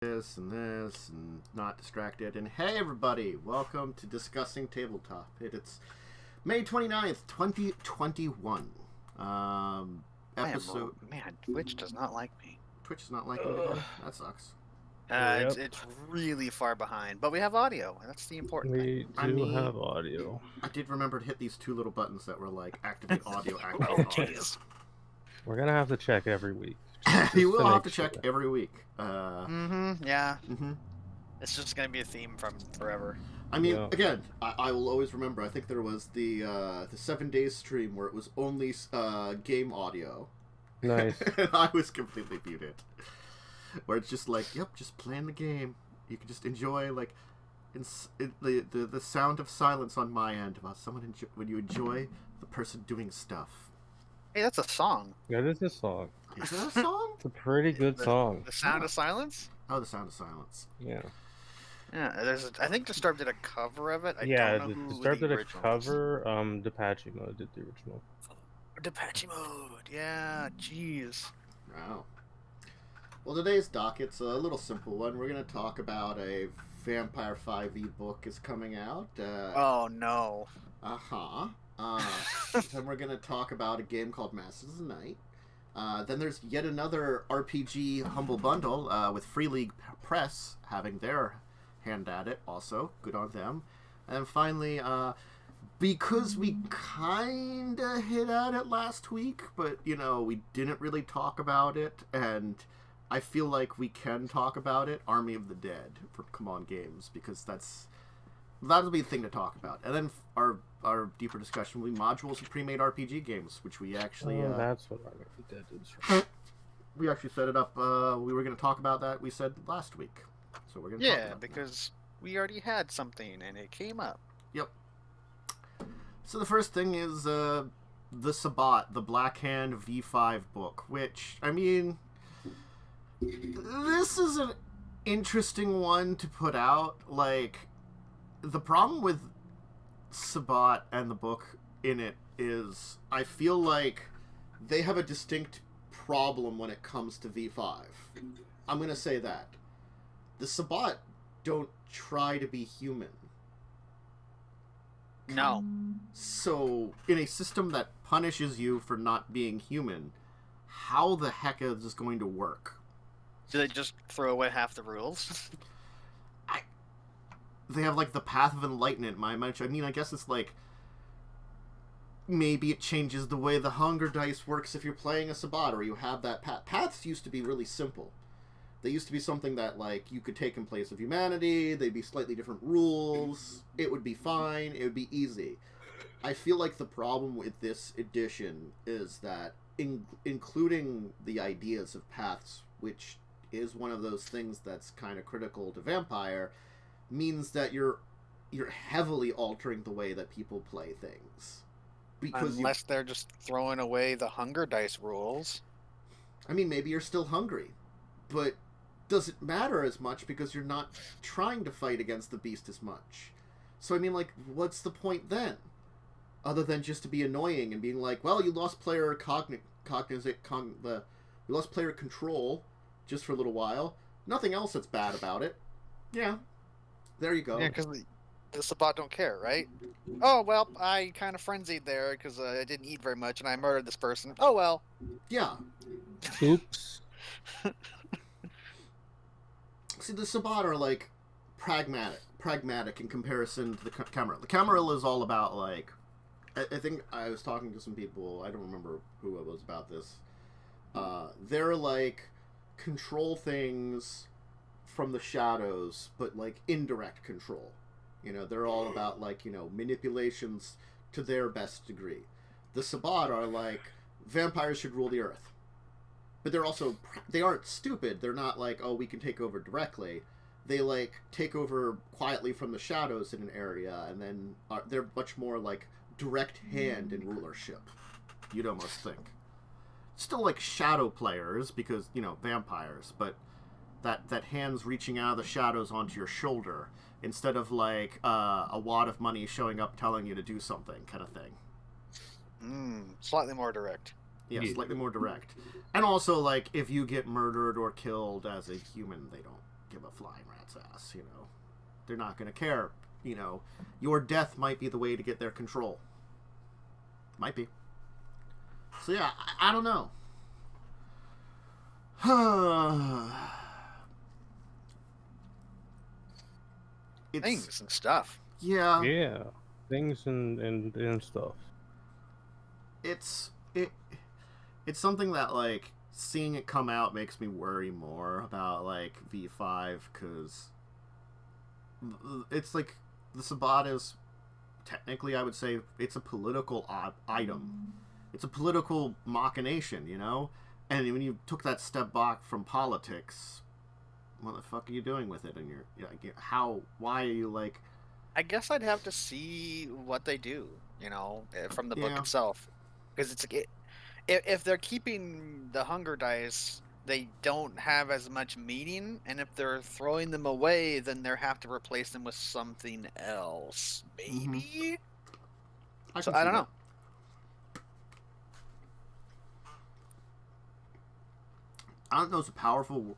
this and not distracted. And hey everybody, welcome to Discussing Tabletop. It's May 29th, 2021. Episode... Man, Twitch does not like me. Twitch is not liking me. That sucks. It's really far behind, but we have audio, and that's the important thing. We do have audio. I did remember to hit these two little buttons that were like, activate audio, activate Oh, audio. jeez. We're going to have to check every week. You will have to check every week. Yeah. It's just going to be a theme from forever. I mean, again, I will always remember, I think there was the 7 days stream where it was only game audio. Nice. And I was completely muted. Where it's just like, yep, just playing the game. You can just enjoy, like, the sound of silence on my end about someone when you enjoy the person doing stuff. Hey, that's a song. That is a song. Is that a song? It's a pretty good song. The Sound of Silence? Oh, the Sound of Silence. Yeah. Yeah, I think Disturbed did a cover of it. I Yeah, don't know who Disturbed the did a original cover. Depache Mode did the original. Depache Mode, yeah, jeez. Wow. Well, today's docket's a little simple one. We're going to talk about a Vampire 5e book is coming out. Oh, no. Then we're going to talk about a game called Masters of the Night. Then there's yet another RPG Humble Bundle with Free League Press having their hand at it also. Good on them. And then finally, because we kind of hit at it last week, but, you know, we didn't really talk about it, and I feel like we can talk about it, Army of the Dead for Come On Games, because that'll be the thing to talk about. And then our deeper discussion will be modules of pre-made RPG games, which we actually... that's what Army of the Dead is. We actually set it up. We were going to talk about that, we said, last week. So we're going to talk about because we already had something, and it came up. Yep. So the first thing is the Sabbat, the Black Hand V5 book, which, I mean... This is an interesting one to put out. Like, the problem with Sabbat and the book in it is I feel like they have a distinct problem when it comes to V5. I'm going to say that. The Sabbat don't try to be human. No. So, in a system that punishes you for not being human, how the heck is this going to work? Do they just throw away half the rules? They have, like, the Path of Enlightenment. I mean, I guess it's like... Maybe it changes the way the Hunger Dice works if you're playing a Sabbat, or you have that path. Paths used to be really simple. They used to be something that, like, you could take in place of humanity, they'd be slightly different rules, it would be fine, it would be easy. I feel like the problem with this edition is that, including the ideas of paths, which is one of those things that's kind of critical to Vampire, means that you're heavily altering the way that people play things. Because Unless they're just throwing away the Hunger Dice rules. I mean, maybe you're still hungry, but doesn't matter as much because you're not trying to fight against the beast as much. So, I mean, like, what's the point then? Other than just to be annoying and being like, well, you lost player you lost player control just for a little while. Nothing else that's bad about it. Yeah. There you go. Yeah, because the Sabbat don't care, right? Oh, well, I kind of frenzied there because I didn't eat very much and I murdered this person. Oh, well. Yeah. Oops. See, the Sabbat are, like, pragmatic in comparison to the Camarilla. The Camarilla is all about, like... I think I was talking to some people, I don't remember who it was about this. They're, like, control things from the shadows, but, like, indirect control. You know, they're all about, like, you know, manipulations to their best degree. The Sabbat are, like, vampires should rule the earth. But they're also, they aren't stupid. They're not like, oh, we can take over directly. They, like, take over quietly from the shadows in an area, and then they're much more, like, direct hand in rulership, you'd almost think. Still, like, shadow players, because, you know, vampires, but that hand's reaching out of the shadows onto your shoulder, instead of, like, a wad of money showing up telling you to do something, kind of thing. Slightly more direct. Yeah, slightly more direct. And also, like, if you get murdered or killed as a human, they don't give a flying rat's ass, you know. They're not going to care, you know. Your death might be the way to get their control. Might be. So yeah, I don't know. Things and stuff. Yeah. Yeah. Things and stuff. It's something that, like, seeing it come out makes me worry more about, like, V5, because it's like the Sabbat is technically, I would say, it's a political item. It's a political machination, you know? And when you took that step back from politics, what the fuck are you doing with it? And why are you, like... I guess I'd have to see what they do, you know, from the book itself. Because it's like, if they're keeping the hunger dice, they don't have as much meaning, and if they're throwing them away, then they have to replace them with something else, maybe? Mm-hmm. I don't know. I don't know, it's a powerful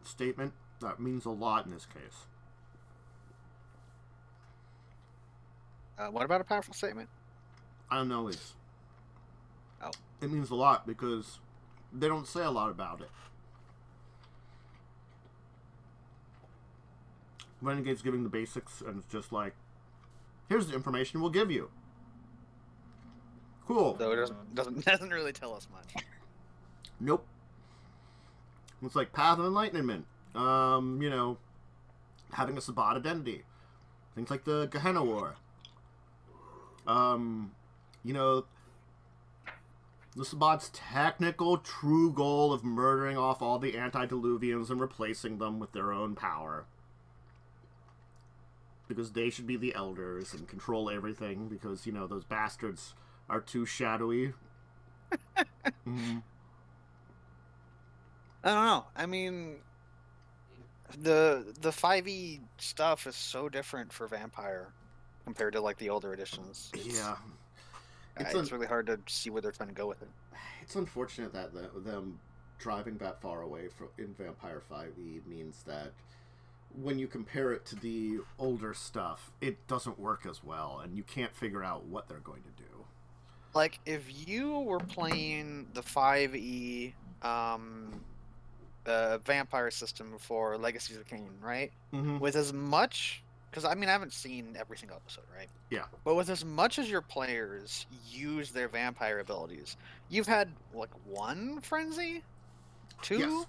statement that means a lot in this case. What about a powerful statement? I don't know, it means a lot because they don't say a lot about it. Renegade's giving the basics, and it's just like, here's the information we'll give you. Cool. Though it doesn't really tell us much. Nope. It's like Path of Enlightenment. You know, having a Sabbat identity. Things like the Gehenna War. You know, the Sabbat's technical true goal of murdering off all the antediluvians and replacing them with their own power. Because they should be the elders and control everything, because, you know, those bastards are too shadowy. Mm-hmm. I don't know. I mean, the 5e stuff is so different for Vampire compared to, like, the older editions. It's really hard to see where they're trying to go with it. It's unfortunate that them driving that far away in Vampire 5e means that when you compare it to the older stuff, it doesn't work as well, and you can't figure out what they're going to do. Like, if you were playing the 5e Vampire system for Legacies of Kain, right? Mm-hmm. With as much... Because, I mean, I haven't seen every single episode, right? Yeah. But with as much as your players use their vampire abilities, you've had, like, one frenzy? Two?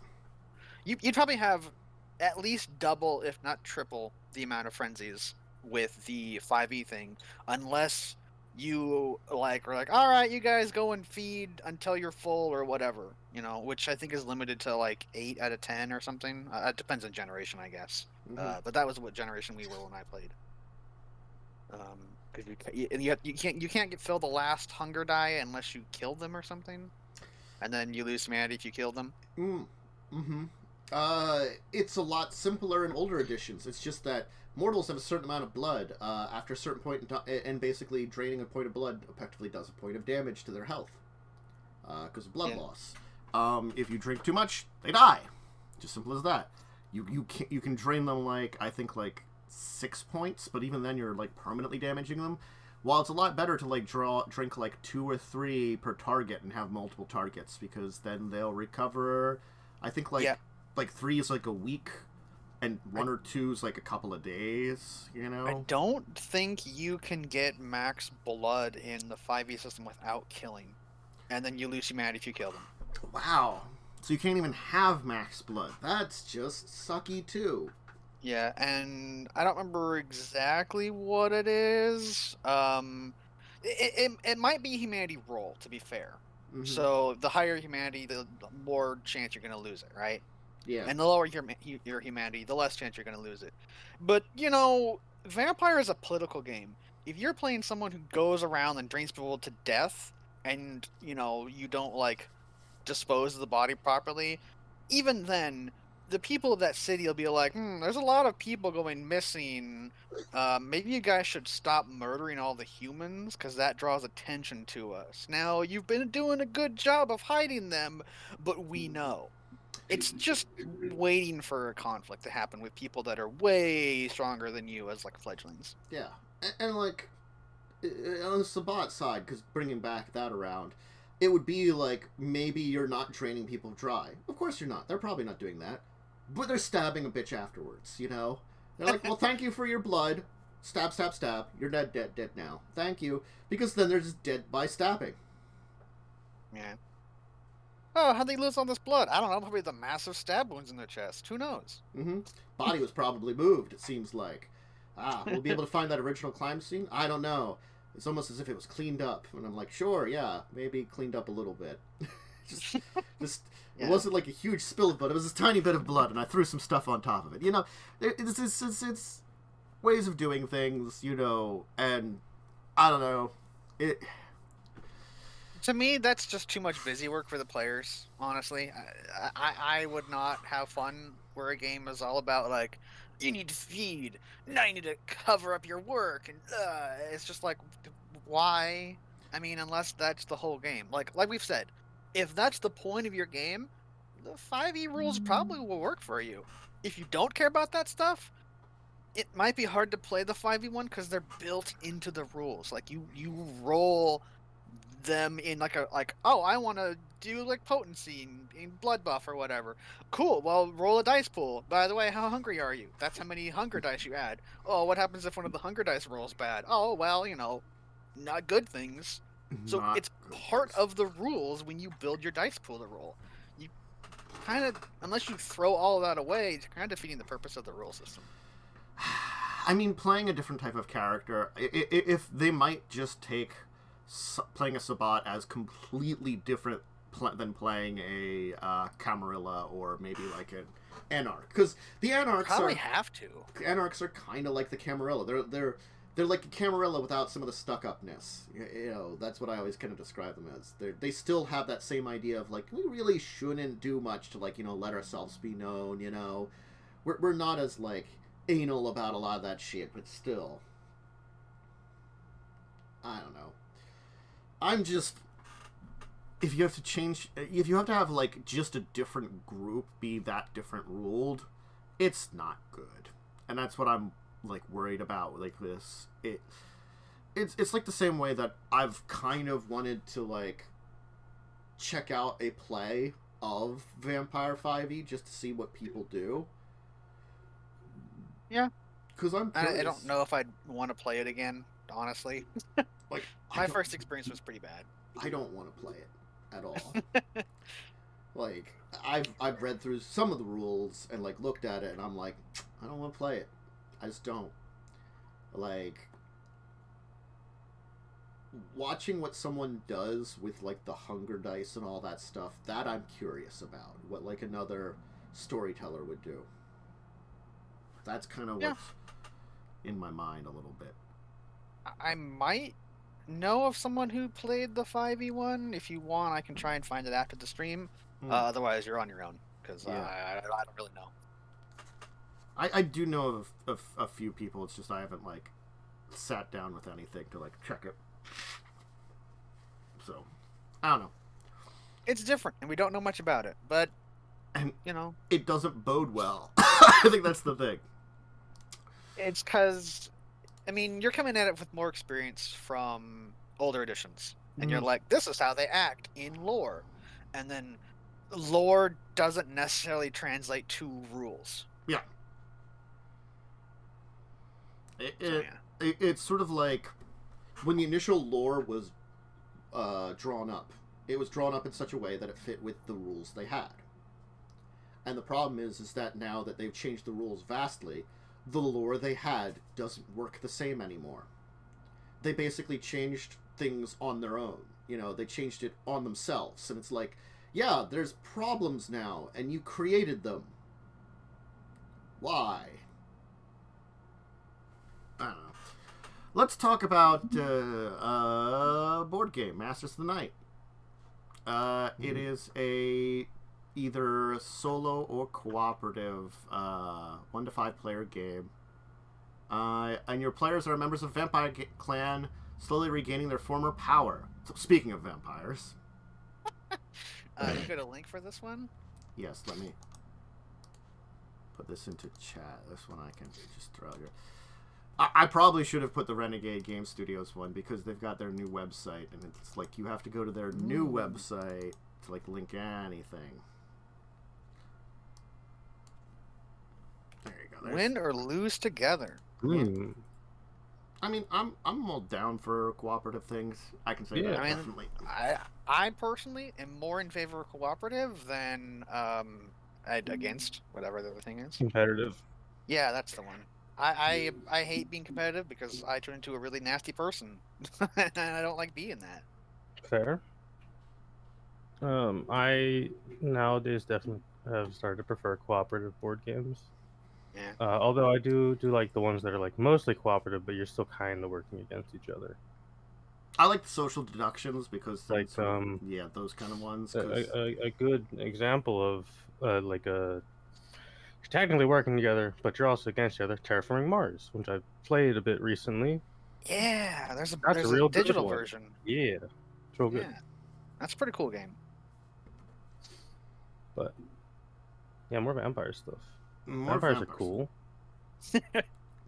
Yes. You'd probably have at least double, if not triple, the amount of frenzies with the 5e thing, unless you, like, are like, all right, you guys go and feed until you're full or whatever, you know, which I think is limited to, like, 8 out of 10 or something. It depends on generation, I guess. Mm-hmm. But that was what generation we were when I played. Because you can't fill the last hunger die unless you kill them or something, and then you lose humanity if you kill them. Mm-hmm. It's a lot simpler in older editions. It's just that mortals have a certain amount of blood after a certain point in time, and basically draining a point of blood effectively does a point of damage to their health because of blood loss. If you drink too much, they die. Just simple as that. You can drain them, like, I think, like 6 points, but even then you're, like, permanently damaging them. While it's a lot better to, like, drink like 2 or 3 per target and have multiple targets, because then they'll recover. I think like 3 is like a week, and 1 or 2 is like a couple of days. You know. I don't think you can get max blood in the 5e system without killing, and then you lose humanity if you kill them. Wow. So you can't even have max blood. That's just sucky too. Yeah, and I don't remember exactly what it is. It might be humanity roll, to be fair. Mm-hmm. So the higher humanity, the more chance you're going to lose it, right? Yeah. And the lower your humanity, the less chance you're going to lose it. But, you know, Vampire is a political game. If you're playing someone who goes around and drains people to death, and, you know, you don't, like, dispose of the body properly, even then, the people of that city will be like, there's a lot of people going missing. Maybe you guys should stop murdering all the humans, because that draws attention to us. Now, you've been doing a good job of hiding them, but we know. It's just waiting for a conflict to happen with people that are way stronger than you as like fledglings. Yeah, and like on the Sabbat side, because bringing back that around, it would be like maybe you're not draining people dry. Of course you're not. They're probably not doing that, but they're stabbing a bitch afterwards. You know, they're like, well, thank you for your blood. Stab, stab, stab. You're dead, dead, dead now. Thank you, because then they're just dead by stabbing. Yeah. Oh, how'd they lose all this blood? I don't know. Probably the massive stab wounds in their chest. Who knows? Mm-hmm. Body was probably moved. It seems like. We'll be able to find that original crime scene? I don't know. It's almost as if it was cleaned up. And I'm like, sure, yeah, maybe cleaned up a little bit. just yeah. It wasn't like a huge spill of blood. It was this tiny bit of blood, and I threw some stuff on top of it. You know, it's ways of doing things, you know, and I don't know. To me, that's just too much busy work for the players, honestly. I would not have fun where a game is all about, like, you need to feed, now you need to cover up your work, and it's just like, why? I mean, unless that's the whole game. Like we've said, if that's the point of your game, the 5e rules probably will work for you. If you don't care about that stuff, it might be hard to play the 5e one because they're built into the rules. Like, you roll them in like oh, I want to do like potency and blood buff or whatever. Cool, well, roll a dice pool. By the way, how hungry are you? That's how many hunger dice you add. Oh, what happens if one of the hunger dice rolls bad? Oh, well, you know, not good things. So Not it's part of the rules when you build your dice pool to roll. You kind of, unless you throw all of that away, it's kind of defeating the purpose of the rule system. I mean, playing a different type of character, if they might just take playing a Sabbat as completely different than playing a Camarilla or maybe like an Anarch, because the Anarchs probably have to. Anarchs are kind of like the Camarilla. They're like a Camarilla without some of the stuck-upness. You know, that's what I always kind of describe them as. They still have that same idea of, like, we really shouldn't do much to, like, you know, let ourselves be known, you know. We're not as, like, anal about a lot of that shit, but still. I don't know. I'm just... If you have to have, like, just a different group be that different ruled, it's not good. And that's what I'm, like, worried about, like, this. It's like the same way that I've kind of wanted to, like, check out a play of Vampire 5e just to see what people do. Yeah. Because I'm curious. I don't know if I'd want to play it again, honestly. Like, my first experience was pretty bad. I don't want to play it at all. Like, I've read through some of the rules and, like, looked at it, and I'm like, I don't want to play it. I just don't. Like, watching what someone does with, like, the hunger dice and all that stuff, that I'm curious about. What, like, another storyteller would do. That's kind of what's in my mind a little bit. I might know of someone who played the 5e one. If you want, I can try and find it after the stream. Otherwise, you're on your own, because I don't really know. I do know of a few people. It's just I haven't, like, sat down with anything to, like, check it. So, I don't know. It's different, and we don't know much about it, but, and you know. It doesn't bode well. I think that's the thing. It's because, I mean, you're coming at it with more experience from older editions, and you're like, this is how they act in lore. And then lore doesn't necessarily translate to rules. Yeah. It's sort of like when the initial lore was drawn up. It was drawn up in such a way that it fit with the rules they had. And the problem is that now that they've changed the rules vastly, the lore they had doesn't work the same anymore. They basically changed things on their own. You know, they changed it on themselves. And it's like, yeah, there's problems now, and you created them. Why? I don't know. Let's talk about board game, Masters of the Night. It is a either solo or cooperative 1 to 5 player game. And your players are members of a vampire clan slowly regaining their former power. So, speaking of vampires. You got a link for this one? Yes, let me put this into chat. This one I can just throw out here. I probably should have put the Renegade Game Studios one because they've got their new website, and it's like you have to go to their new website to like link anything. There you go. Win or lose together. Hmm. I mean, I'm all down for cooperative things. I can say that definitely. I personally am more in favor of cooperative than against whatever the other thing is. Competitive. Yeah, that's the one. I hate being competitive because I turn into a really nasty person, and I don't like being that. Fair. I nowadays definitely have started to prefer cooperative board games. Yeah. Although I do like the ones that are like mostly cooperative, but you're still kind of working against each other. I like the social deductions because Like yeah, those kind of ones. A good example of like a you're technically working together, but you're also against each other. Terraforming Mars, which I've played a bit recently. Yeah, there's a real digital good one. version. Yeah, it's real good. Yeah, that's a pretty cool game. But yeah, more vampire stuff. More Vampires are cool. I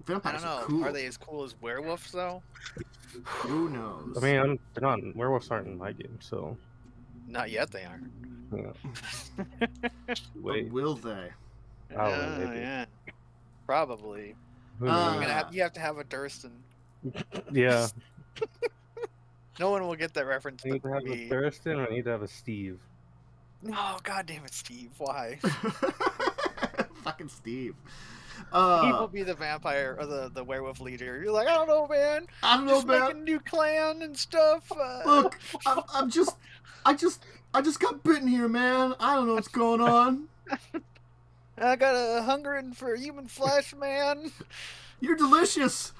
Vampires don't know. are cool. Are they as cool as werewolves though? Who knows? I mean, they're not werewolves aren't in my game, so Not yet. They aren't. yeah. But will they? Oh, maybe. Yeah, probably. Who knows? You have to have a Durston. Yeah, No one will get that reference. I need to but have me. a Thurston. I need to have a Steve. Oh, God damn it, Steve! Why? Fucking Steve. He will be the vampire or the werewolf leader. You're like, I don't know, man. I don't know, Just man. making a new clan and stuff. Look, I just got bitten here, man. I don't know what's going on. I got a hungering for human flesh, man. You're delicious.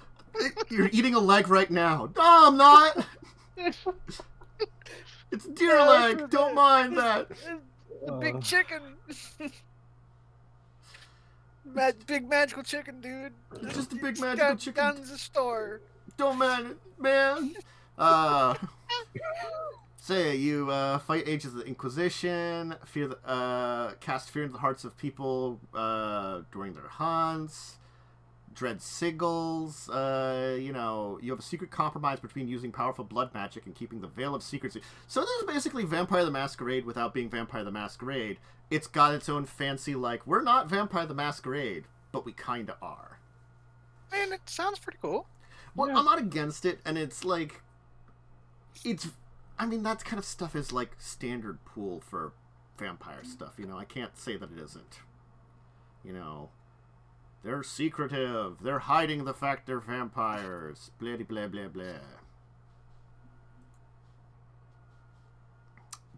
You're eating a leg right now. No, I'm not. It's a deer leg. Don't mind that. The big chicken. Big magical chicken, dude. Just a big magical chicken. Down in the store. Don't mind it, man. Say you fight Ages of the Inquisition, cast fear into the hearts of people during their hunts, dread sigils. You have a secret compromise between using powerful blood magic and keeping the veil of secrecy. So this is basically Vampire the Masquerade without being Vampire the Masquerade. It's got its own fancy, like, we're not Vampire the Masquerade, but we kinda are. Man, it sounds pretty cool. Well, Yeah. I'm not against it, and it's like, I mean, that kind of stuff is like standard pool for vampire stuff, I can't say that it isn't. They're secretive, they're hiding the fact they're vampires, blah, blah, blah, blah.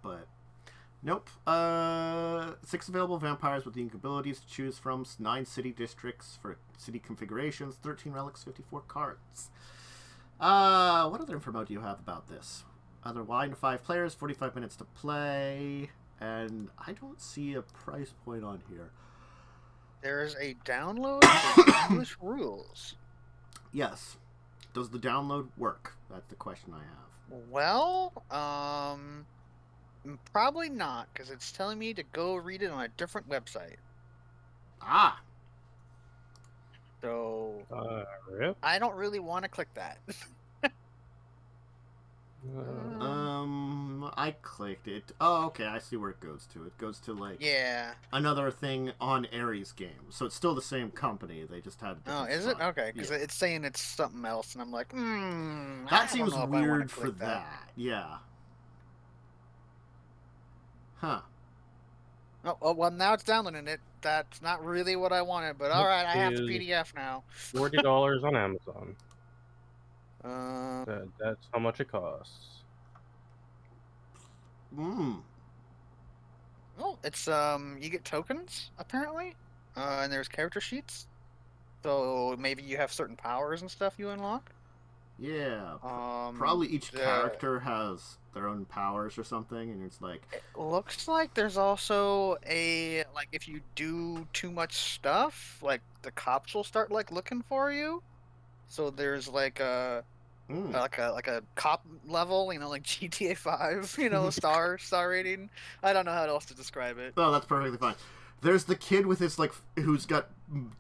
But, nope. 6 available vampires with unique abilities to choose from, 9 city districts for city configurations, 13 relics, 54 cards. What other info do you have about this? Other wide to 5 players, 45 minutes to play, and I don't see a price point on here. There's a download for English rules. Yes. Does the download work? That's the question I have. Well, probably not, because it's telling me to go read it on a different website. Ah! So, Rip. I don't really want to click that. I clicked it. Oh, okay, I see where it goes to. It goes to, like, Yeah. another thing on Ares game. So it's still the same company. They just had a Oh, different is it? spot. Okay, because Yeah. it's saying it's something else, and I'm like, I That don't seems know if I wanna weird for click that. Yeah. Huh. Oh, well, now it's downloading it. That's not really what I wanted, but alright, I have the is- PDF now. $40 on Amazon. Uh, That's how much it costs. oh, it's, you get tokens, apparently, and there's character sheets. So maybe you have certain powers and stuff you unlock. Yeah. Probably each the- character has their own powers or something, and it's like, It looks like there's also like, if you do too much stuff, like, the cops will start, like, looking for you. So there's, like, like a cop level, like GTA 5, star rating. I don't know how else to describe it. Oh, that's perfectly fine. There's the kid with his who's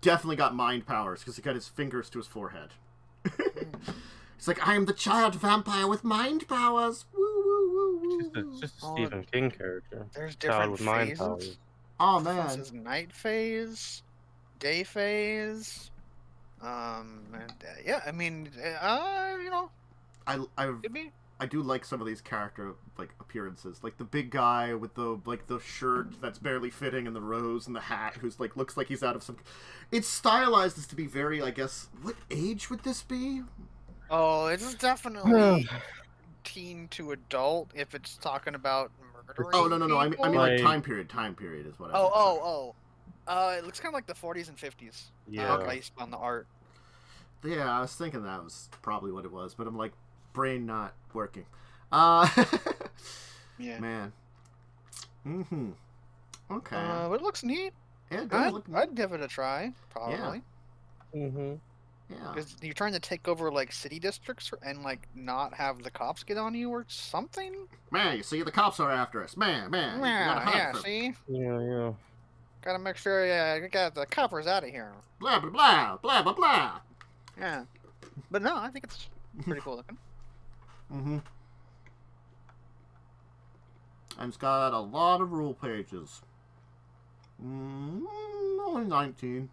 definitely got mind powers because he got his fingers to his forehead. He's like, I am the child vampire with mind powers. Woo woo woo woo. It's just a Stephen King character. There's Child different with mind phases. powers. Oh This man, is night phase, day phase. Yeah, I mean, could be. I do like some of these character appearances, like the big guy with the shirt that's barely fitting and the rose and the hat, who's looks like he's out of some. It's stylized as to be very, I guess. What age would this be? Oh, it's definitely teen to adult if it's talking about murdering. Oh no! I mean Like- time period. Time period is what I. It looks kind of like the 40s and 50s. Yeah. Based on the art. Yeah, I was thinking that was probably what it was, but I'm like, brain not working. Yeah. Man. Mm-hmm. Okay. But it looks neat. Yeah, it does look. I'd give it a try, probably. Mm-hmm. Yeah. Because you're trying to take over city districts and not have the cops get on you or something. Man, you see, the cops are after us. Man. You gotta hunt Yeah. them. See, Yeah. gotta make sure you got the coppers out of here. Blah blah blah blah blah blah. Yeah. But no, I think it's pretty cool looking. Mm-hmm. And it's got a lot of rule pages. Only 19.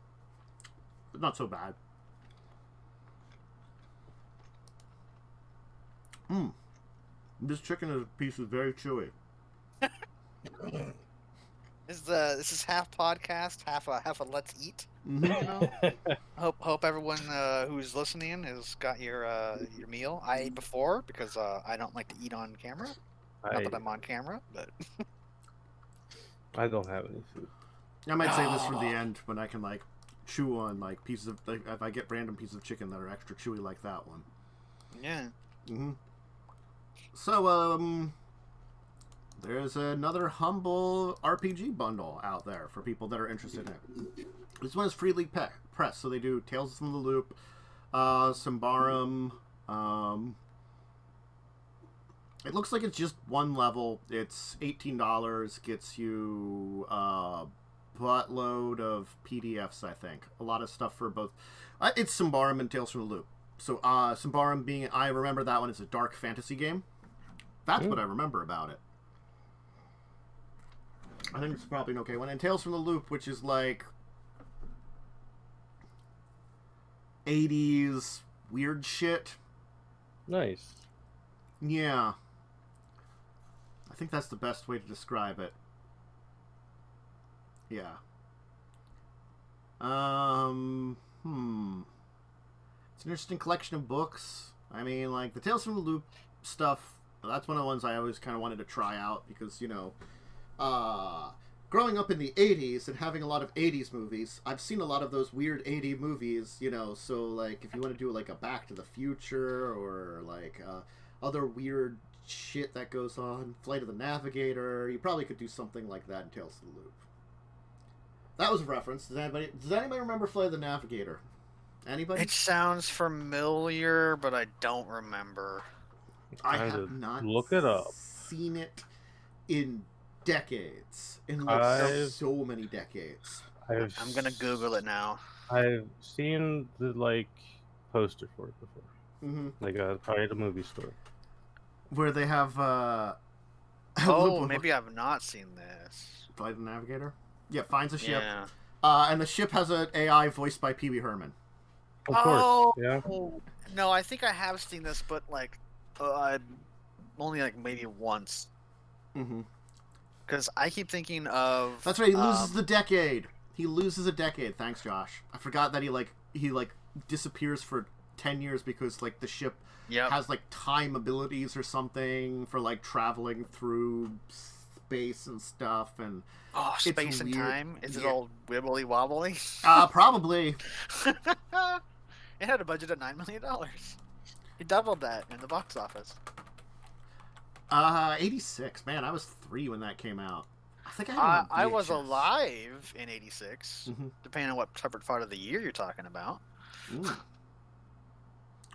But not so bad. This chicken piece is very chewy. This is half podcast, half a let's eat. Mm-hmm. Hope everyone who's listening has got your meal. I ate before because I don't like to eat on camera. Not that I'm on camera, but I don't have any food. I might save this for the end when I can chew on pieces of if I get random pieces of chicken that are extra chewy like that one. yeah. Mm-hmm. So there's another humble RPG bundle out there for people that are interested in it. This one is freely pressed, so they do Tales from the Loop, Symbaroum. It looks like it's just one level. It's $18. Gets you a buttload of PDFs, I think. A lot of stuff for both. It's Symbaroum and Tales from the Loop. So Symbaroum being, I remember that one is a dark fantasy game. That's what I remember about it. I think it's probably an okay one. And Tales from the Loop, which is 80s weird shit. Nice. Yeah. I think that's the best way to describe it. Yeah. It's an interesting collection of books. I mean, the Tales from the Loop stuff, that's one of the ones I always kind of wanted to try out because, growing up in the 80s and having a lot of 80s movies, I've seen a lot of those weird 80s movies, so, if you want to do, a Back to the Future or, other weird shit that goes on, Flight of the Navigator, you probably could do something like that in Tales from the Loop. That was a reference. Does anybody remember Flight of the Navigator? Anybody? It sounds familiar, but I don't remember. I have not look it up. Seen it in decades. In so many decades. I'm gonna Google it now. I've seen the poster for it before. Mm-hmm. Probably at a movie store. Where they have Maybe I've not seen this. Flight of the Navigator? Yeah, finds a ship. Yeah. And the ship has an AI voiced by Pee Wee Herman. Of course. Yeah. No, I think I have seen this, but only maybe once. Mm-hmm. Because I keep thinking of. That's right. He loses the decade. He loses a decade. Thanks, Josh. I forgot that he disappears for 10 years because the ship has time abilities or something for traveling through space and stuff and. Oh, space and time? Is it all wibbly wobbly? Probably. It had a budget of $9 million. It doubled that in the box office. 86. Man, I was 3 when that came out. I think I was alive in 86, depending on what separate part of the year you're talking about.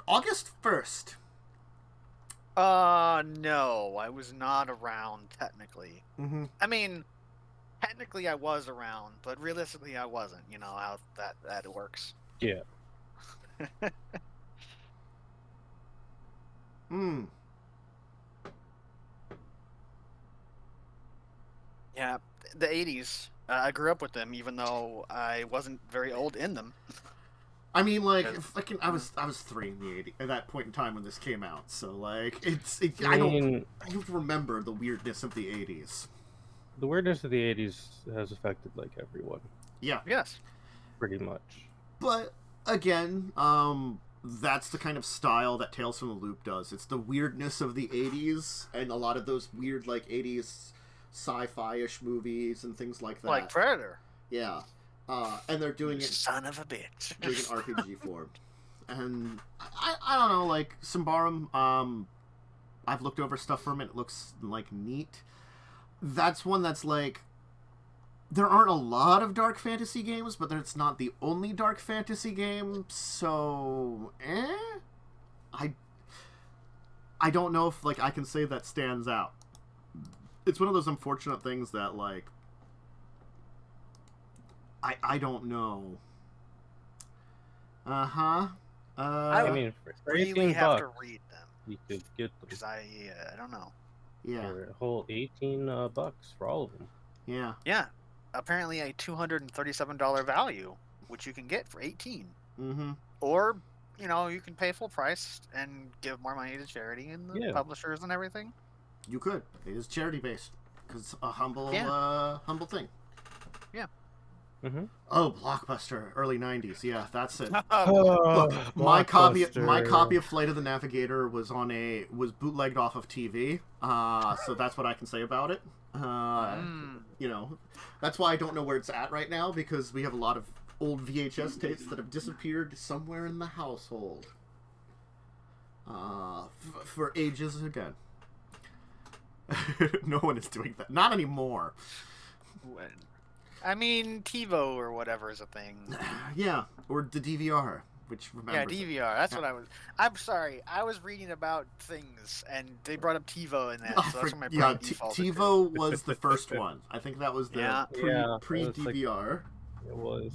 August 1st, No, I was not around technically. Mm-hmm. I mean, technically I was around, but realistically I wasn't. You know how that works. Yeah. Mm. Yeah, the 80s. I grew up with them, even though I wasn't very old in them. I mean, like, Because- fucking, I was 3 in the 80s at that point in time when this came out. So, like, I I mean, don't remember the weirdness of the 80s. the weirdness of the 80s has affected, like, everyone, Yeah, Yes. pretty much. but again, that's the kind of style that Tales from the Loop does. It's the weirdness of the 80s and a lot of those weird, like, 80s sci-fi-ish movies and things like that. Like Predator. Yeah. And they're doing You it son of a bitch. doing an RPG form. And I don't know, like, Symbaroum, I've looked over stuff from it. It looks, like, neat. That's one that's, like, there aren't a lot of dark fantasy games, but it's not the only dark fantasy game, so, I don't know if, like, I can say that stands out. It's one of those unfortunate things that, like, I don't know. I mean, for really 18 have to bucks, read them you could get them because I don't know. yeah, for a whole 18 bucks for all of them. yeah. Yeah, apparently a $237 value, which you can get for 18, Mm-hmm. or you know you can pay full price and give more money to charity and the Yeah. publishers and everything. You could. It is charity based because it's a humble, humble thing. Yeah. Mm-hmm. Oh, Blockbuster, early '90s. Yeah, that's it. Oh, Look, my copy of Flight of the Navigator was bootlegged off of TV. So that's what I can say about it. You know, that's why I don't know where it's at right now because we have a lot of old VHS tapes that have disappeared somewhere in the household. For ages again. No one is doing that. Not anymore. I mean, TiVo or whatever is a thing. Yeah, or the DVR, which Yeah, remembers it. DVR. That's what I was. I'm sorry. I was reading about things, and they brought up TiVo in that, Oh, so that's where my yeah, brain defaulted to. TiVo was the first one. I think that was the Yeah. pre DVR. It was.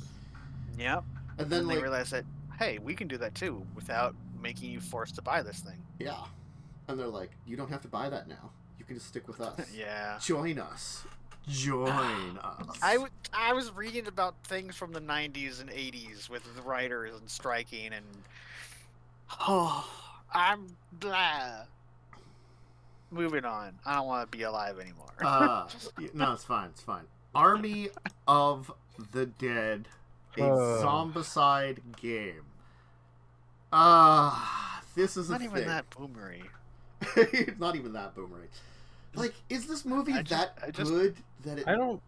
Yep. And And then they like realized that, hey, we can do that too without making you forced to buy this thing. yeah, and they're like, you don't have to buy that now. You can just stick with us. Yeah. Join us. Join us. I was reading about things from the 90s and 80s with the writers and striking and oh, I'm blah. Moving on. I don't want to be alive anymore. No, it's fine. It's fine. Army of the Dead, a Zombicide game. This is Not a even thing. that boomery. It's not even that boomerang. Like, is this movie I just- good that it? I don't.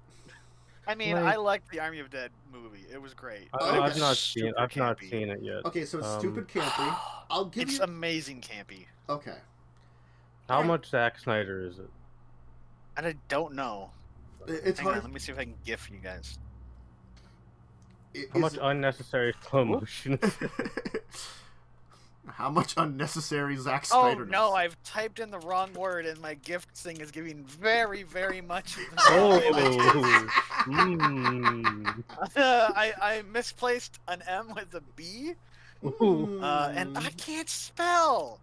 I mean, Like- I liked the Army of Dead movie. It was great. Okay. I've not Super seen. I've not campy. seen it yet. Okay, so it's Um, stupid campy. I'll give It's you. amazing campy. Okay. How Alright. much Zack Snyder is it? And I don't know. It's Hang on, hard. let me see if I can GIF you guys. How much unnecessary slow motion? How much unnecessary Zack Oh Snyder? no, I've typed in the wrong word and my GIF thing is giving very, very much. Oh. Mm. I misplaced an M with a B, and I can't spell.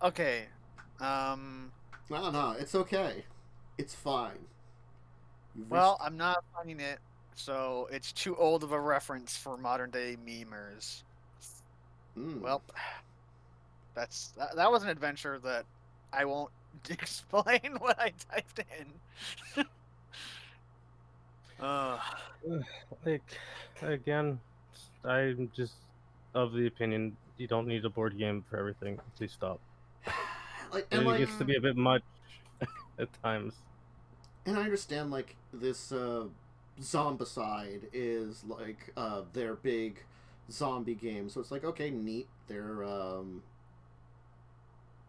Okay. No, it's okay. It's fine. You've Well, I'm not finding it, so it's too old of a reference for modern day memers. Well, that was an adventure that I won't explain what I typed in. Like, again, I'm just of the opinion you don't need a board game for everything. Please stop. It gets to be a bit much at times. And I understand, like, this Zombicide is, like, their big zombie game. So it's like, okay, neat. They're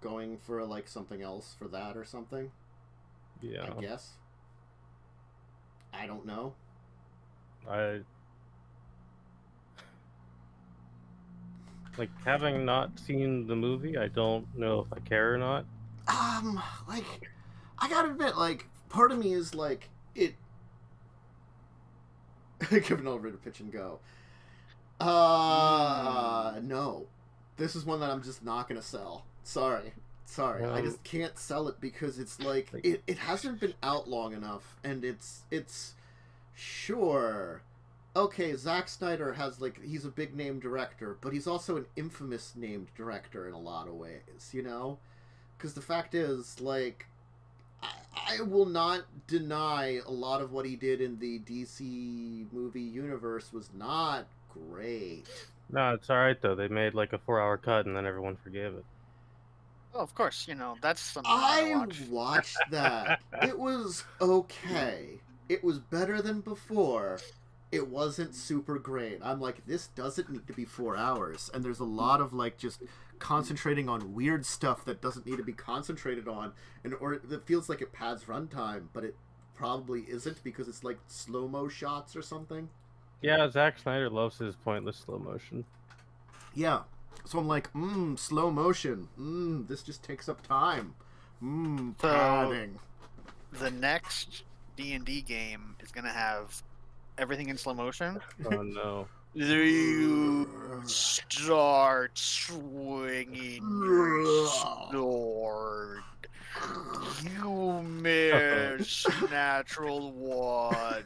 going for, like, something else for that or something. Yeah. I guess. I don't know. Like, having not seen the movie, I don't know if I care or not. Like, I gotta admit, like, part of me is like, it. Give an elevator pitch and go. No. This is one that I'm just not gonna sell. Sorry. I just can't sell it because it's like it hasn't been out long enough, and it's sure. Okay, Zack Snyder has, like, he's a big name director, but he's also an infamous named director in a lot of ways, you know? Because the fact is, like, I will not deny a lot of what he did in the DC movie universe was not great. No, it's alright though. They made like a 4-hour cut and then everyone forgave it. Oh, of course, that's something I watched that. It was okay. It was better than before. It wasn't super great. I'm like, this doesn't need to be 4 hours. And there's a lot of, like, just concentrating on weird stuff that doesn't need to be concentrated on. Or it feels like it pads runtime, but it probably isn't because it's, like, slow-mo shots or something. Yeah, Zack Snyder loves his pointless slow motion. Yeah. So I'm like, slow motion. This just takes up time. Padding. The next D&D game is going to have everything in slow motion. Oh no. You start swinging your sword. You miss natural one.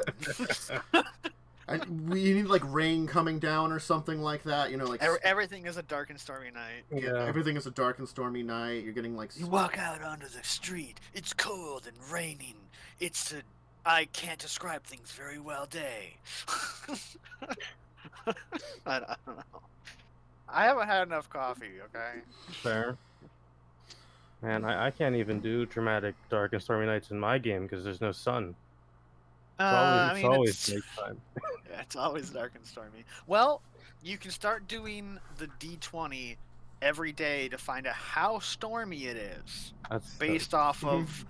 And we need, like, rain coming down or something like that, you know, like... Everything is a dark and stormy night. Yeah, everything is a dark and stormy night. You're getting, like... You walk out onto the street. It's cold and raining. It's a I can't describe things very well day. I don't know. I haven't had enough coffee, okay? Fair. Man, I can't even do dramatic dark and stormy nights in my game because there's no sun. It's always nighttime. Yeah, it's always dark and stormy. Well, you can start doing the D20 every day to find out how stormy it is. That's based off of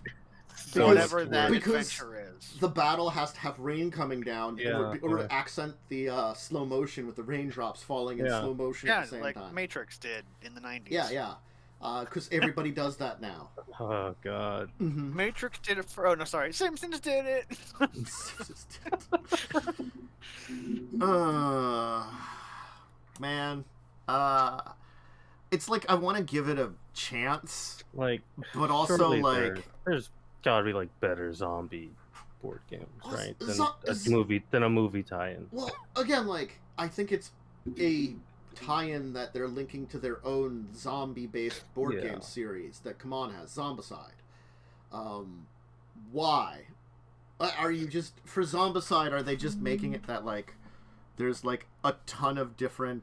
whatever that adventure is. The battle has to have rain coming down in order yeah. to accent the slow motion with the raindrops falling in slow motion at the same time. Yeah, like Matrix did in the 90s. Yeah. Because everybody does that now. Oh, God. Mm-hmm. Matrix did it for... Oh, no, sorry. Simpsons did it. Man. It's like I want to give it a chance. Like, but also, like... There's gotta be, like, better zombie board games, right? Than a movie tie-in. Well, again, like, I think it's a tie-in that they're linking to their own zombie-based board game series that Come has, Zombicide. Why? Are you just... For Zombicide, are they just making it that, like, there's, like, a ton of different,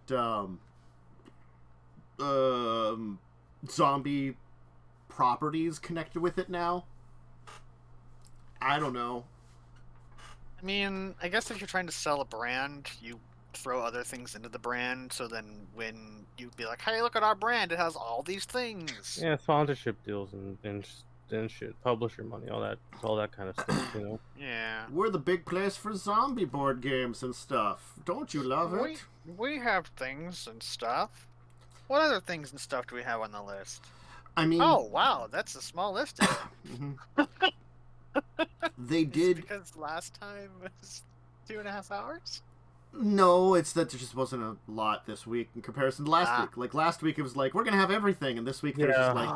zombie properties connected with it now? I don't know. I mean, I guess if you're trying to sell a brand, you throw other things into the brand, so then when you'd be like, hey, look at our brand, it has all these things. Yeah, sponsorship deals and shit, publisher money, all that kind of stuff, you know? Yeah. We're the big place for zombie board games and stuff. Don't you love it? We have things and stuff. What other things and stuff do we have on the list? I mean... Oh, wow, that's a small list. They did... Because last time was 2.5 hours? No, it's that there just wasn't a lot this week in comparison to last week. Like, last week it was like, we're going to have everything, and this week there's just like,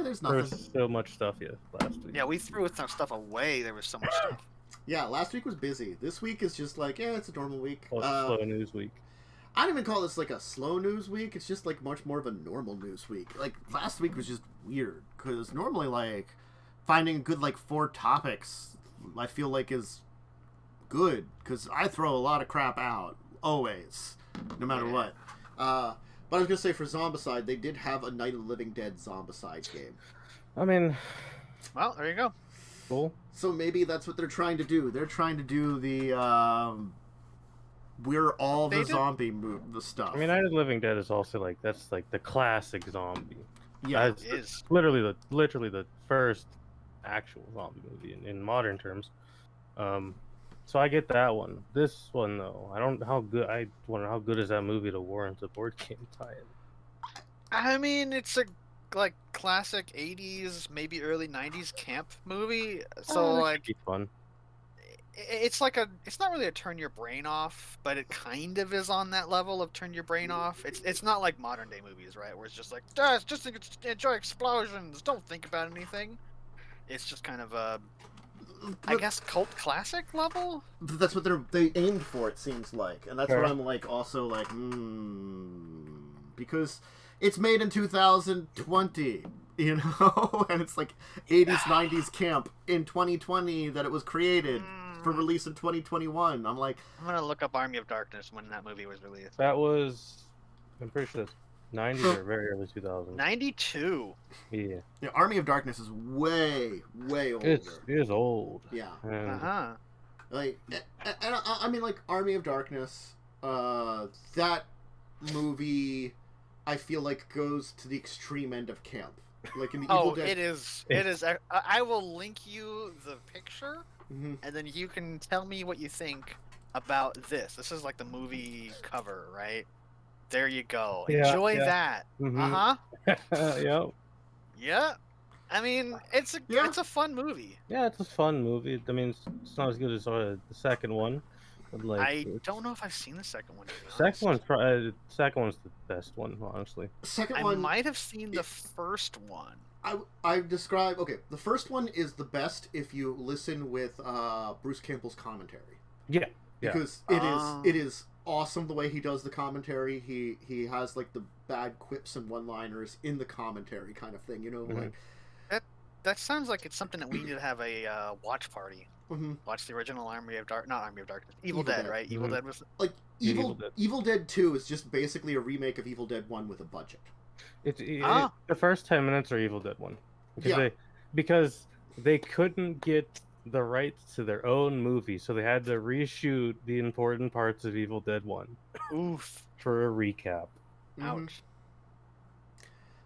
there's nothing. There's so much stuff, last week. Yeah, we threw some stuff away. There was so much stuff. Yeah, last week was busy. This week is just like, it's a normal week. Well, it's a slow news week. I don't even call this like a slow news week. It's just like much more of a normal news week. Like, last week was just weird, because normally, like, finding a good, like, 4 topics, I feel like is good, because I throw a lot of crap out, always, no matter what. But I was going to say, for Zombicide, they did have a Night of the Living Dead Zombicide game. I mean... Well, there you go. Cool. So maybe that's what they're trying to do. They're trying to do the, we're all the zombie the stuff. I mean, Night of the Living Dead is also, like, that's, like, the classic zombie. Yeah, it is. Literally the first actual zombie movie in modern terms. So I get that one. This one though, I wonder how good is that movie to warrant a board game tie-in. I mean, it's a like classic 80s, maybe early 90s camp movie. So That like should be fun. it's like it's not really a turn your brain off, but it kind of is on that level of turn your brain off. It's not like modern day movies, right? Where it's just like, just enjoy explosions, don't think about anything. It's just kind of a, I guess, cult classic level. That's what they aimed for. It seems like, and that's Sure. what I'm like. Also, like, because it's made in 2020, you know, and it's like 80s, 90s camp in 2020 that it was created for release in 2021. I'm like, I'm gonna look up Army of Darkness when that movie was released. That was, I'm pretty sure, 90s or very early 2000s. 92. Yeah. Army of Darkness is way older. It is old. Yeah. And Like, and I mean, like, Army of Darkness, that movie, I feel like goes to the extreme end of camp. Like in the Evil Dead. It is. It is. I will link you the picture, and then you can tell me what you think about this. This is like the movie cover, right? There you go. Yeah, Enjoy yeah. that. Yep. Yeah. I mean, it's a fun movie. Yeah, it's a fun movie. I mean, it's not as good as the second one. But like, I don't know if I've seen the second one. Second one's the best one, honestly. Second I one, might have seen the first one. I describe, okay, the first one is the best if you listen with Bruce Campbell's commentary. Yeah. Because it is awesome the way he does the commentary. He has like the bad quips and one-liners in the commentary kind of thing, you know, like that sounds like it's something that we need to have a watch party. Mm-hmm. Watch the original not Army of Darkness. Evil Dead, right? Evil Dead was like Evil Dead 2 is just basically a remake of Evil Dead 1 with a budget. The first 10 minutes are Evil Dead 1. Because they couldn't get the rights to their own movie, so they had to reshoot the important parts of Evil Dead 1. Oof. For a recap. Ouch.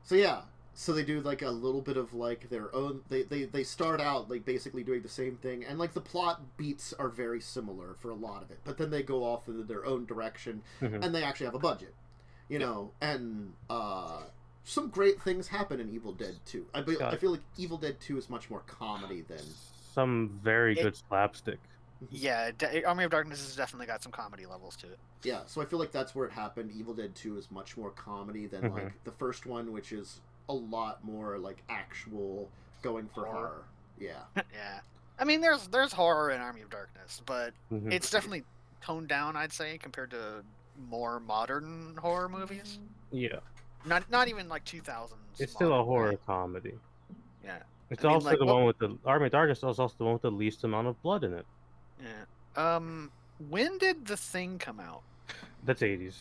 So yeah, so they do like a little bit of like their own. They start out like basically doing the same thing, and like the plot beats are very similar for a lot of it, but then they go off in their own direction, and they actually have a budget, you know, and some great things happen in Evil Dead 2. I feel like Evil Dead 2 is much more comedy than some very good slapstick. Yeah, Army of Darkness has definitely got some comedy levels to it. Yeah, so I feel like that's where it happened. Evil Dead 2 is much more comedy than like the first one, which is a lot more like actual going for horror. Yeah. Yeah. I mean, there's horror in Army of Darkness, but it's definitely toned down, I'd say, compared to more modern horror movies. Yeah. Not even like 2000s. It's still a horror comedy. Yeah. It's also the one with the Army of Darkness is also the one with the least amount of blood in it. Yeah. When did The Thing come out? That's 80s.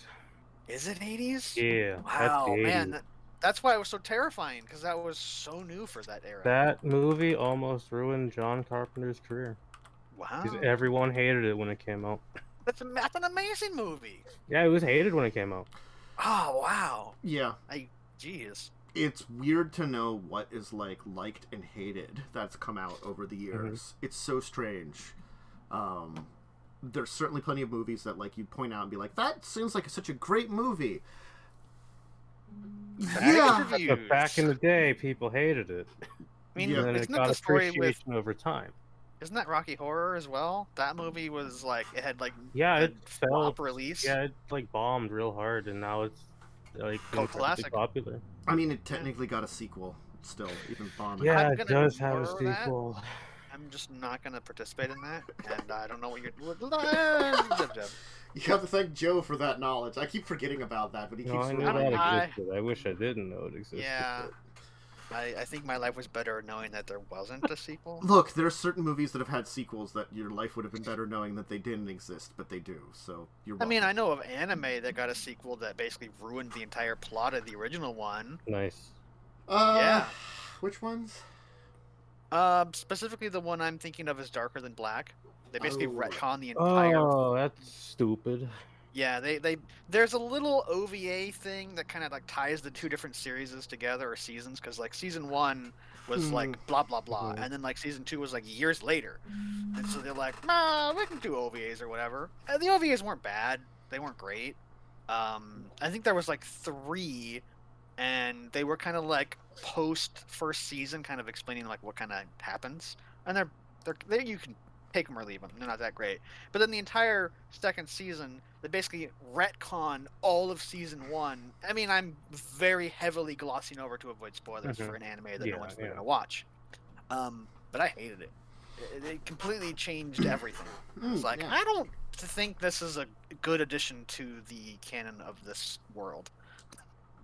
Is it 80s? Yeah. Wow, that's 80s. man. That's why it was so terrifying, because that was so new for that era. That movie almost ruined John Carpenter's career. Wow. Because everyone hated it when it came out. That's an amazing movie. Yeah, it was hated when it came out. Oh, wow. Yeah. Jeez. It's weird to know what is like liked and hated that's come out over the years. It's so strange. There's certainly plenty of movies that like you point out and be like, that seems like such a great movie. But back in the day, people hated it. I mean, and then it got appreciation over time. Isn't that Rocky Horror as well? That movie was like, it had like it flop release. Yeah, it like bombed real hard, and now it's like classic. Popular. I mean, it technically got a sequel still, even bombing. Yeah, it does have a sequel. I'm just not going to participate in that, and I don't know what you're doing. You have to thank Joe for that knowledge. I keep forgetting about that, but he keeps reminding me. I wish I didn't know it existed. Yeah. I think my life was better knowing that there wasn't a sequel. Look, there are certain movies that have had sequels that your life would have been better knowing that they didn't exist, but they do. So you're welcome. I mean, I know of anime that got a sequel that basically ruined the entire plot of the original one. Nice. Yeah. Which ones? Specifically the one I'm thinking of is Darker Than Black. They basically retcon the entire... Oh, that's stupid. Yeah, there's a little OVA thing that kind of like ties the two different series together or seasons, because like season 1 was like blah blah blah, and then like season 2 was like years later, and so they're like, nah, we can do OVAs or whatever. And the OVAs weren't bad, they weren't great. I think there was like 3, and they were kind of like post first season, kind of explaining like what kind of happens, and they're you can take them or leave them. They're not that great. But then the entire second season, they basically retcon all of season 1. I mean, I'm very heavily glossing over to avoid spoilers for an anime that no one's really gonna watch. But I hated it. It completely changed everything. It's like, I don't think this is a good addition to the canon of this world.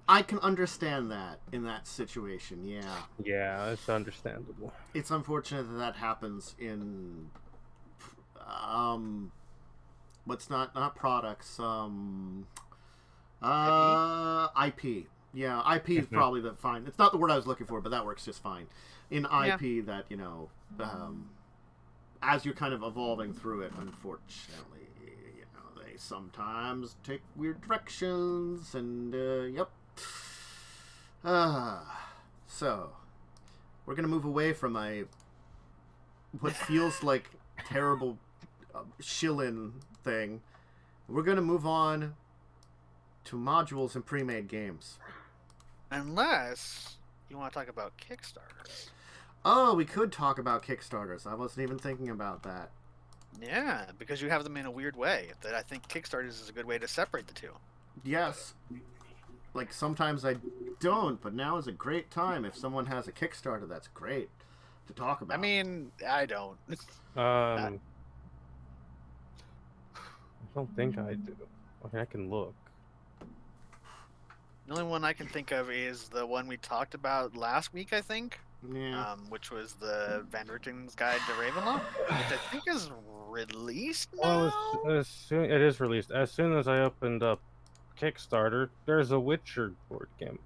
I can understand that in that situation, yeah. Yeah, it's understandable. It's unfortunate that happens in what's not products, IP. Yeah, IP is probably the fine. It's not the word I was looking for, but that works just fine. In IP that, you know, as you're kind of evolving through it, unfortunately, you know, they sometimes take weird directions, and yep. So we're gonna move away from what feels like terrible shill-in thing. We're gonna move on to modules and pre-made games. Unless you want to talk about Kickstarters. Oh, we could talk about Kickstarters. I wasn't even thinking about that. Yeah, because you have them in a weird way. That I think Kickstarters is a good way to separate the two. Yes. Like, sometimes I don't, but now is a great time. If someone has a Kickstarter, that's great to talk about. I mean, I don't. I don't think I do. I mean, I can look. The only one I can think of is the one we talked about last week, I think. Yeah. Which was the Van Rieten's Guide to Ravenloft, which I think is released now? Well, it is released. As soon as I opened up Kickstarter, there's a Witcher board game.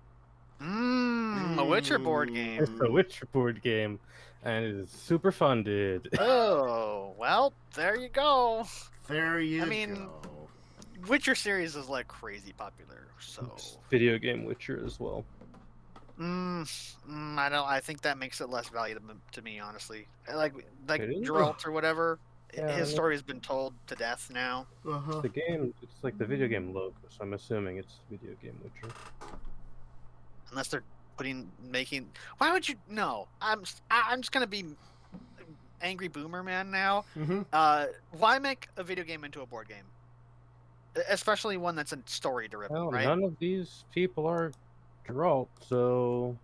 A Witcher board game. It's a Witcher board game, and it is super funded. Oh, well, there you go. There you go. Witcher series is like crazy popular, so It's video game Witcher as well. I think that makes it less valuable to me, honestly. Like It is? Geralt or whatever. Yeah, His story has been told to death now. Uh-huh. The game, it's like the video game logo, so I'm assuming it's video game Witcher. Unless they're making. Why would you? No, I'm just gonna be angry boomer man now. Why make a video game into a board game? Especially one that's a story driven, Well, right? none of these people are Geralt, so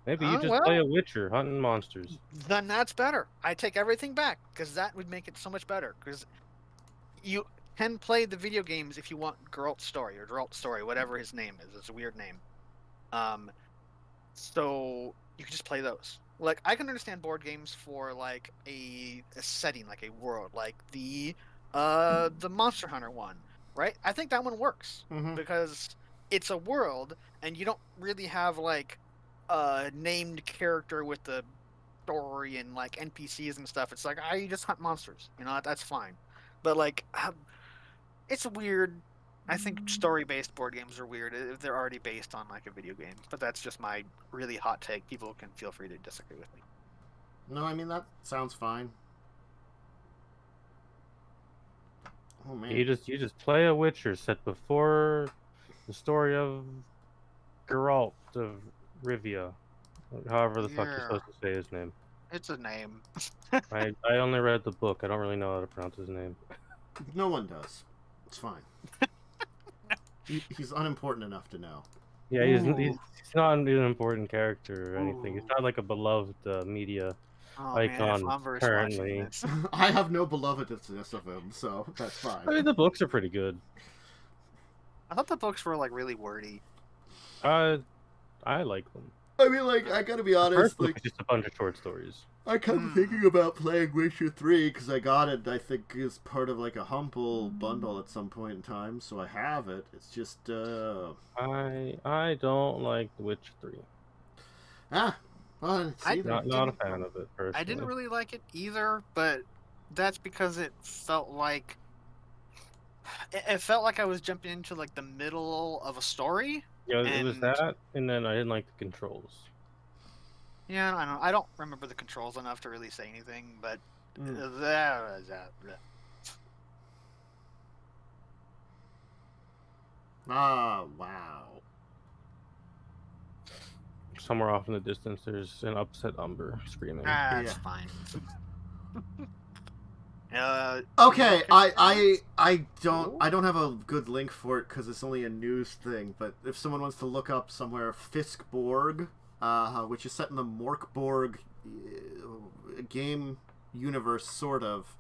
maybe you just play a Witcher hunting monsters. Then that's better. I take everything back, because that would make it so much better. Because you can play the video games if you want Geralt's story or Geralt's story, whatever his name is. It's a weird name. So you can just play those. Like, I can understand board games for like a setting, like a world, like the Monster Hunter one, right? I think that one works because it's a world, and you don't really have like a named character with the story and like NPCs and stuff. It's like, you just hunt monsters, you know, that's fine. But like, it's weird. I think story-based board games are weird if they're already based on like a video game. But that's just my really hot take. People can feel free to disagree with me. No, I mean, that sounds fine. Oh man. You just play a Witcher set before the story of Geralt of Rivia, however the fuck you're supposed to say his name. It's a name. I only read the book. I don't really know how to pronounce his name. No one does. It's fine. He's unimportant enough to know. Yeah, he's not an important character or anything. He's not like a beloved media icon currently. I have no belovedness of him, so that's fine. I mean, the books are pretty good. I thought the books were like really wordy. I like them. I mean, like, I gotta be honest, like, it's just a bunch of short stories. I kept thinking about playing Witcher 3 because I got it, I think, as part of like a Humble bundle at some point in time, so I have it. It's just, I don't like The Witcher 3. Well, not a fan of it, personally. I didn't really like it either, but that's because it felt like I was jumping into like the middle of a story. Yeah, it was that, and then I didn't like the controls. Yeah, I don't remember the controls enough to really say anything, but wow. somewhere off in the distance, there's an upset Umber screaming. That's fine. Okay, I don't have a good link for it because it's only a news thing. But if someone wants to look up somewhere, Fisk Borg, which is set in the Morkborg game universe, sort of,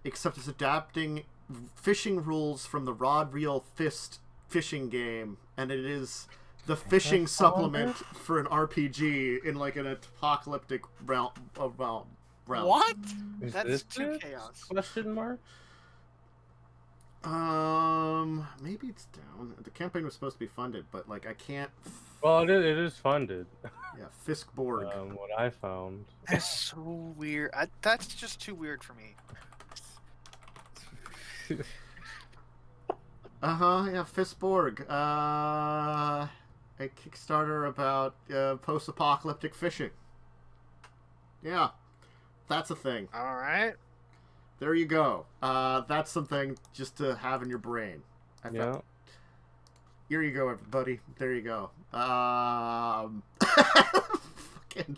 except it's adapting fishing rules from the Rod Reel Fist fishing game, and it is the fishing supplement for an RPG in like an apocalyptic realm. What? Is That's this too it? chaos. Question mark? Maybe it's down. The campaign was supposed to be funded, but like I can't. Well, it is funded. Yeah, Fisk Borg. What I found. That's so weird. That's just too weird for me. Yeah, Fisk Borg. A Kickstarter about post-apocalyptic fishing. Yeah, that's a thing. All right. There you go. That's something just to have in your brain. Yeah. Here you go, everybody. There you go. Fucking.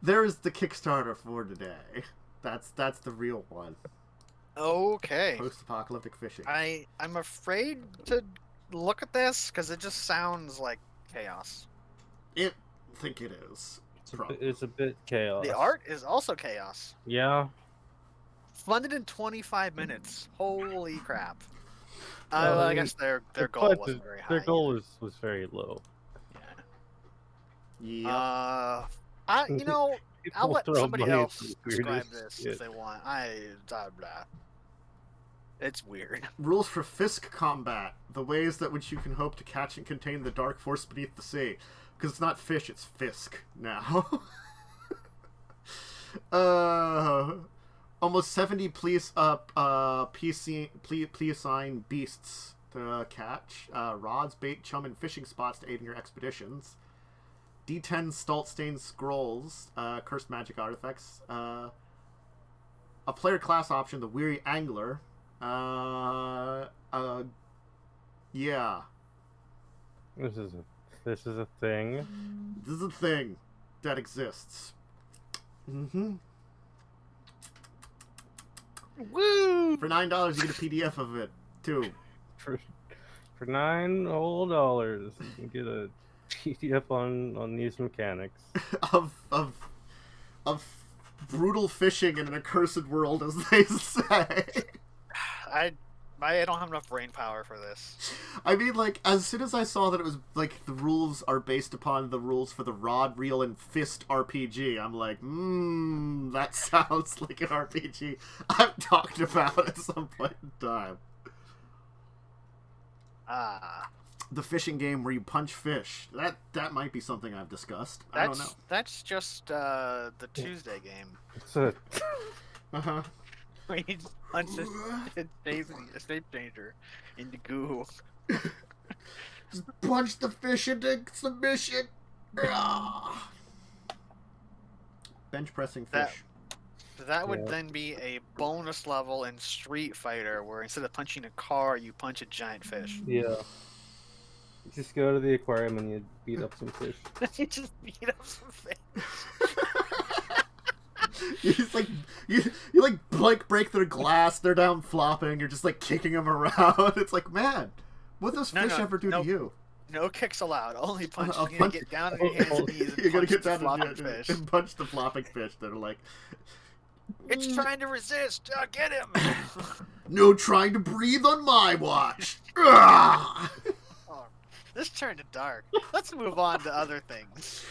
There's the Kickstarter for today. That's the real one. Okay. Post-apocalyptic fishing. I'm afraid to look at this because it just sounds like chaos. I think it is. It's a bit chaos. The art is also chaos. Yeah. Funded in 25 minutes. Holy crap. I guess their goal wasn't very high. Their goal was very low. Yeah. I'll let somebody else describe weirdest this if they want. It's weird. Rules for Fisk combat. The ways that which you can hope to catch and contain the dark force beneath the sea. Because it's not fish, it's Fisk now. Almost 70 plesiosign beasts to catch. Rods, bait, chum, and fishing spots to aid in your expeditions. D10 Staltstein scrolls, cursed magic artifacts. A player class option, the Weary Angler. Yeah. This is a thing. This is a thing that exists. Mm-hmm. Woo! For $9, you get a PDF of it too. For $9 whole dollars, you can get a PDF on these mechanics of brutal fishing in an accursed world, as they say. I don't have enough brain power for this. I mean, like, as soon as I saw that it was, like, the rules are based upon the rules for the Rod, Reel, and Fist RPG, I'm like, that sounds like an RPG I've talked about at some point in time. The fishing game where you punch fish. That might be something I've discussed. I don't know. That's just the Tuesday game. It's a... Uh-huh. Where you just punch a shape changer into goo. Just punch the fish into submission. Bench pressing fish. That would then be a bonus level in Street Fighter, where instead of punching a car, you punch a giant fish. Yeah. You just go to the aquarium and you beat up some fish. You just beat up some fish. You just like break their glass. They're down flopping. You're just like kicking them around. It's like, man, what does fish ever do to you? No kicks allowed. Only punch. You gotta get down on your hands and knees and punch the flopping fish. And punch the flopping fish that are like, it's trying to resist. Get him. No trying to breathe on my watch. This turned to dark. Let's move on to other things.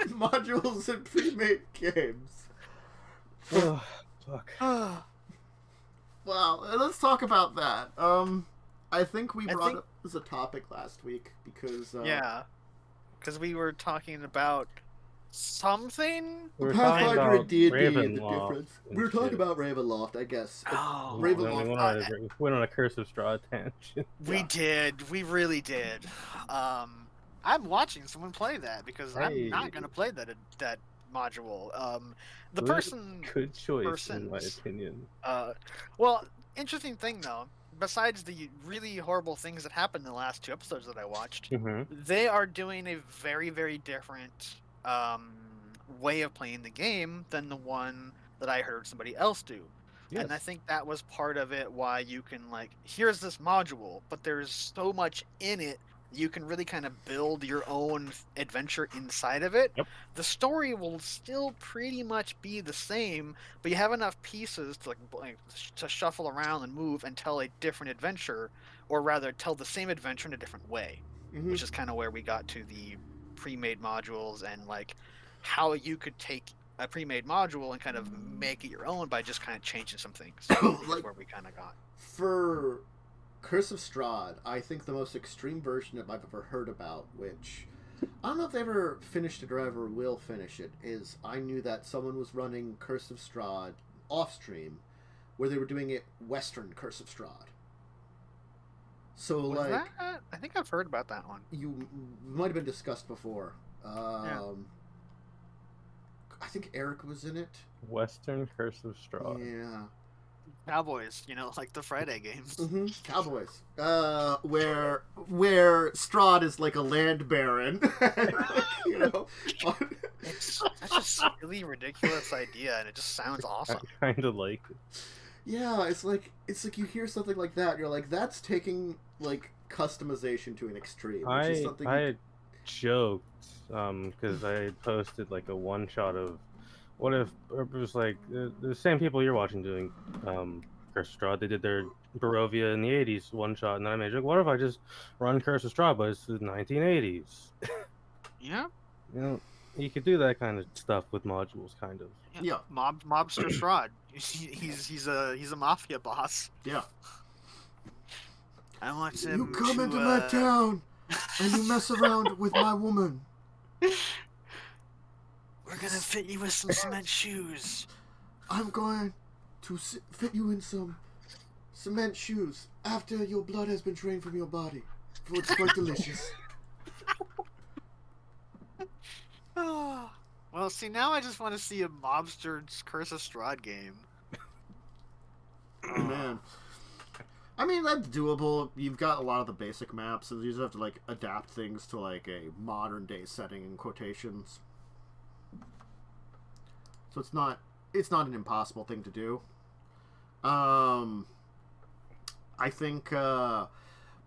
Modules and premade games. Oh, fuck. Well, let's talk about that. I think we brought up as a topic last week because because we were talking about something. Pathfinder and D&D and the Ravenloft difference. We were talking about Ravenloft, I guess. Oh, Ravenloft. We went on a cursive straw tangent. We did. We really did. I'm watching someone play that because I'm not going to play that module. Good choice, in my opinion. Well, interesting thing though. besides the really horrible things that happened in the last 2 episodes that I watched, Mm-hmm. they are doing a very, very different way of playing the game than the one that I heard somebody else do. Yes. And I think that was part of it why you can, like, here's this module, but there's so much in it, you can really kind of build your own adventure inside of it. Yep. The story will still pretty much be the same, but you have enough pieces to to shuffle around and move and tell a different adventure, or rather tell the same adventure in a different way, which is kind of where we got to the pre-made modules and like how you could take a pre-made module and kind of make it your own by just kind of changing some things. Like, where we kind of got. For Curse of Strahd, I think the most extreme version that I've ever heard about, which I don't know if they ever finished it or ever will finish it, is I knew that someone was running Curse of Strahd off stream, where they were doing it Western Curse of Strahd. So Was that? I think I've heard about that one. You might have been discussed before. I think Eric was in it. Western Curse of Strahd. Yeah. Cowboys, like the Friday games. Mm-hmm. Cowboys. Where Strahd is like a land baron. It's such a really ridiculous idea, and it just sounds awesome. I kind of like it. Yeah, it's like you hear something like that, and you're like, that's taking like customization to an extreme. Which is something I joked because I posted like a one shot of what if it was like the same people you're watching doing Curse of Strahd. They did their Barovia in the 80s one shot, and then I made a joke, what if I just run Curse of Strahd, but it's the 1980s? Yeah. You could do that kind of stuff with modules, kind of. Yeah. Mobster Strahd. He's a mafia boss. Yeah. I want him. You come to, into my town and you mess around with my woman. We're gonna fit you with some cement shoes. I'm going to fit you in some cement shoes after your blood has been drained from your body. For it's quite delicious. Well, see, now I just want to see a Mobster's Curse of Strahd game. Man. I mean, that's doable. You've got a lot of the basic maps, so you just have to, like, adapt things to, like, a modern-day setting in quotations. So it's not an impossible thing to do. I think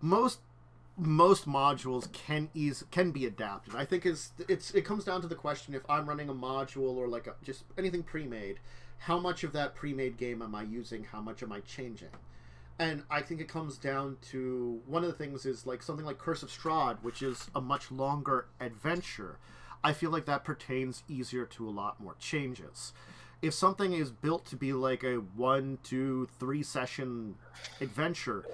most modules can be adapted. I think it comes down to the question, if I'm running a module or like just anything pre-made, how much of that pre-made game am I using? How much am I changing? And I think it comes down to, one of the things is like something like Curse of Strahd, which is a much longer adventure. I feel like that pertains easier to a lot more changes. If something is built to be like a 1, 2, 3 session adventure,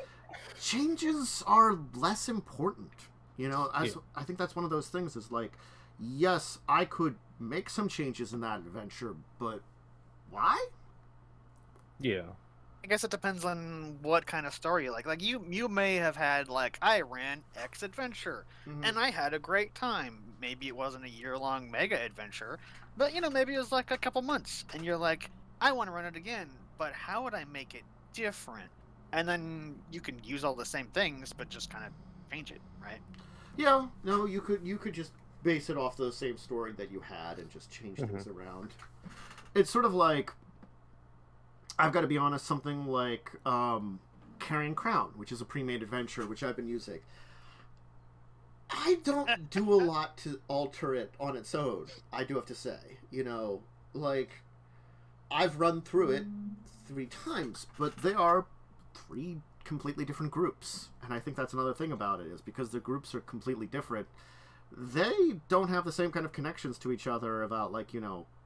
changes are less important. I think that's one of those things is like, yes, I could make some changes in that adventure, but why? Yeah. I guess it depends on what kind of story you like. Like, you may have had, like, I ran X adventure, and I had a great time. Maybe it wasn't a year-long mega adventure, but, maybe it was, like, a couple months. And you're like, I want to run it again, but how would I make it different? And then you can use all the same things, but just kind of change it, right? Yeah, no, you could just base it off the same story that you had and just change things around. It's sort of like, I've got to be honest, something like Carrying Crown, which is a pre-made adventure, which I've been using. I don't do a lot to alter it on its own, I do have to say. Like, I've run through it 3 times, but they are 3 completely different groups. And I think that's another thing about it, is because the groups are completely different, they don't have the same kind of connections to each other about, like,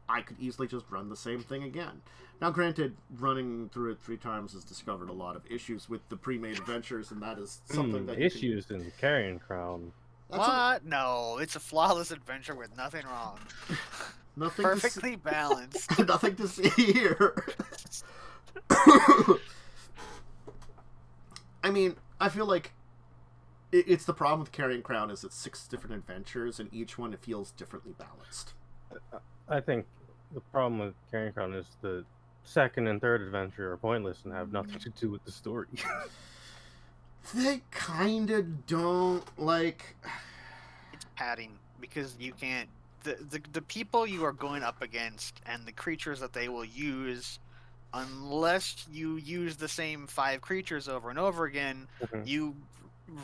I could easily just run the same thing again. Now, granted, running through it 3 times has discovered a lot of issues with the pre-made adventures, and that is something that issues in Carrying Crown. What? No, it's a flawless adventure with nothing wrong. Nothing perfectly balanced. Nothing to see here. I mean, I feel like it's the problem with Carrying Crown is it's 6 different adventures, and each one it feels differently balanced. I think the problem with Carrying Crown is the second and third adventure are pointless and have nothing to do with the story. They kind of don't, like... It's padding, because you can't... The people you are going up against and the creatures that they will use, unless you use the same 5 creatures over and over again, you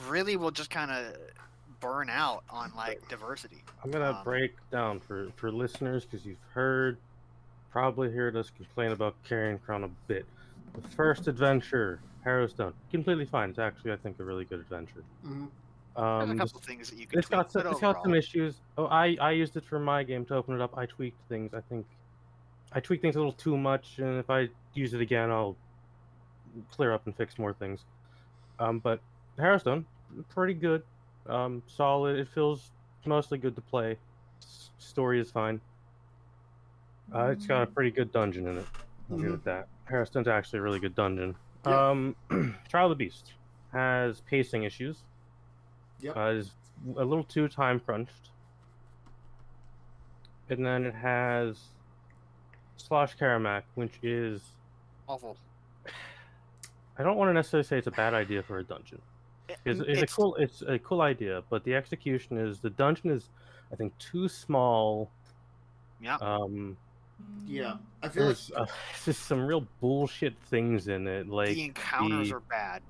really will just kind of burn out on, like, diversity. I'm going to break down for listeners, because you've probably heard us complain about Carrying Crown a bit. The first adventure, Harrowstone, completely fine. It's actually, I think, a really good adventure. There's a couple things that you can It's got some issues. Oh, I used it for my game to open it up. I tweaked things. I think I tweaked things a little too much, and if I use it again, I'll clear up and fix more things. But Harrowstone, pretty good. Solid. It feels mostly good to play. Story is fine. It's got a pretty good dungeon in it. I'll give it that. Harrowstone's actually a really good dungeon. Trial of the Beast has pacing issues. Is a little too time crunched. And then it has Slosh Karamak, which is awful. I don't want to necessarily say it's a bad idea for a dungeon. It's a cool idea, but the execution is the dungeon is, I think, too small. Yeah. I feel like there's just some real bullshit things in it. Like the encounters are bad.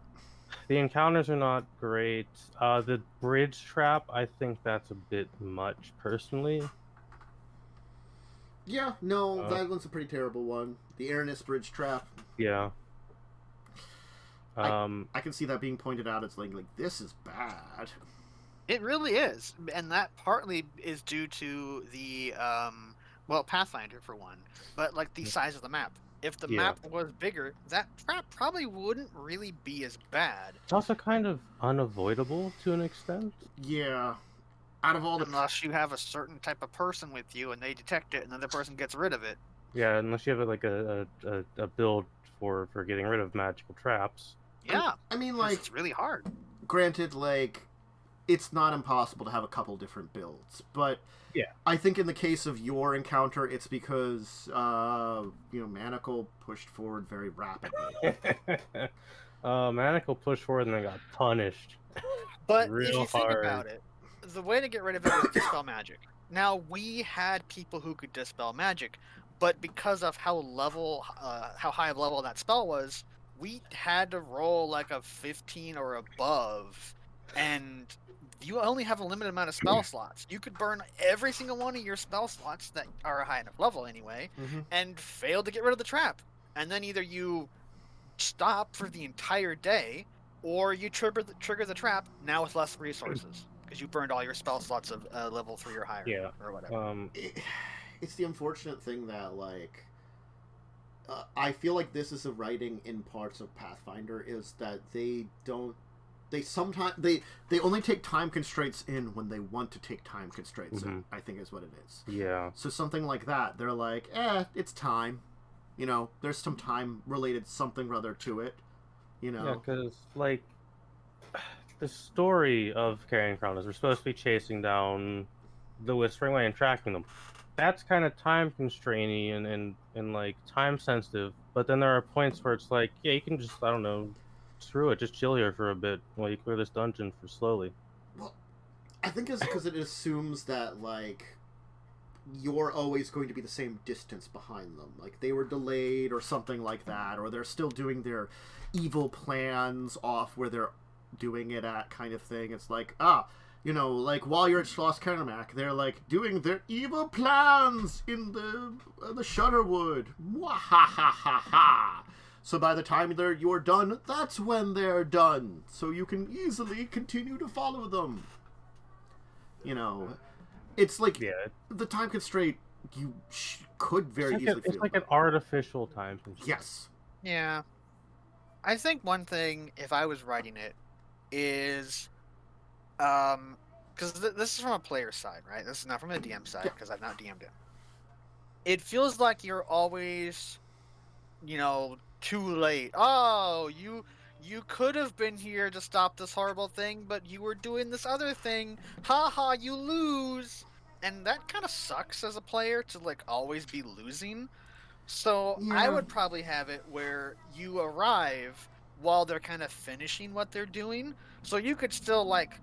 The encounters are not great. The bridge trap, I think that's a bit much, personally. Yeah, no, that one's a pretty terrible one. The Airness bridge trap. Yeah. I can see that being pointed out. It's like this is bad. It really is, and that partly is due to the Pathfinder for one, but like the size of the map. If the map was bigger, that trap probably wouldn't really be as bad. It's also kind of unavoidable to an extent. Yeah. Out of all the... Unless you have a certain type of person with you and they detect it and then the person gets rid of it. Yeah, unless you have like a build for getting rid of magical traps. Yeah. I mean, like... It's really hard. Granted, like, it's not impossible to have a couple different builds, but... Yeah. I think in the case of your encounter, it's because, Manacle pushed forward very rapidly. Manacle pushed forward and then got punished. But real if you think hard. about it, the way to get rid of it is dispel magic. Now, we had people who could dispel magic, but because of how high of level that spell was, we had to roll like a 15 or above, and you only have a limited amount of spell slots. You could burn every single one of your spell slots that are a high enough level anyway, and fail to get rid of the trap. And then either you stop for the entire day, or you trigger the trap now with less resources because you burned all your spell slots of level 3 or higher, or whatever. It's the unfortunate thing that I feel like this is a writing in parts of Pathfinder is that they only take time constraints in when they want to take time constraints in, I think is what it is. Yeah. So something like that, they're like, it's time. There's some time related something or other to it. Yeah, because, the story of Carrying Crown is we're supposed to be chasing down the Whispering Way and tracking them. That's kind of time constrainy and time sensitive, but then there are points where it's like, yeah, you can just, I don't know, screw it, just chill here for a bit while you clear this dungeon for slowly. Well, I think it's because it assumes that, you're always going to be the same distance behind them. Like, they were delayed or something like that, or they're still doing their evil plans off where they're doing it at kind of thing. It's like, while you're at Schloss Karamak, they're, doing their evil plans in the Shudderwood. Mwahahaha. So by the time you're done, that's when they're done. So you can easily continue to follow them. It's the time constraint you could very easily feel. It's like an artificial time constraint. Yes. Yeah. I think one thing, if I was writing it, is... because this is from a player side, right? This is not from a DM side, because I've not DM'd it. It feels like you're always, too late. Oh, you could have been here to stop this horrible thing, but you were doing this other thing. Ha, you lose. And that kind of sucks as a player to always be losing. So yeah. I would probably have it where you arrive while they're kind of finishing what they're doing. So you could still like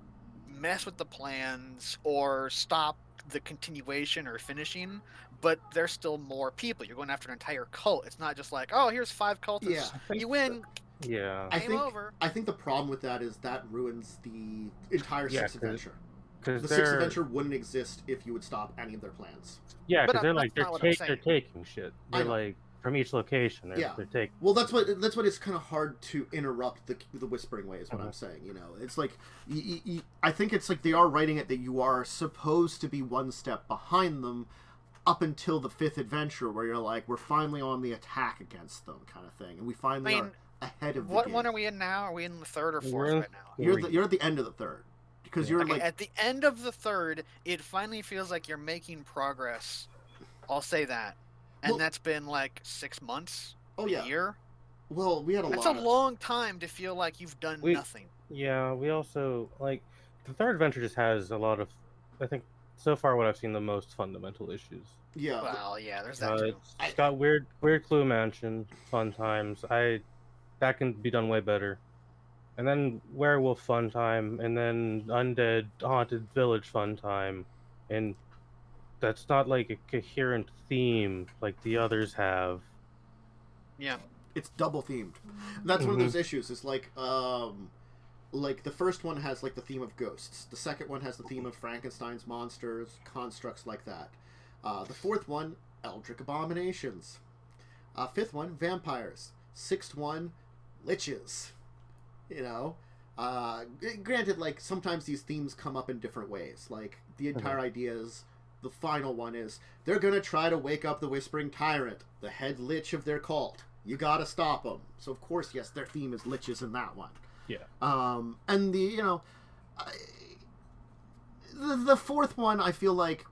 mess with the plans or stop the continuation or finishing, but there's still more people. You're going after an entire cult. It's not just like, oh, here's 5 cultists. Yeah. You win. Yeah. Game over. I think the problem with that is that ruins the entire sixth adventure. Because the sixth adventure wouldn't exist if you would stop any of their plans. Yeah, because they're they're taking shit. They're like from each location. They're taking. Well, that's what it's kind of hard to interrupt the Whispering Way is what I'm saying. You know, it's like I think it's like they are writing it that you are supposed to be one step behind them up until the 5th adventure, where you're like, we're finally on the attack against them, kind of thing, and we finally are ahead of the what game. one are we in now? Are we in the 3rd or 4th right now? You're at the end of the 3rd. Because you're like at the end of the 3rd, it finally feels like you're making progress. I'll say that, and that's been like 6 months, a year. Well, we had That's a long time to feel like you've done nothing. Yeah, we also like the 3rd adventure just has a lot of, I think, so far what I've seen the most fundamental issues. Yeah. Well, yeah, there's that too. It's got weird clue mansion, fun times. That can be done way better. And then werewolf fun time, and then undead haunted village fun time, and that's not like a coherent theme like the others have. Yeah, it's double themed. That's one of those issues. It's like the first one has like the theme of ghosts. The second one has the theme of Frankenstein's monsters, constructs like that. The 4th one, eldritch abominations. 5th one, vampires. 6th one, liches. You know, granted, like sometimes these themes come up in different ways. Like the entire idea is, the final one is they're gonna try to wake up the Whispering Tyrant, the head lich of their cult. You gotta stop them. So of course, yes, their theme is liches in that one. Yeah. And the 4th one, I feel like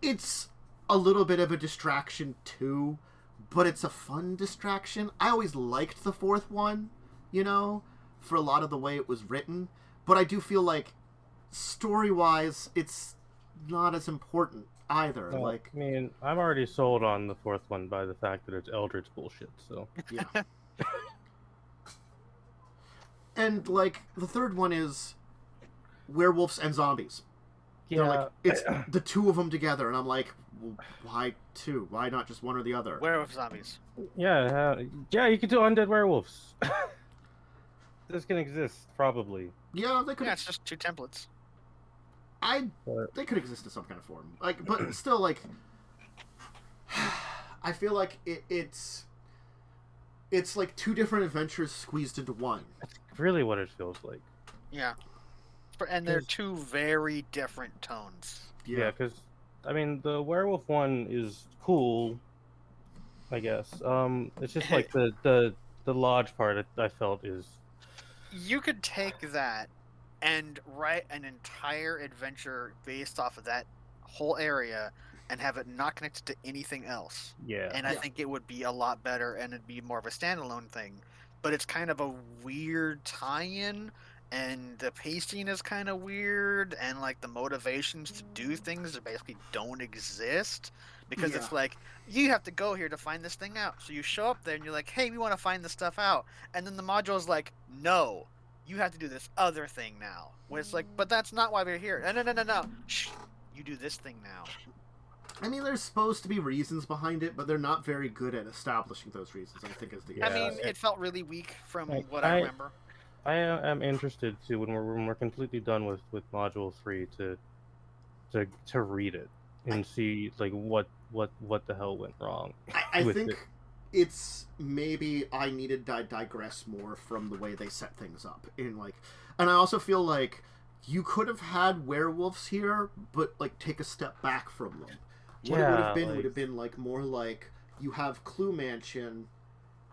it's a little bit of a distraction too, but it's a fun distraction. I always liked the 4th one. You know, for a lot of the way it was written. But I do feel like, story-wise, it's not as important either. Well, like, I mean, I'm already sold on the 4th one by the fact that it's Eldritch bullshit, so... Yeah. And, like, the 3rd one is werewolves and zombies. Yeah. They're like, it's the 2 of them together, and I'm like, well, why 2? Why not just 1 or the other? Werewolf zombies. Yeah, you could do undead werewolves. This can exist, probably. Yeah, they could. Yeah, it's just 2 templates. They could exist in some kind of form. Like, but still, like, I feel like it's like 2 different adventures squeezed into one. That's really what it feels like. Yeah, and they're 2 very different tones. Yeah, because I mean, the werewolf one is cool, I guess. It's just like the lodge part I felt is. You could take that and write an entire adventure based off of that whole area and have it not connected to anything else. Yeah. And I think it would be a lot better and it'd be more of a standalone thing. But it's kind of a weird tie-in, and the pacing is kind of weird, and like the motivations to do things that basically don't exist. Because it's like, you have to go here to find this thing out. So you show up there and you're like, hey, we want to find this stuff out. And then the module is like, no, you have to do this other thing now. When it's like, but that's not why we're here. No. Shh, you do this thing now. I mean, there's supposed to be reasons behind it, but they're not very good at establishing those reasons, I think, is the I mean, it felt really weak from what I remember. I am interested to, when we're completely done with Module 3, to read it and see like what the hell went wrong. I think it's maybe I needed to digress more from the way they set things up and I also feel like you could have had werewolves here, but like take a step back from them. What it would have been like more like you have Clue Mansion,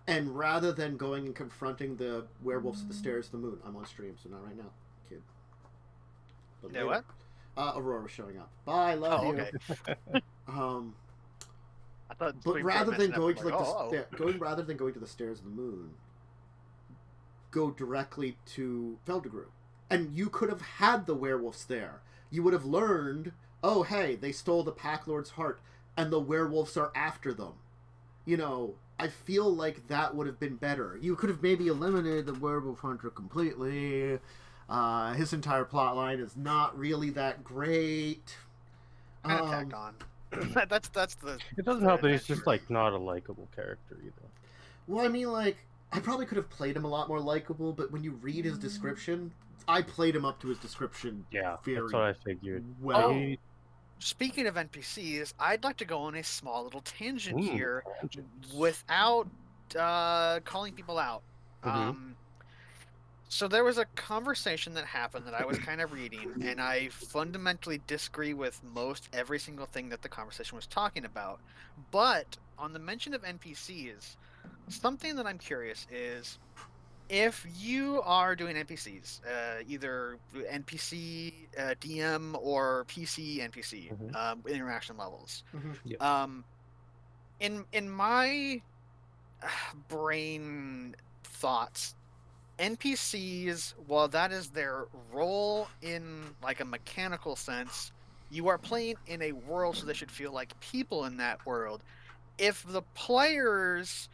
and rather than going and confronting the werewolves at the Stairs of the Moon, I'm on stream, so not right now, kid. But you know what? Aurora's showing up. Bye, love you. Okay. I thought, but rather than going to rather than going to the Stairs of the Moon, go directly to Feldegru, and you could have had the werewolves there. You would have learned, oh hey, they stole the Pack Lord's heart, and the werewolves are after them. You know, I feel like that would have been better. You could have maybe eliminated the werewolf hunter completely. His entire plot line is not really that great. Kind of tacked on. that's the. It doesn't help that he's just like not a likable character either. Well, I mean, like, I probably could have played him a lot more likable, but when you read his description, I played him up to his description. Yeah, very that's what I figured. well. Oh, speaking of NPCs, I'd like to go on a small little tangent here without calling people out. So there was a conversation that happened that I was kind of reading, and I fundamentally disagree with most every single thing that the conversation was talking about. But on the mention of NPCs, something that I'm curious is, if you are doing NPCs, either NPC, DM, or PC NPC interaction levels, in my brain thoughts, NPCs, while that is their role in like a mechanical sense, you are playing in a world, so they should feel like people in that world. If the players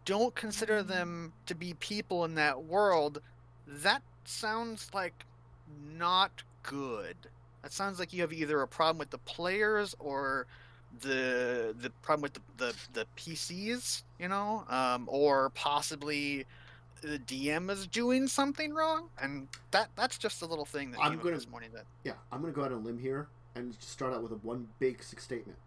don't consider them to be people in that world, that sounds like not good. That sounds like you have either a problem with the players or the problem with the PCs, you know, or possibly the DM is doing something wrong, and that's just a little thing that came up this morning. I'm gonna go out on a limb here and just start out with one basic statement.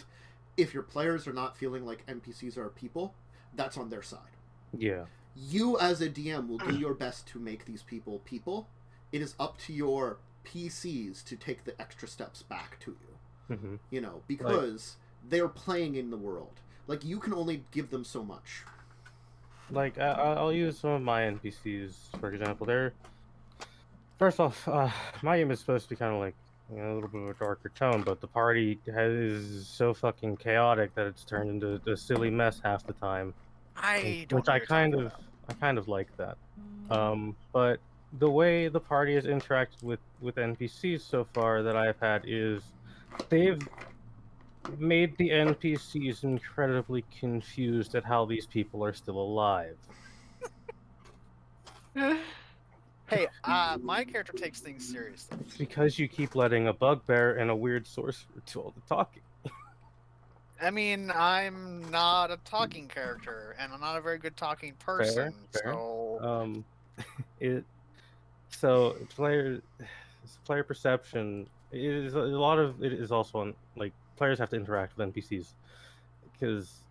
If your players are not feeling like NPCs are people, that's on their side. Yeah. You as a DM will do your best to make these people people. It is up to your PCs to take the extra steps back to you. You know, because they're playing in the world. Like, you can only give them so much. Like, I'll use some of my NPCs, for example. They're... First off, my game is supposed to be kind of like, you know, a little bit of a darker tone, but the party is so fucking chaotic that it's turned into a silly mess half the time. I kind of like that. But the way the party has interacted with NPCs so far that I've had is they've made the NPCs incredibly confused at how these people are still alive. Hey, my character takes things seriously. It's because you keep letting a bugbear and a weird sorcerer do all the talking. I mean, I'm not a talking character, and I'm not a very good talking person. Fair. So, player perception is a lot of it is also on, like, players have to interact with NPCs, because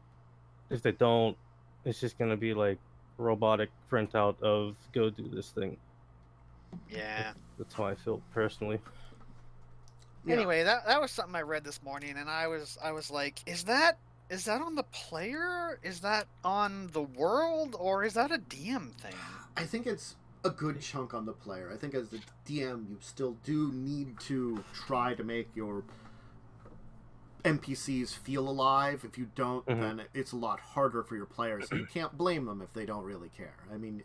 if they don't, it's just gonna be like robotic printout of go do this thing. Yeah, that's how I feel personally. Anyway, that was something I read this morning, and I was like, is that on the player? Is that on the world, or is that a DM thing? I think it's a good chunk on the player. I think as the DM, you still do need to try to make your NPCs feel alive. If you don't, then it's a lot harder for your players. You can't blame them if they don't really care. I mean,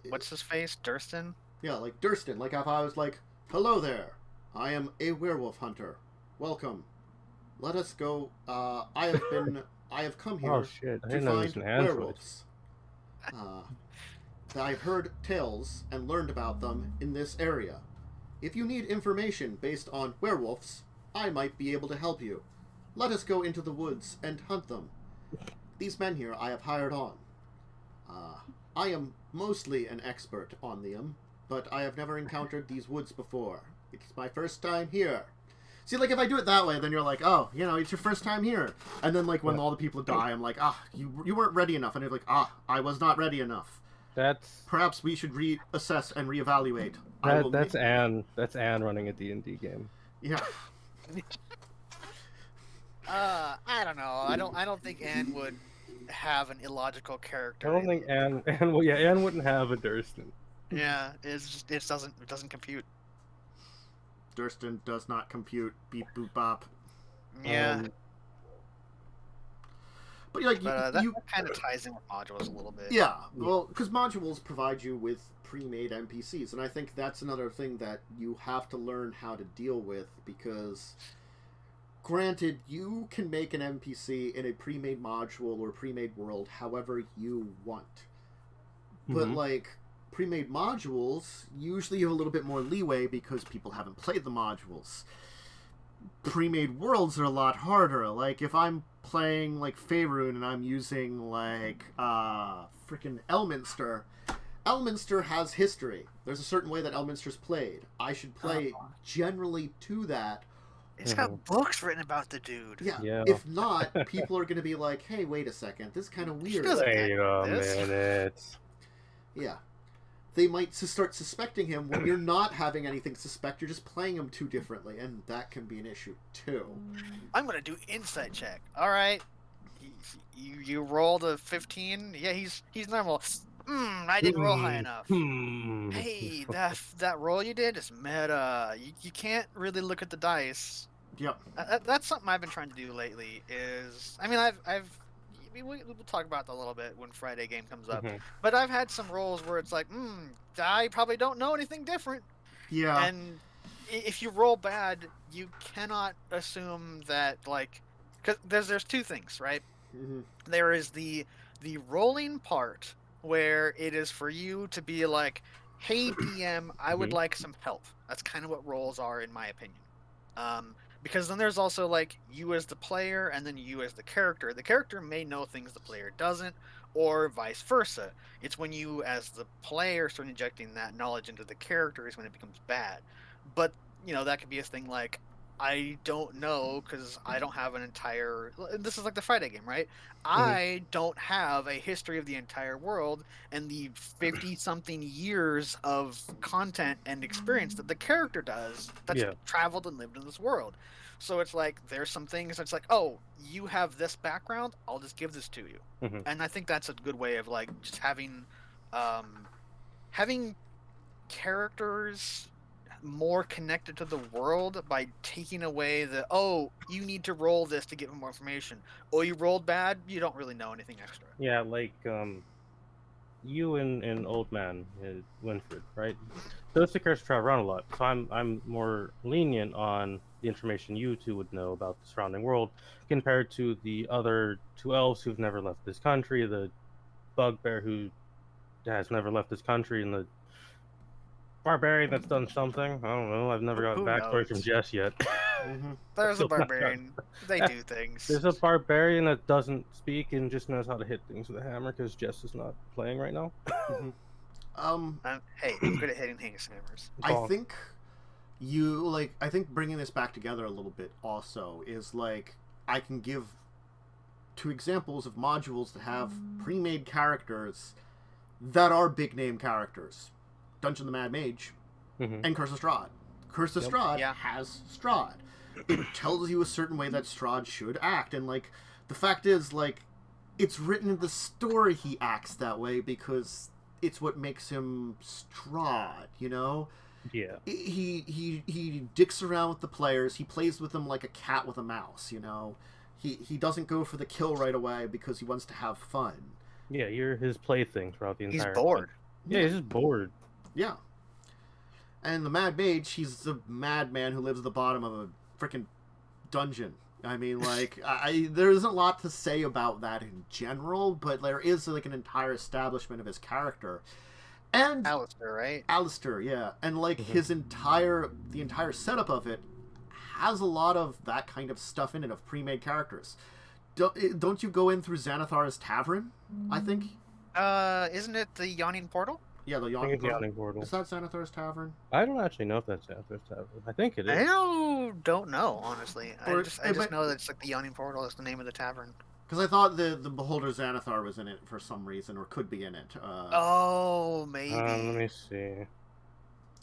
what's his face? Durston? Yeah, like Durston. Like if I was like, hello there, I am a werewolf hunter. Welcome. Let us go. I have come here to find werewolves. I've heard tales and learned about them in this area. If you need information based on werewolves, I might be able to help you. Let us go into the woods and hunt them. These men here I have hired on. I am mostly an expert on them, but I have never encountered these woods before. It's my first time here. See, like, if I do it that way, then you're like, oh, you know, it's your first time here. And then, like, when all the people die, I'm like, you weren't ready enough. And you're like, I was not ready enough. Perhaps we should reassess and reevaluate. That's Anne. That's Anne running a D&D game. Yeah. I don't know. I don't think Anne would have an illogical character. I don't think Anne wouldn't have a Durston. Yeah, it doesn't compute. Durston does not compute. Beep boop bop. Yeah. But like that kind of ties in with modules a little bit. Yeah, well, because modules provide you with pre-made NPCs, and I think that's another thing that you have to learn how to deal with, because granted, you can make an NPC in a pre-made module or pre-made world however you want. But, like, pre-made modules, usually you have a little bit more leeway because people haven't played the modules. Pre-made worlds are a lot harder. Like, if I'm playing, like, Faerun and I'm using, like, freaking Elminster, Elminster has history. There's a certain way that Elminster's played. I should play generally to that. It's got books written about the dude. Yeah. If not, people are going to be like, hey, wait a second. This is kind of weird. Wait a minute. Yeah. They might start suspecting him when you're not having anything suspect. You're just playing him too differently, and that can be an issue, too. I'm going to do insight check. All right. You rolled a 15? Yeah, he's normal. I didn't roll high enough. Hey, that roll you did is meta. You can't really look at the dice. Yep. That's something I've been trying to do lately. We'll talk about that a little bit when Friday game comes up. But I've had some rolls where it's like, I probably don't know anything different. Yeah. And if you roll bad, you cannot assume that, like, because there's two things, right? There is the rolling part where it is for you to be like, hey DM, I would like some help. That's kind of what rolls are, in my opinion. Because then there's also like you as the player and then you as the character. The character may know things the player doesn't, or vice versa. It's when you as the player start injecting that knowledge into the character is when it becomes bad. But, that could be a thing like, I don't know because I don't have an entire... This is like the Friday game, right? I don't have a history of the entire world and the 50-something years of content and experience that the character does that's traveled and lived in this world. So it's like, there's some things that's like, oh, you have this background, I'll just give this to you. And I think that's a good way of, like, just having characters more connected to the world by taking away you need to roll this to get more information. Oh, you rolled bad, you don't really know anything extra. Yeah, like you and Old Man Winfred, right? Those two characters travel around a lot, so I'm more lenient on the information you two would know about the surrounding world compared to the other two elves who've never left this country, the bugbear who has never left this country, and the barbarian that's done something. I don't know. I've never got a backstory from Jess yet. There's a barbarian. They do things. There's a barbarian that doesn't speak and just knows how to hit things with a hammer because Jess is not playing right now. Hey, I'm good at hitting hammers. I think I think bringing this back together a little bit also is like, I can give 2 examples of modules that have pre-made characters that are big name characters. Dungeon the Mad Mage and Curse of Strahd. Curse of Strahd has Strahd. It tells you a certain way that Strahd should act, and like the fact is, like, it's written in the story he acts that way because it's what makes him Strahd, Yeah. He dicks around with the players. He plays with them like a cat with a mouse, He doesn't go for the kill right away because he wants to have fun. Yeah, you're his plaything throughout the entire... He's bored. Yeah, he's just bored. Yeah. And the Mad Mage, he's the madman who lives at the bottom of a freaking dungeon. I mean, like, there isn't a lot to say about that in general, but there is, like, an entire establishment of his character. And Alistair, right? Alistair, yeah. And, like, the entire setup of it has a lot of that kind of stuff in it, of pre-made characters. Don't you go in through Xanathar's Tavern, I think? Isn't it the Yawning Portal? Yeah, the Yawning Portal. Is that Xanathar's Tavern? I don't actually know if that's Xanathar's Tavern. I think it is. I don't know, honestly. I just know that it's like the Yawning Portal is the name of the tavern. Because I thought the Beholder Xanathar was in it for some reason, or could be in it. Maybe. Let me see.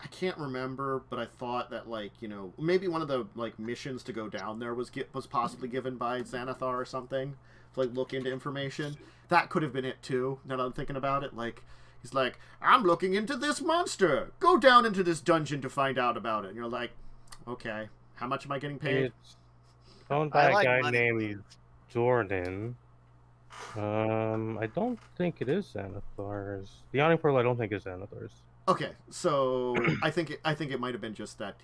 I can't remember, but I thought that, like, maybe one of the, like, missions to go down there was possibly given by Xanathar or something, to, like, look into information. That could have been it, too, now that I'm thinking about it. Like, he's like, I'm looking into this monster! Go down into this dungeon to find out about it. And you're like, okay, how much am I getting paid? It's owned by a guy named Jordan. I don't think it is Xanathar's. The Yawning Portal I don't think is Xanathar's. Okay, so I think it might have been just that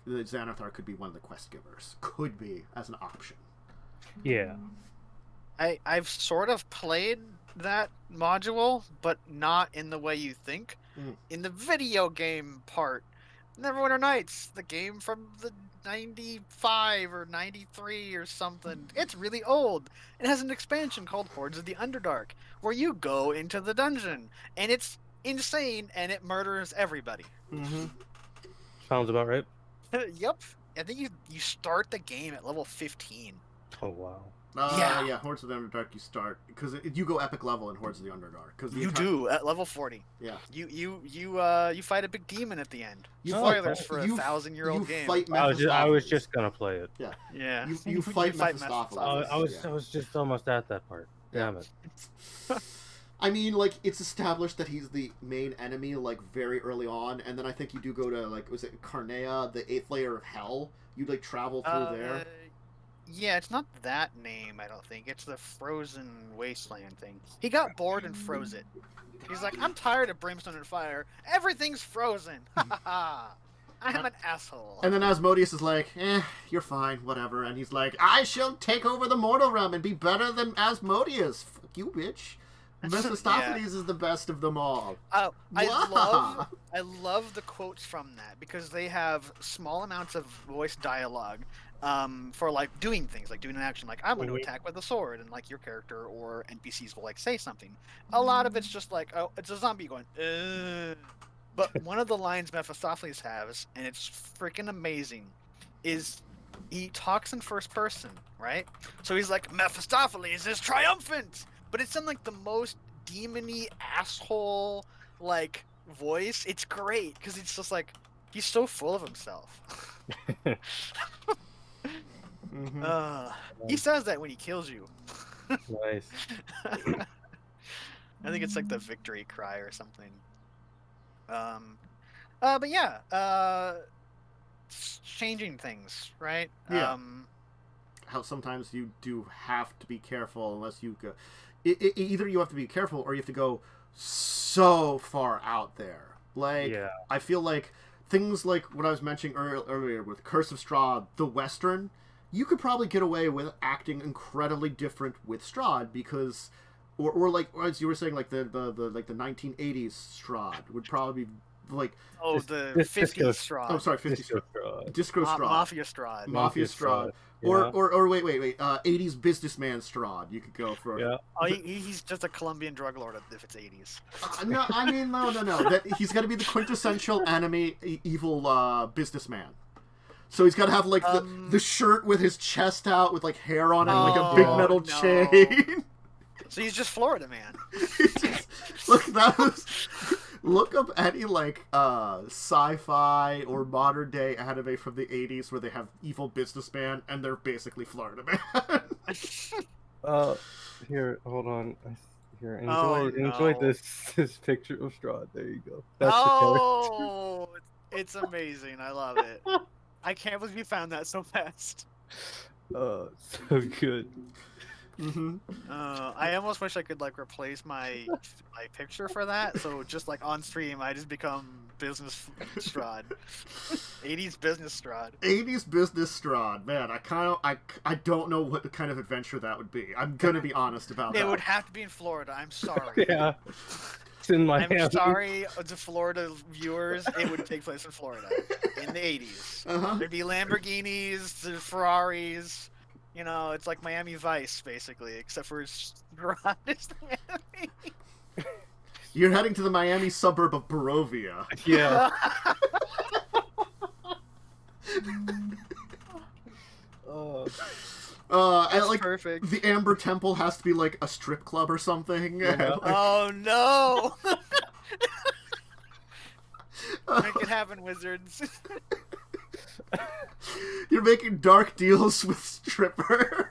the Xanathar could be one of the quest givers. Could be as an option. Yeah. I've sort of played that module, but not in the way you think. In the video game part, Neverwinter Nights, the game from the 95 or 93 or something. It's really old. It has an expansion called Hordes of the Underdark, where you go into the dungeon, and it's insane, and it murders everybody. Mm-hmm. Sounds about right. Yep. I think you start the game at level 15. Oh, wow. Yeah, Hordes of the Underdark you start, because you go epic level in Hordes of the Underdark. Cause you do, at level 40. Yeah. You fight a big demon at the end. Spoilers for a 1,000-year-old game. I was just gonna play it. Yeah. Yeah. You fight Mephistopheles. I was just almost at that part. Damn it. I mean, like, it's established that he's the main enemy, like, very early on, and then I think you do go to, like, was it Carnea, the 8th layer of Hell? You, like, travel through there. Yeah, it's not that name, I don't think. It's the Frozen Wasteland thing. He got bored and froze it. He's like, I'm tired of brimstone and fire. Everything's frozen. Ha ha ha. I'm an asshole. And then Asmodeus is like, you're fine, whatever. And he's like, I shall take over the mortal realm and be better than Asmodeus. Fuck you, bitch. Mephistopheles is the best of them all. I love the quotes from that, because they have small amounts of voice dialogue for, like, doing things, like doing an action, like, I'm going to attack with a sword, and, like, your character or NPCs will, like, say something. A lot of it's just like, oh, it's a zombie going, But one of the lines Mephistopheles has, and it's freaking amazing, is he talks in first person, right? So he's like, Mephistopheles is triumphant! But it's in, like, the most demon-y asshole, like, voice. It's great, because it's just, like, he's so full of himself. He says that when he kills you. Nice. I think it's, like, the victory cry or something. But yeah, changing things, right? Yeah. How sometimes you do have to be careful unless you go... Either you have to be careful or you have to go so far out there. Like, I feel like things like what I was mentioning earlier with Curse of Strahd, the Western, you could probably get away with acting incredibly different with Strahd because... Or like, as you were saying, like the 1980s Strahd would probably be like... Oh, the 50s Strahd. Oh, sorry, 50s Strahd. Disco Strahd. Mafia Strahd. Mafia Strahd. Or wait, 80s businessman Strahd. You could go for... Yeah. Oh, he's just a Colombian drug lord if it's 80s. No, I mean, no. That he's got to be the quintessential enemy evil businessman. So he's got to have, like, the shirt with his chest out with, like, hair on it and, like, a big metal chain. So he's just Florida man. Look up any, like, sci-fi or modern day anime from the 80s where they have evil businessman and they're basically Florida man. Here, hold on. Here, enjoy this picture of Strahd. There you go. That's the character. It's amazing. I love it. I can't believe you found that so fast. So good. Mm-hmm. I almost wish I could, like, replace my picture for that. So just, like, on stream, I just become business Strahd. 80s business Strahd. 80s business Strahd. Man, I don't know what kind of adventure that would be. I'm gonna be honest about that. It would have to be in Florida. I'm sorry. Yeah. It's in Miami. I'm sorry to Florida viewers. It would take place in Florida in the 80s. Uh-huh. There'd be Lamborghinis, Ferraris. You know, it's like Miami Vice, basically, except for Strahd is the enemy. You're heading to the Miami suburb of Barovia. Yeah. That's like, perfect. The Amber Temple has to be like a strip club or something. Yeah. Oh no! Make it happen, wizards. You're making dark deals with strippers.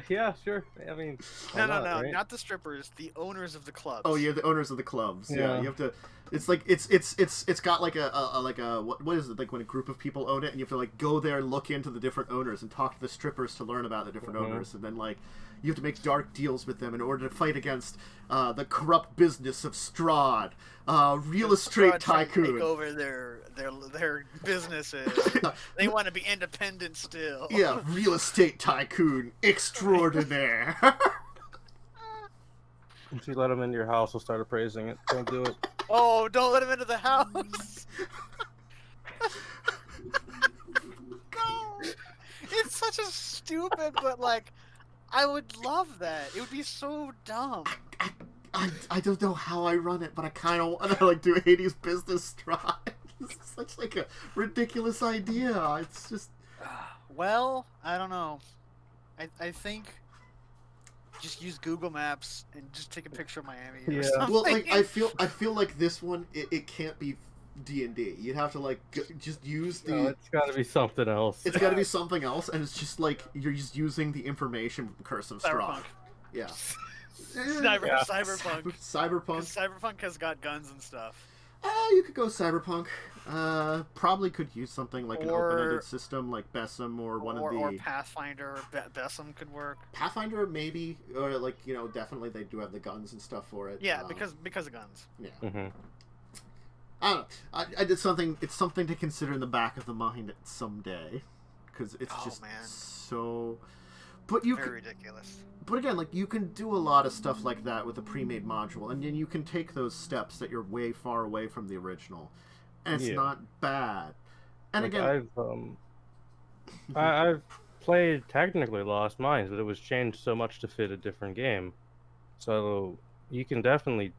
Yeah, sure. I mean, No, right? not the strippers. The owners of the clubs. Oh yeah, the owners of the clubs. Yeah. You have to. It's like it's got like a what is it, like when a group of people own it and you have to, like, go there and look into the different owners and talk to the strippers to learn about the different owners, and then, like, You have to make dark deals with them in order to fight against the corrupt business of Strahd, real estate tycoon. Take over their businesses. They want to be independent still. Yeah, real estate tycoon extraordinaire. If you let him into your house, he'll start appraising it. Don't do it. Oh, don't let him into the house. It's such a stupid, but like, I would love that. It would be so dumb. I don't know how I run it, but I kind of want to like do Hades' business stride. It's such like a ridiculous idea. It's just. Well, I don't know. I think just use Google Maps and just take a picture of Miami. Or something. Well, like I feel like this one it can't be D&D. You'd have to like just use the. No, it's got to be something else. It's got to be something else, and it's just like you're just using the information from Curse of Strahd. Yeah. Cyberpunk. Cyberpunk. Cyberpunk has got guns and stuff. You could go Cyberpunk. Probably could use something like an open-ended system like Besom or one of the... Or Pathfinder. Besom could work. Pathfinder, maybe. Or, like, definitely they do have the guns and stuff for it. Yeah, because of guns. Yeah. Mm-hmm. I don't know. I did something... It's something to consider in the back of the mind someday. Because it's just so... But Very ridiculous. But again, like, you can do a lot of stuff like that with a pre-made module, and then you can take those steps that you're way far away from the original, and it's not bad. And like again, I've played technically Lost Mines, but it was changed so much to fit a different game. So you can definitely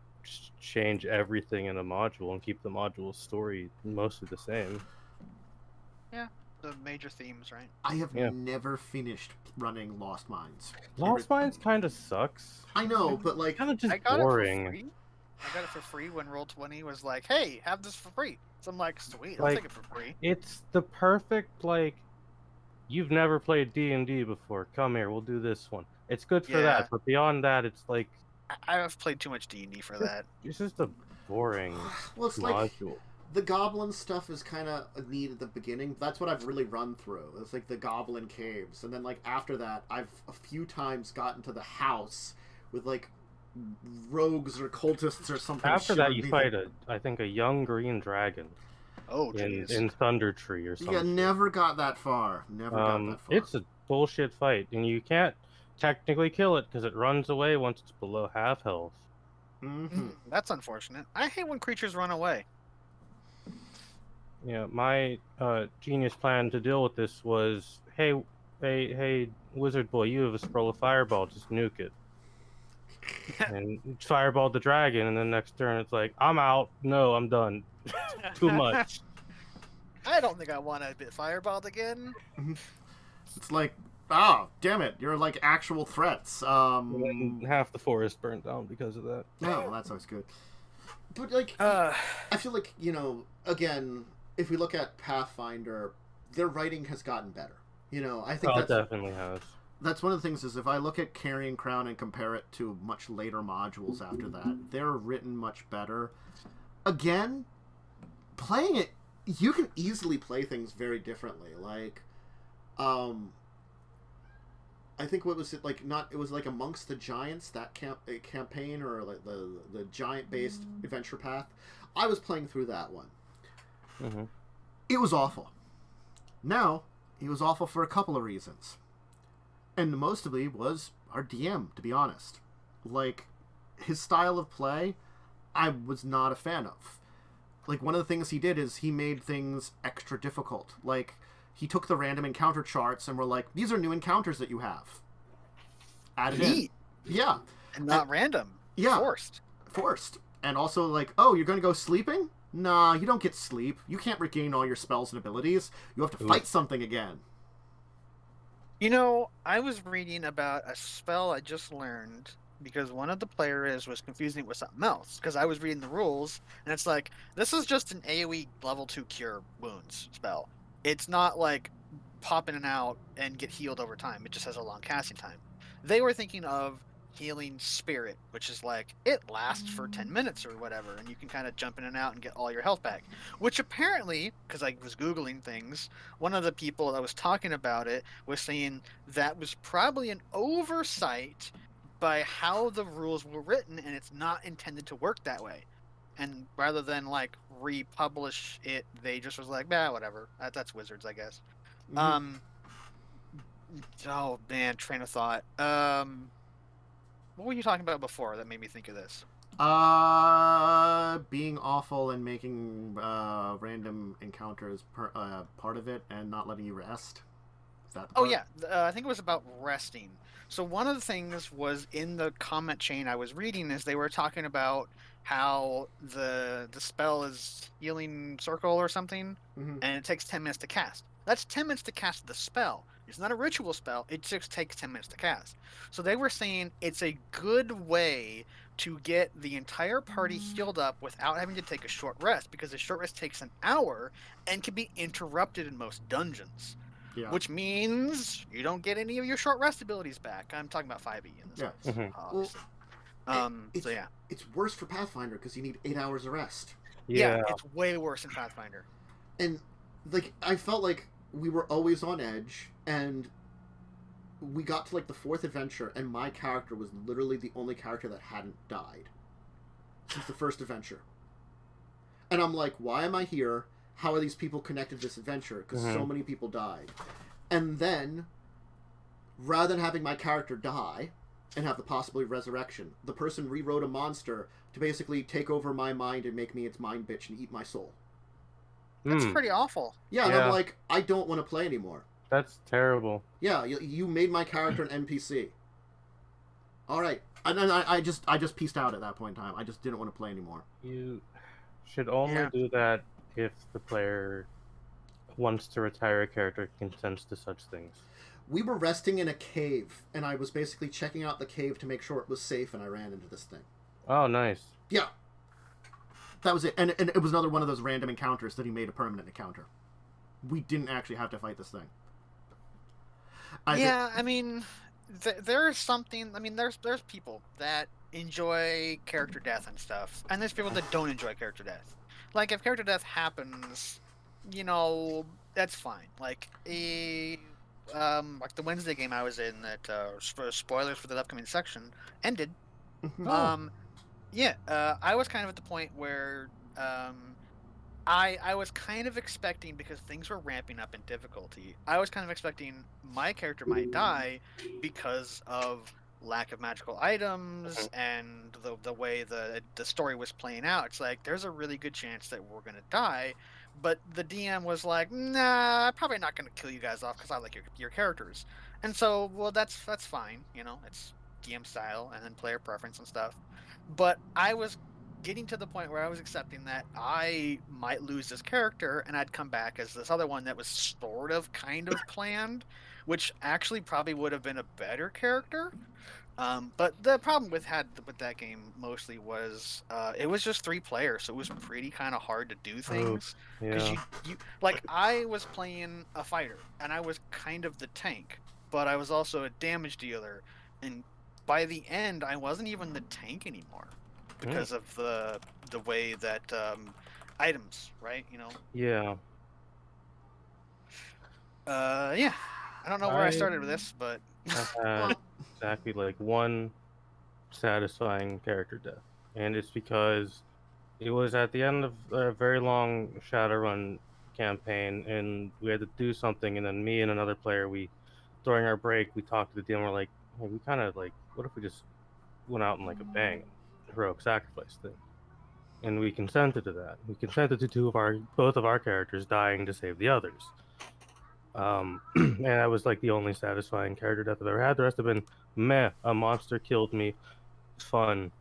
change everything in a module and keep the module story mostly the same. Yeah. The major themes, right? I have never finished running Lost Mines. Lost Mines kind of sucks. I know, but like... kind of just boring. I got it for free when Roll20 was like, hey, have this for free. So I'm like, sweet, I'll take it for free. It's the perfect, like, you've never played D&D before. Come here, we'll do this one. It's good for that, but beyond that, it's like... I have played too much D&D for that. It's just a boring module. Like... The goblin stuff is kind of neat at the beginning. That's what I've really run through. It's like the goblin caves. And then, like, after that, I've a few times gotten to the house with, like, rogues or cultists or something. After that, you fight, I think, a young green dragon. Oh, in Thunder Tree or something. Yeah, never got that far. Never got that far. It's a bullshit fight. And you can't technically kill it because it runs away once it's below half health. Mm-hmm. That's unfortunate. I hate when creatures run away. Yeah, my genius plan to deal with this was, hey, wizard boy, you have a scroll of fireball, just nuke it. And fireball the dragon, and then next turn it's like, I'm out, no, I'm done. Too much. I don't think I want to get fireballed again. It's like, oh, damn it, you're like actual threats. And half the forest burned down because of that. Oh, well, that's always good. But, like, I feel like, again... If we look at Pathfinder, their writing has gotten better. I think it definitely has. That's one of the things is if I look at Carrion Crown and compare it to much later modules after that, they're written much better. Again, playing it, you can easily play things very differently. Like, I think what was it like? It was like Amongst the Giants, that campaign, or like the giant-based adventure path. I was playing through that one. Mm-hmm. It was awful. Now, it was awful for a couple of reasons. And mostly was our DM, to be honest. Like, his style of play, I was not a fan of. Like, one of the things he did is he made things extra difficult. Like, he took the random encounter charts and were like, these are new encounters that you have. Added in. Yeah. And not random. Yeah. Forced. And also, like, oh, you're going to go sleeping? Nah, you don't get sleep. You can't regain all your spells and abilities. You have to fight something again. I was reading about a spell I just learned because one of the players was confusing it with something else. Because I was reading the rules, and it's like, this is just an AoE level 2 cure wounds spell. It's not like pop in and out and get healed over time. It just has a long casting time. They were thinking of healing spirit, which is like, it lasts for 10 minutes or whatever, and you can kind of jump in and out and get all your health back. Which apparently, because I was Googling things, one of the people that was talking about it was saying that was probably an oversight by how the rules were written, and it's not intended to work that way. And rather than like republish it, they just was like, nah, whatever. That's Wizards, I guess. Mm-hmm. Oh man, train of thought. What were you talking about before that made me think of this? Being awful and making random encounters part of it, and not letting you rest. Is that the part? Oh yeah, I think it was about resting. So one of the things was in the comment chain I was reading is they were talking about how the spell is healing circle or something, and it takes 10 minutes to cast. That's 10 minutes to cast the spell. It's not a ritual spell. It just takes 10 minutes to cast. So they were saying it's a good way to get the entire party healed up without having to take a short rest, because a short rest takes an hour and can be interrupted in most dungeons. Yeah. Which means you don't get any of your short rest abilities back. I'm talking about 5e in this case. So yeah. It's worse for Pathfinder because you need 8 hours of rest. Yeah, it's way worse in Pathfinder. And like I felt like we were always on edge, and we got to like the 4th adventure, and my character was literally the only character that hadn't died since the 1st adventure. And I'm like, why am I here? How are these people connected to this adventure? Because so many people died. And then, rather than having my character die and have the possibility of resurrection, the person rewrote a monster to basically take over my mind and make me its mind bitch and eat my soul. That's pretty awful. Yeah, and I'm like, I don't want to play anymore. That's terrible. Yeah, you made my character an NPC. All right, and then I just pieced out at that point in time. I just didn't want to play anymore. You should only do that if the player wants to retire a character, consents to such things. We were resting in a cave, and I was basically checking out the cave to make sure it was safe, and I ran into this thing. Oh, nice. Yeah. That was it. And it was another one of those random encounters that he made a permanent encounter. We didn't actually have to fight this thing. I mean, there's something... I mean, there's people that enjoy character death and stuff, and there's people that don't enjoy character death. Like, if character death happens, you know, that's fine. Like the Wednesday game I was in that, spoilers for the upcoming section, ended. I was kind of at the point where I was kind of expecting, because things were ramping up in difficulty, I was kind of expecting my character might die because of lack of magical items and the way the story was playing out. It's like, there's a really good chance that we're going to die, but the DM was like, nah, I'm probably not going to kill you guys off because I like your characters. And so, well, that's fine, you know, it's DM style and then player preference and stuff. But I was getting to the point where I was accepting that I might lose this character, and I'd come back as this other one that was sort of kind of planned, which actually probably would have been a better character. But the problem with that game mostly was it was just 3 players, so it was pretty kind of hard to do things. Because you like, I was playing a fighter, and I was kind of the tank, but I was also a damage dealer, and by the end, I wasn't even the tank anymore because of the way that items, right? You know. Yeah. Yeah. I don't know where I started with this, but I had exactly like one satisfying character death, and it's because it was at the end of a very long Shadowrun campaign, and we had to do something, and then me and another player, during our break, we talked to the DM. We're like, hey, we kind of like, what if we just went out and like a bang heroic sacrifice thing? And we consented to that. We consented to both of our characters dying to save the others. And that was like the only satisfying character death I've ever had. The rest have been meh. A monster killed me. Fun.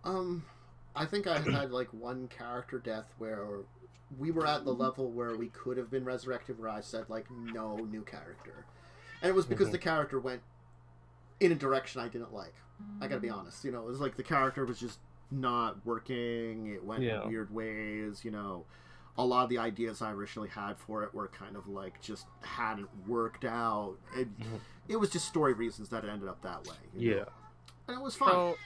I think I had like one character death where we were at the level where we could have been resurrected, where I said like, no new character, and it was because the character went in a direction I didn't like. I gotta be honest. You know, it was like the character was just not working. It went in weird ways. You know, a lot of the ideas I originally had for it were kind of like just hadn't worked out. It was just story reasons that it ended up that way. You know? and it was fun. So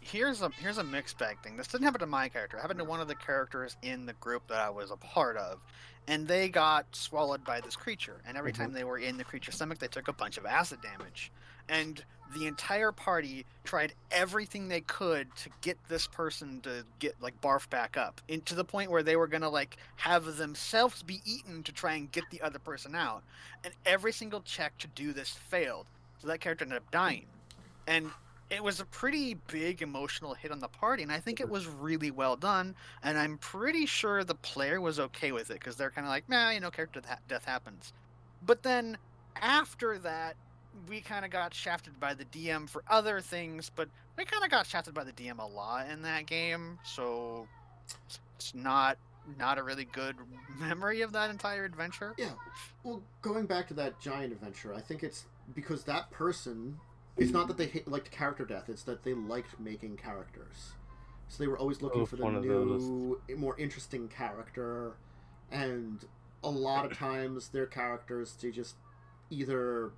here's a mixed bag thing. This didn't happen to my character. It happened to one of the characters in the group that I was a part of, and they got swallowed by this creature. And every time they were in the creature's stomach, they took a bunch of acid damage. And the entire party tried everything they could to get this person to get like barf back up, to the point where they were gonna like have themselves be eaten to try and get the other person out. And every single check to do this failed, so that character ended up dying. And it was a pretty big emotional hit on the party, and I think it was really well done. And I'm pretty sure the player was okay with it, because they're kind of like, nah, you know, character death happens. But then after that, we kind of got shafted by the DM for other things, but we kind of got shafted by the DM a lot in that game, so it's not a really good memory of that entire adventure. Yeah. Well, going back to that giant adventure, I think it's because that person, it's not that they liked character death, it's that they liked making characters. So they were always looking for the new, more interesting character, and a lot of times their characters, they just either...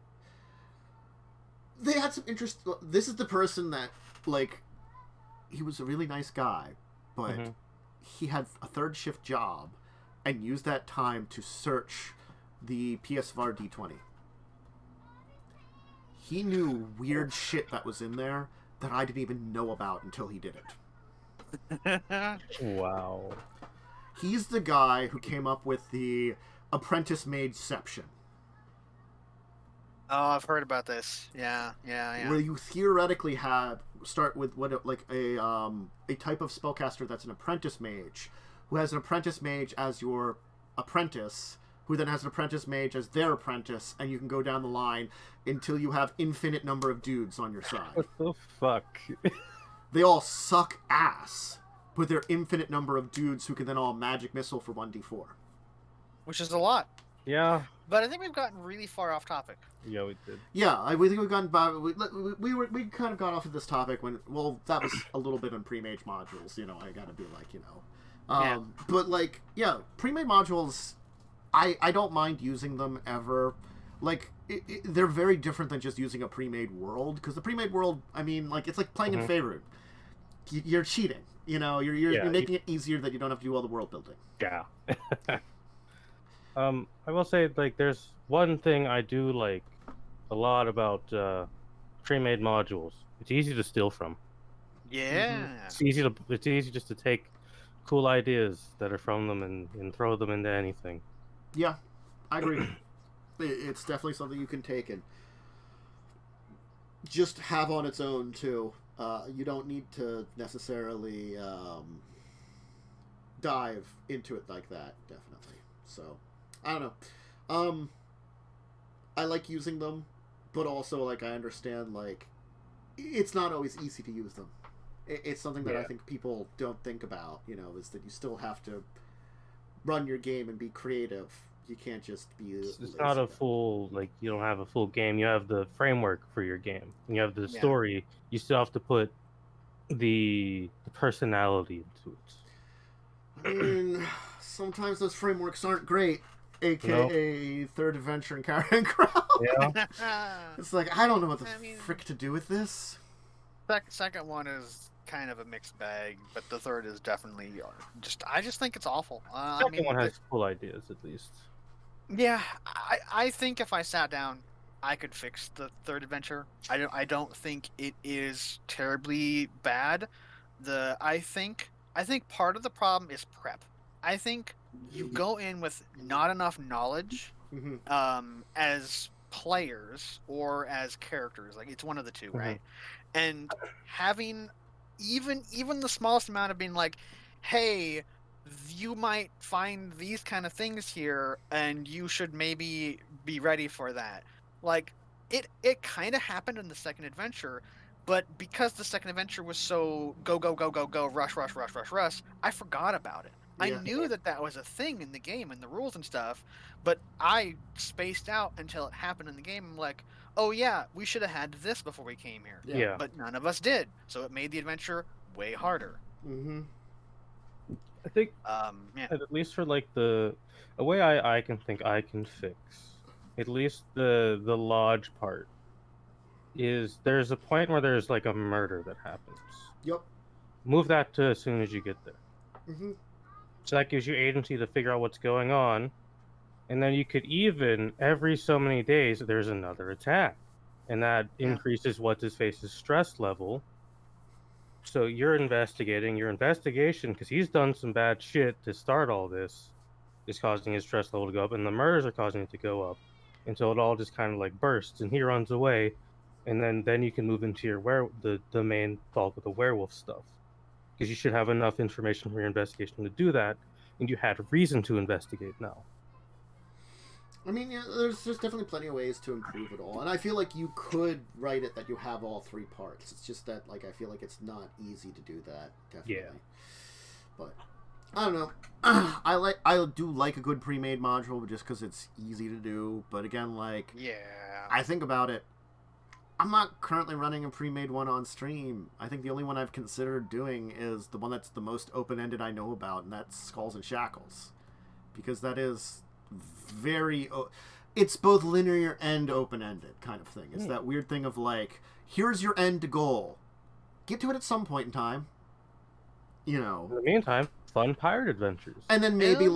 They had some interest... This is the person that, like, he was a really nice guy, but he had a third shift job and used that time to search the PSVR D20. He knew weird shit that was in there that I didn't even know about until he did it. Wow. He's the guy who came up with the apprentice madeception. Oh, I've heard about this. Yeah. Where you theoretically start with a type of spellcaster that's an apprentice mage, who has an apprentice mage as your apprentice, who then has an apprentice mage as their apprentice, and you can go down the line until you have infinite number of dudes on your side. What the fuck? They all suck ass, with their infinite number of dudes who can then all magic missile for 1d4. Which is a lot. Yeah. But I think we've gotten really far off topic. Yeah, we did. Yeah, we think we've gotten by. We kind of got off of this topic when, well, that was a little bit on pre-made modules. You know, I gotta be like, you know, but like, yeah, pre-made modules, I don't mind using them ever. Like, they're very different than just using a pre-made world, because the pre-made world, I mean, like, it's like playing in Faerun. You're cheating. You know, you're making it easier that you don't have to do all the world building. Yeah. I will say, like, there's one thing I do like a lot about pre-made modules. It's easy to steal from. Yeah. It's easy just to take cool ideas that are from them and throw them into anything. Yeah, I agree. It's definitely something you can take and just have on its own too. You don't need to necessarily dive into it like that, definitely. So, I don't know. I like using them, but also, like, I understand, like, it's not always easy to use them. It's something that I think people don't think about, you know, is that you still have to run your game and be creative. You can't just be... It's not a full, like, you don't have a full game. You have the framework for your game. And you have the story. You still have to put the personality into it. I mean, sometimes those frameworks aren't great. AKA third adventure and Carrying Crowd. Yeah. It's like, I don't know what the frick to do with this. Second one is kind of a mixed bag, but the third is definitely I just think it's awful. Second one has cool ideas, at least. Yeah, I think if I sat down, I could fix the third adventure. I don't think it is terribly bad. I think part of the problem is prep. I think you go in with not enough knowledge as players or as characters. Like, it's one of the two, right? And having even the smallest amount of being like, hey, you might find these kind of things here and you should maybe be ready for that. Like, it kind of happened in the second adventure, but because the second adventure was so go, rush, I forgot about it. I knew that was a thing in the game and the rules and stuff, but I spaced out until it happened in the game. I'm like, oh yeah, we should have had this before we came here. Yeah. But none of us did, so it made the adventure way harder. I think, at least for, like, a way I can think I can fix, at least the lodge part, is there's a point where there's like a murder that happens. Yep. Move that to as soon as you get there. Mm-hmm. So that gives you agency to figure out what's going on. And then you could even, every so many days, there's another attack. And that increases what's-his-face's stress level. So you're investigating. Your investigation, because he's done some bad shit to start all this, is causing his stress level to go up. And the murders are causing it to go up. Until it all just kind of like bursts. And he runs away. And then you can move into your the main bulk of the werewolf stuff. Because you should have enough information for your investigation to do that. And you had a reason to investigate now. I mean, yeah, there's definitely plenty of ways to improve it all, and I feel like you could write it that you have all three parts. It's just that, like, I feel like it's not easy to do that. Definitely. Yeah. But I don't know. I do like a good pre-made module just because it's easy to do. But again, like, I think about it. I'm not currently running a pre-made one on stream. I think the only one I've considered doing is the one that's the most open-ended I know about, and that's Skulls and Shackles, because that is it's both linear and open-ended kind of thing. It's that weird thing of like, here's your end goal, get to it at some point in time, you know. In the meantime, fun pirate adventures. And then maybe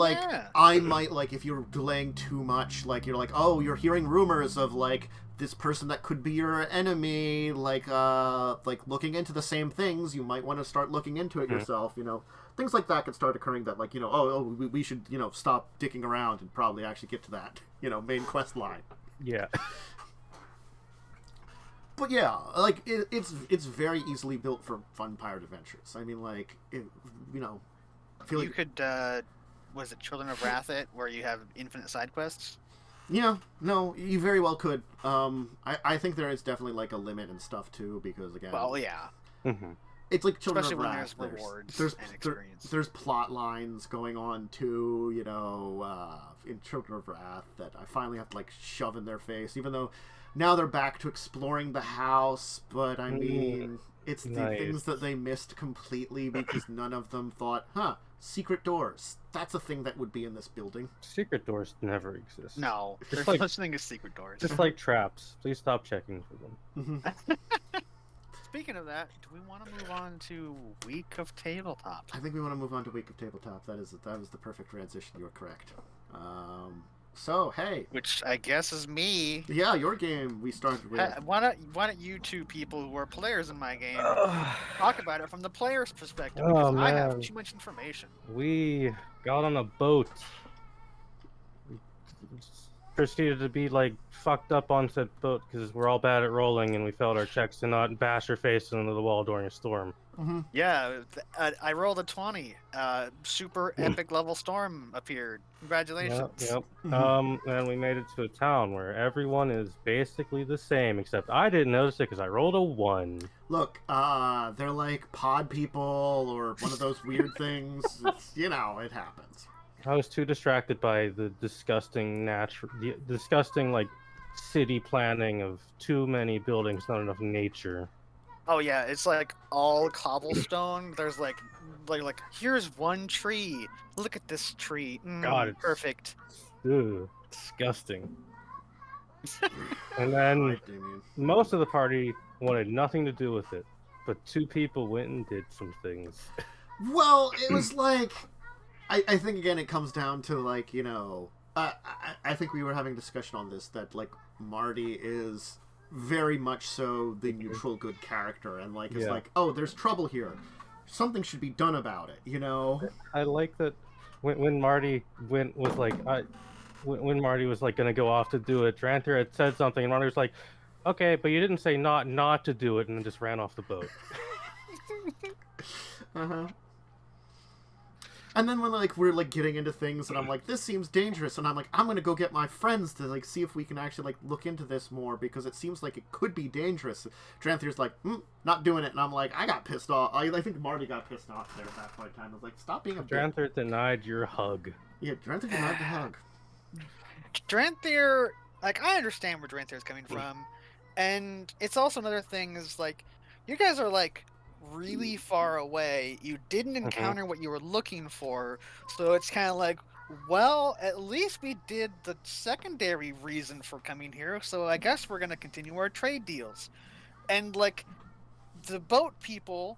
I might, like, if you're delaying too much, like, you're like, oh, you're hearing rumors of like this person that could be your enemy, like looking into the same things, you might want to start looking into it yourself, you know. Things like that could start occurring that, like, you know, we should, you know, stop dicking around and probably actually get to that, you know, main quest line. Yeah. But yeah, like, it's very easily built for fun pirate adventures. I mean, like, you know, I feel you could, was it Children of Wrath where you have infinite side quests? Yeah, no, you very well could. I think there is definitely, like, a limit and stuff, too, because, again... Well, yeah. Mm-hmm. It's like Children of Wrath. Especially when there's rewards and experience. There's plot lines going on, too, you know, in Children of Wrath that I finally have to, like, shove in their face, even though now they're back to exploring the house, but, I mean, it's the things that they missed completely because none of them thought, secret doors. That's a thing that would be in this building. Secret doors never exist. No, there's no such thing as secret doors. Just like traps. Please stop checking for them. Mm-hmm. Speaking of that, do we want to move on to Week of Tabletop? I think we want to move on to Week of Tabletop. That was the perfect transition. You were correct. So, hey. Which I guess is me. Yeah, your game we started with. Why don't you two people who are players in my game talk about it from the player's perspective? Because I have too much information. We got on a boat. Proceeded to be like fucked up on said boat because we're all bad at rolling and we failed our checks to not bash our face into the wall during a storm. Mm-hmm. Yeah, I rolled a 20. Super epic level storm appeared. Congratulations. Yep. And we made it to a town where everyone is basically the same, except I didn't notice it because I rolled a 1. Look, they're like pod people or one of those weird things. It's, you know, it happens. I was too distracted by the disgusting like city planning of too many buildings, not enough nature. Oh yeah, it's like all cobblestone. There's like here's one tree. Look at this tree. God, it's perfect. Ew, disgusting. And then most of the party wanted nothing to do with it, but 2 people went and did some things. Well, it was like. I think, again, it comes down to, like, you know, I think we were having a discussion on this, that, like, Marty is very much so the neutral good character, and, like, it's like, oh, there's trouble here. Something should be done about it, you know? I like that when Marty when Marty was, like, going to go off to do it, Dranther had said something, and Marty was like, okay, but you didn't say not to do it, and then just ran off the boat. Uh-huh. And then when, like, we're, like, getting into things, and I'm like, this seems dangerous, and I'm like, I'm gonna go get my friends to, like, see if we can actually, like, look into this more, because it seems like it could be dangerous. Dranther's like, not doing it, and I'm like, I got pissed off. I think Marty got pissed off there at that point in time. I was like, stop being a bitch. Dranther denied your hug. Yeah, Dranther denied the hug. Dranther, like, I understand where Dranther is coming from, and it's also another thing is, like, you guys are, like, really far away. You didn't encounter what you were looking for, so it's kind of like, Well, at least we did the secondary reason for coming here, so I guess we're gonna continue our trade deals. And like the boat people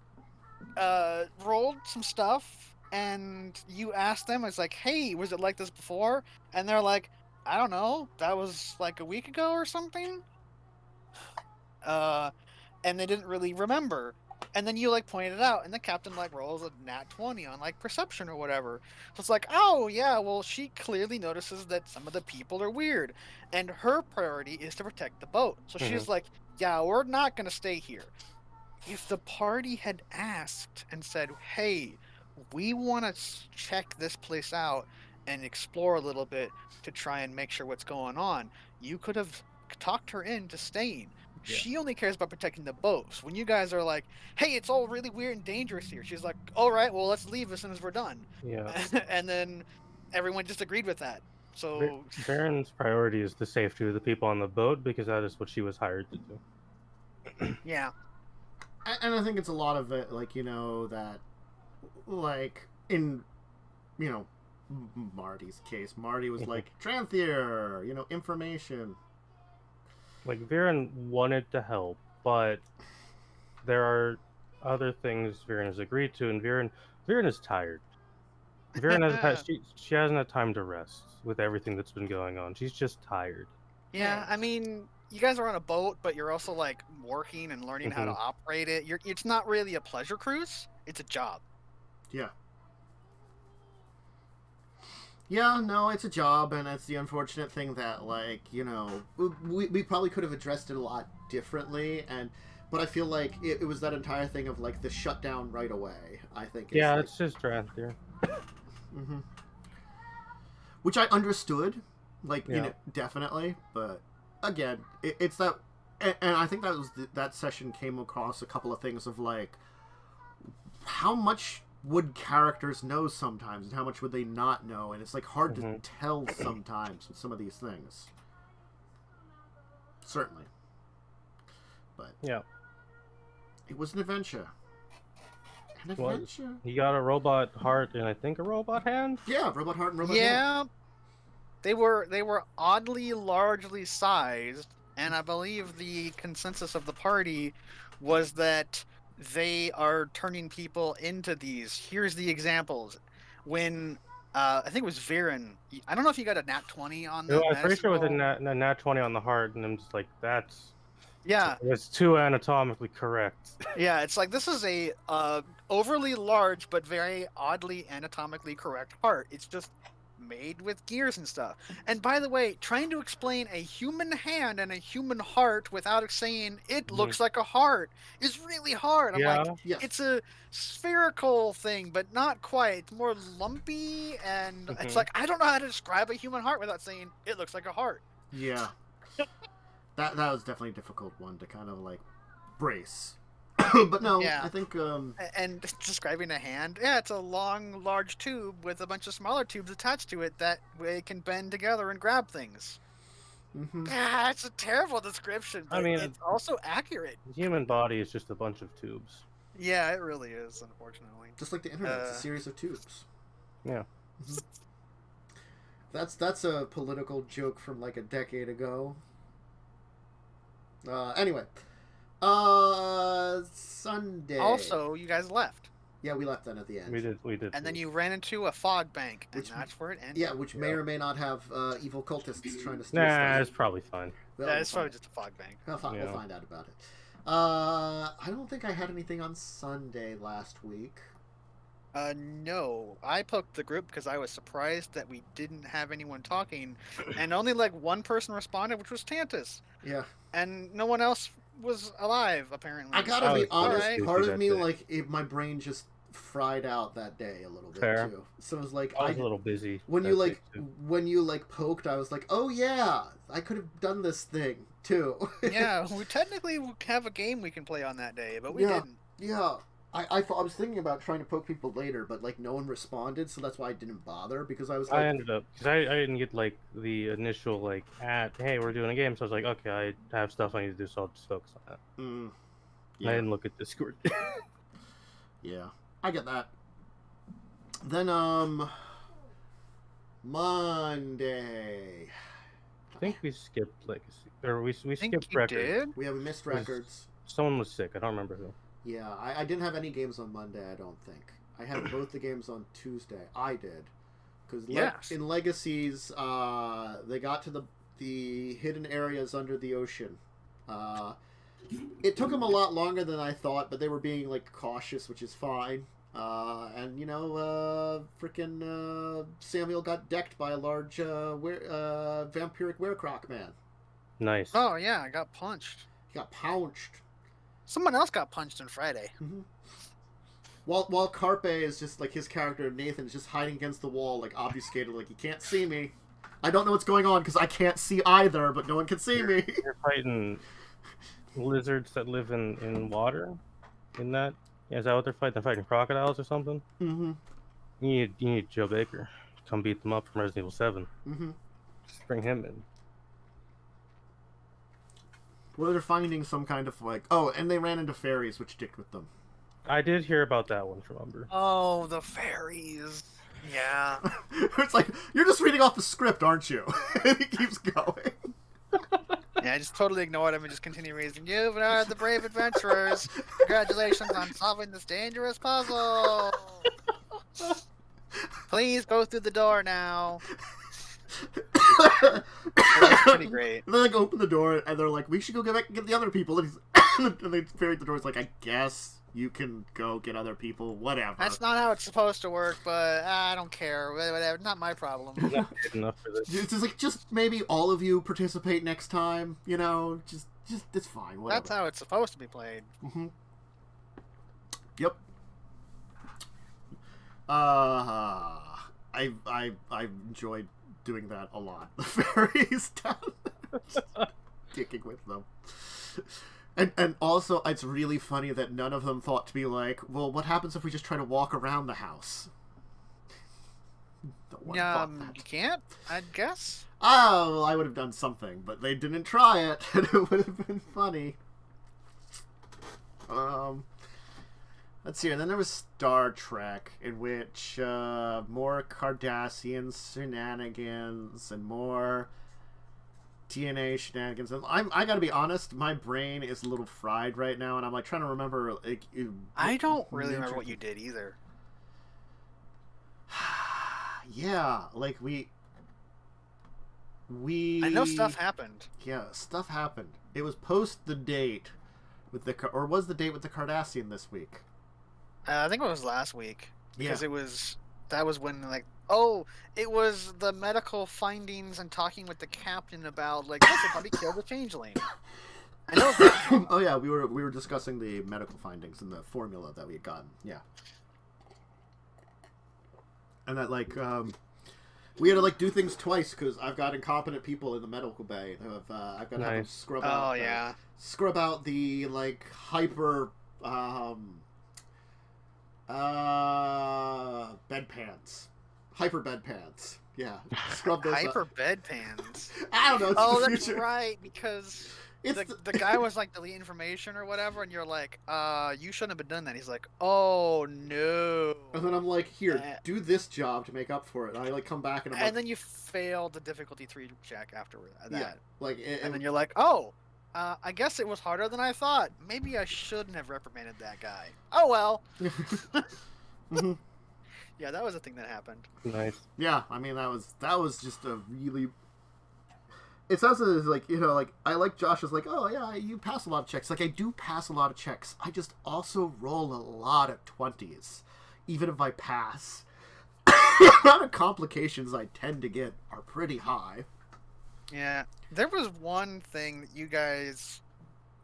rolled some stuff, and you asked them, it's like, hey, was it like this before? And they're like, I don't know, that was like a week ago or something. And they didn't really remember. And then you like pointed it out, and the captain like rolls a nat 20 on like perception or whatever. So it's like, oh yeah, well she clearly notices that some of the people are weird, and her priority is to protect the boat. So she's like, yeah, we're not gonna stay here. If the party had asked and said, hey, we want to check this place out and explore a little bit to try and make sure what's going on, you could have talked her into staying. Yeah. She only cares about protecting the boat. So when you guys are like, hey, it's all really weird and dangerous here, she's like, all right, well, let's leave as soon as we're done. Yeah. And then everyone just agreed with that. So Baron's priority is the safety of the people on the boat, because that is what she was hired to do. Yeah. And I think it's a lot of it, like, you know, that, like, in, you know, Marty's case, Marty was like, Tranthier, you know, information. Like, Viren wanted to help, but there are other things Viren has agreed to, and Viren is tired. Viren she hasn't had time to rest with everything that's been going on. She's just tired. Yeah, I mean, you guys are on a boat, but you're also like working and learning how to operate it. It's not really a pleasure cruise; it's a job. Yeah. Yeah, no, it's a job, and it's the unfortunate thing that, like, you know, we probably could have addressed it a lot differently, but I feel like it was that entire thing of, like, the shutdown right away, I think. Yeah, like, it's just Dracovin. Which I understood, like, you know, definitely, but, again, it's that, and I think that was that session came across a couple of things of, like, how much would characters know sometimes, and how much would they not know, and it's like hard to tell sometimes with some of these things. Certainly. But yeah, it was an adventure. An adventure. Well, you got a robot heart and I think a robot hand? Yeah, robot heart and robot hand. Yeah. They were oddly largely sized, and I believe the consensus of the party was that they are turning people into these. Here's the examples. When I think it was Viren. I don't know if you got a nat 20 on that. No, I'm pretty sure it was a nat 20 on the heart, and I'm just like, that's... Yeah. It's too anatomically correct. Yeah, it's like, this is a overly large but very oddly anatomically correct heart. It's just made with gears and stuff. And by the way, trying to explain a human hand and a human heart without saying it looks like a heart is really hard. I'm like, it's a spherical thing, but not quite. It's more lumpy, and it's like, I don't know how to describe a human heart without saying it looks like a heart. Yeah. that was definitely a difficult one to kind of like brace. But no, I think... And describing a hand, it's a long, large tube with a bunch of smaller tubes attached to it that way can bend together and grab things. Yeah, it's a terrible description, but I mean, it's also accurate. The human body is just a bunch of tubes. Yeah, it really is, unfortunately. Just like the internet, it's a series of tubes. Yeah. That's a political joke from like a decade ago. Anyway. Sunday. Also, you guys left. Yeah, we left then at the end. We did. And then you ran into a fog bank, and that's where it ended. Yeah, which may or may not have evil cultists trying to steal stuff. It's probably fine. It's probably just a fog bank. We'll find out about it. I don't think I had anything on Sunday last week. No. I poked the group because I was surprised that we didn't have anyone talking, and only like one person responded, which was Tantus. Yeah. And no one else was alive, apparently. I gotta be honest, part of me, like, my brain just fried out that day a little bit, too. So it was like... I was a little busy. When you poked, I was like, oh yeah, I could have done this thing, too. Yeah, we technically have a game we can play on that day, but we didn't. Yeah. I was thinking about trying to poke people later, but like no one responded, so that's why I didn't bother, because I was like... I ended up, because I didn't get like the initial like, hey, we're doing a game, so I was like, okay, I have stuff I need to do, so I'll just focus on that. Yeah. I didn't look at Discord. Yeah, I get that. Then, Monday. I think we skipped Legacy. Or we Think skipped you Records. did? We missed records. Someone was sick. I don't remember who. Yeah, I didn't have any games on Monday, I don't think. I had both the games on Tuesday. I did. Because in Legacies, they got to the hidden areas under the ocean. It took them a lot longer than I thought, but they were being, like, cautious, which is fine. And, you know, frickin' Samuel got decked by a large vampiric werecroc man. Nice. Oh, yeah, I got punched. He got pounched. Someone else got punched on Friday. Mm-hmm. While Carpe is just, like, his character, Nathan, is just hiding against the wall, like, obfuscated, like, you can't see me. I don't know what's going on, because I can't see either, but no one can see me. You're fighting lizards that live in water? In that? Yeah, is that what they're fighting? They're fighting crocodiles or something? Mm-hmm. You need Joe Baker. Come beat them up from Resident Evil 7. Mm-hmm. Just bring him in. Well, they're finding some kind of, like... Oh, and they ran into fairies, which dicked with them. I did hear about that one from Umber. Oh, the fairies. Yeah. It's like, you're just reading off the script, aren't you? And he keeps going. Yeah, I just totally ignored him and just continue reading. You are the brave adventurers. Congratulations on solving this dangerous puzzle. Please go through the door now. That's pretty great. And they, like, open the door, and they're like, we should go get the other people. And, and they fairy at the door. It's like, I guess you can go get other people, whatever. That's not how it's supposed to work, but I don't care. Whatever, not my problem. Not good enough for this. It's just like, just maybe all of you participate next time, you know? Just it's fine, whatever. That's how it's supposed to be played. Mm-hmm. Yep. I enjoyed doing that a lot. The fairies down there, just kicking with them. And also, it's really funny that none of them thought to be like, well, what happens if we just try to walk around the house? No one thought that. You can't, I guess. Oh, well, I would have done something, but they didn't try it, and it would have been funny. Let's see, and then there was Star Trek, in which more Cardassian shenanigans and more TNA shenanigans. And I gotta be honest, my brain is a little fried right now, and I'm like trying to remember. Like, I don't really remember what you did either. Yeah, like we. I know stuff happened. Yeah, stuff happened. It was post the date with or was the date with the Cardassian this week? I think it was last week because Yeah. that was when, like, oh, it was the medical findings and talking with the captain about, like, this will probably kill the changeling. I know that. Oh yeah, we were discussing the medical findings and the formula that we had gotten. Yeah, and that, like, we had to, like, do things twice because I've got incompetent people in the medical bay. I've got to have them scrub out. Oh yeah. Scrub out the, like, hyper bedpans. Hyper bedpans. Yeah. Scrub those Hyper up. bedpans. I don't know. It's Oh, the that's future. right, because It's the guy was like, delete information or whatever, and you're like, you shouldn't have been done that. He's like, oh no. And then I'm like, here, do this job to make up for it. And I, like, come back and I'm like, And then you failed the difficulty 3 check after that. yeah, like, And then you're like, oh, I guess it was harder than I thought. Maybe I shouldn't have reprimanded that guy. Oh well. Mhm. Yeah, that was a thing that happened. Nice. Yeah, I mean, that was just a really. It sounds like, you know, like, I like Josh is like, oh yeah, you pass a lot of checks. Like, I do pass a lot of checks. I just also roll a lot of 20s, even if I pass. The amount of complications I tend to get are pretty high. Yeah, there was one thing that you guys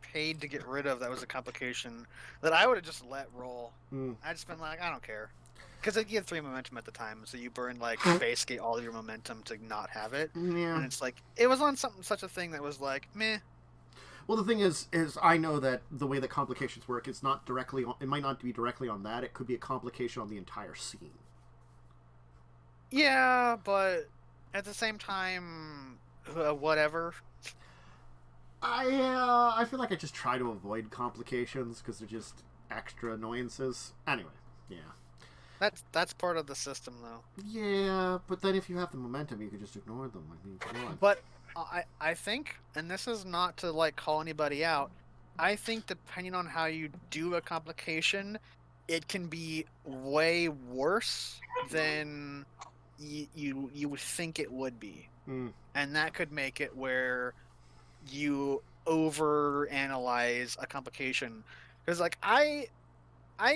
paid to get rid of that was a complication that I would have just let roll. I'd just been like, I don't care. Because you had 3 momentum at the time, so you burned, like, basically all of your momentum to not have it. Yeah. And it's like, it was on such a thing that was like, meh. Well, the thing is I know that the way that complications work, it's not directly on, it might not be directly on that. It could be a complication on the entire scene. Yeah, but at the same time, whatever. I feel like I just try to avoid complications because they're just extra annoyances. Anyway, yeah. That's part of the system, though. Yeah, but then if you have the momentum, you can just ignore them. I mean, come on. But I think, and this is not to like call anybody out, I think depending on how you do a complication, it can be way worse than you would think it would be, and that could make it where you overanalyze a complication. Because like I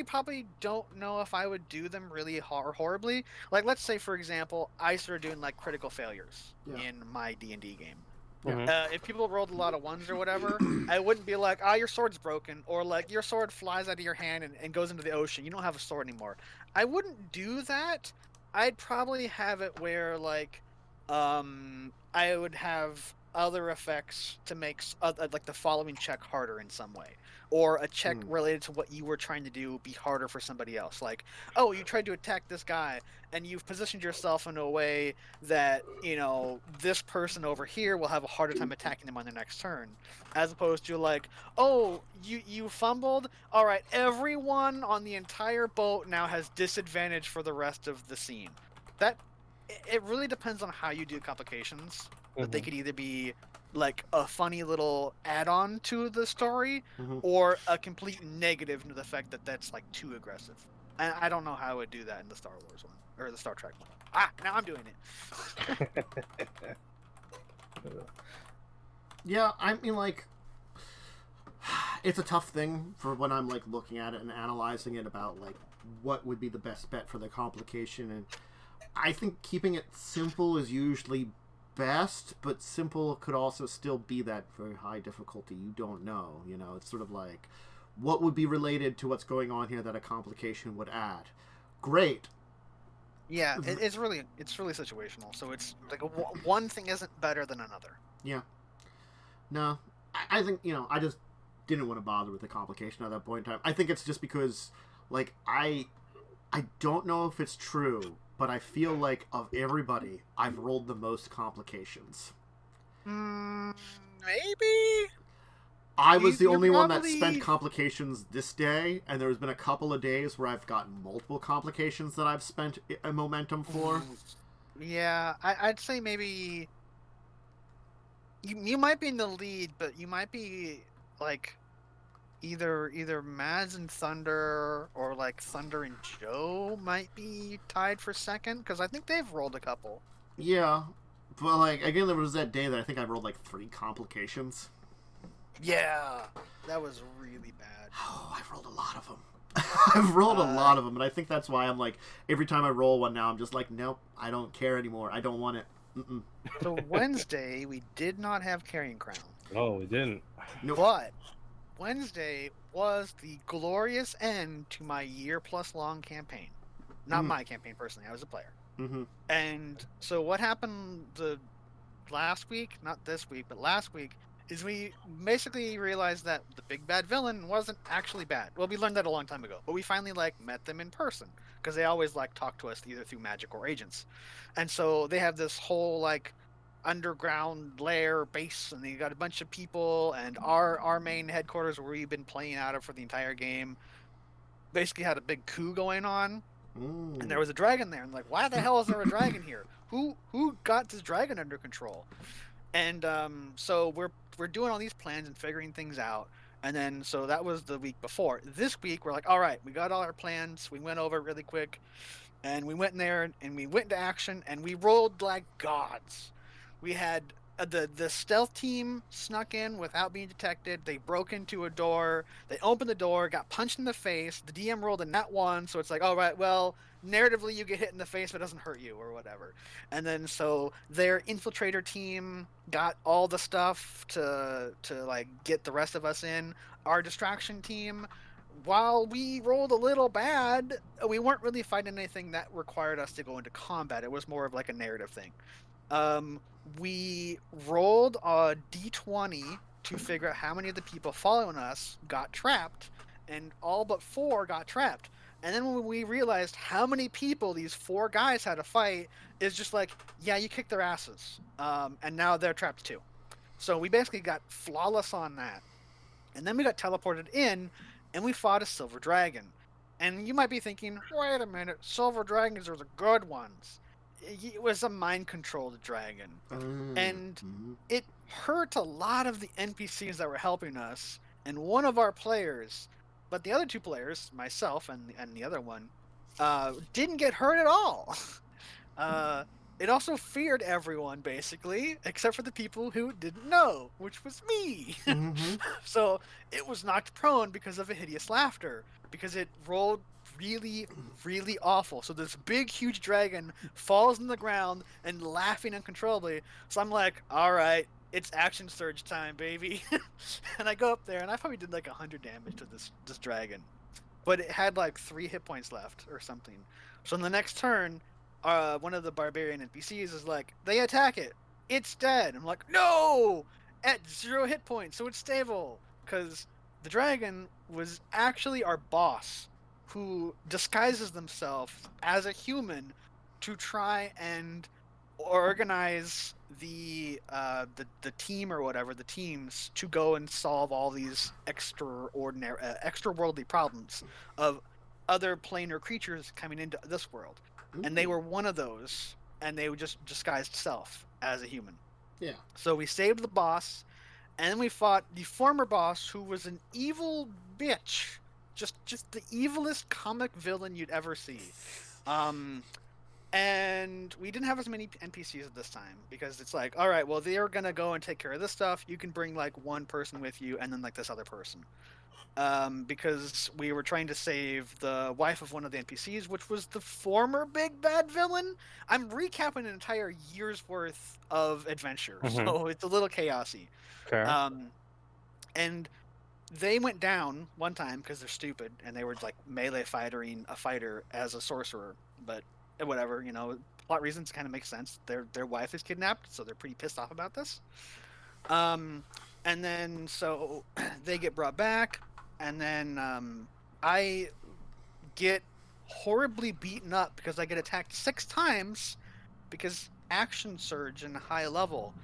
probably don't know if I would do them really horribly. Like, let's say, for example, I started doing like critical failures in my D&D game. If people rolled a lot of ones or whatever, I wouldn't be like, your sword's broken, or like your sword flies out of your hand and goes into the ocean. You don't have a sword anymore. I wouldn't do that. I'd probably have it where like, I would have other effects to make like the following check harder in some way, or a check related to what you were trying to do be harder for somebody else. Like, oh, you tried to attack this guy and you've positioned yourself in a way that, you know, this person over here will have a harder time attacking them on their next turn, as opposed to like, oh, you fumbled, all right, everyone on the entire boat now has disadvantage for the rest of the scene. That it really depends on how you do complications. That they could either be like a funny little add-on to the story, or a complete negative to the fact that that's like too aggressive. And I don't know how I would do that in the Star Wars one or the Star Trek one. Now I'm doing it. Yeah, I mean, like, it's a tough thing for when I'm like looking at it and analyzing it about like what would be the best bet for the complication, and I think keeping it simple is usually best, but simple could also still be that very high difficulty. You don't know, you know, it's sort of like what would be related to what's going on here that a complication would add. Great. Yeah, it's really situational. So it's like one thing isn't better than another. Yeah. No, I think, you know, I just didn't want to bother with the complication at that point in time. I think it's just because, like, I don't know if it's true, but I feel like of everybody, I've rolled the most complications. Maybe? I was the only one that spent complications this day, and there's been a couple of days where I've gotten multiple complications that I've spent a momentum for. Yeah, I'd say maybe you might be in the lead, but you might be like either Mads and Thunder or like Thunder and Joe might be tied for second, because I think they've rolled a couple. Yeah, but like again, there was that day that I think I rolled like 3 complications. Yeah, that was really bad. Oh, I've rolled a lot of them. I've rolled a lot of them, and I think that's why I'm like, every time I roll one now, I'm just like, nope, I don't care anymore. I don't want it. So Wednesday, we did not have Carrying Crown. Oh, we didn't. Nope. But Wednesday was the glorious end to my year-plus long campaign. Not my campaign, personally. I was a player. And so what happened the last week, not this week, but last week, is we basically realized that the big bad villain wasn't actually bad. Well, we learned that a long time ago, but we finally like met them in person, because they always like talk to us either through magic or agents. And so they have this whole like underground lair base, and they got a bunch of people, and our main headquarters where we've been playing out of for the entire game basically had a big coup going on. And there was a dragon there, and like, why the hell is there a dragon here? Who got this dragon under control? And so we're doing all these plans and figuring things out. And then so that was the week before. This week we're like, all right, we got all our plans. We went over it really quick, and we went in there and we went into action, and we rolled like gods. We had the stealth team snuck in without being detected. They broke into a door. They opened the door, got punched in the face. The DM rolled a nat 1, so it's like, all right, well, narratively you get hit in the face, but it doesn't hurt you or whatever. And then so their infiltrator team got all the stuff to like get the rest of us in. Our distraction team, while we rolled a little bad, we weren't really fighting anything that required us to go into combat. It was more of like a narrative thing. We rolled a d20 to figure out how many of the people following us got trapped, and all but 4 got trapped. And then when we realized how many people these 4 guys had to fight, it's just like, yeah, you kicked their asses. And now they're trapped too. So we basically got flawless on that. And then we got teleported in, and we fought a silver dragon. And you might be thinking, wait a minute, silver dragons are the good ones. It was a mind-controlled dragon. And it hurt a lot of the NPCs that were helping us, and one of our players, but the other two players, myself and the other one, didn't get hurt at all. It also feared everyone, basically, except for the people who didn't know, which was me. So it was knocked prone because of a hideous laughter, because it rolled really, really awful. So this big, huge dragon falls on the ground and laughing uncontrollably. So I'm like, all right, it's action surge time, baby. And I go up there, and I probably did like 100 damage to this dragon. But it had like 3 hit points left or something. So in the next turn, one of the barbarian NPCs is like, they attack it. It's dead. I'm like, no! At 0 hit points, so it's stable. Because the dragon was actually our boss, who disguises themselves as a human to try and organize the team or whatever, the teams, to go and solve all these extraworldly problems of other planar creatures coming into this world. And they were one of those, and they would just disguised self as a human. Yeah. So we saved the boss, and then we fought the former boss, who was an evil bitch. Just the evilest comic villain you'd ever see. And we didn't have as many NPCs at this time, because it's like, all right, well, they're going to go and take care of this stuff. You can bring, like, one person with you, and then, like, this other person. Because we were trying to save the wife of one of the NPCs, which was the former big bad villain. I'm recapping an entire year's worth of adventure, so it's a little chaosy. Fair. And they went down one time because they're stupid, and they were like melee fighting a fighter as a sorcerer. But whatever, you know, plot reasons kind of make sense. Their wife is kidnapped, so they're pretty pissed off about this. And then so they get brought back. And then I get horribly beaten up because I get attacked 6 times because action surge in high level.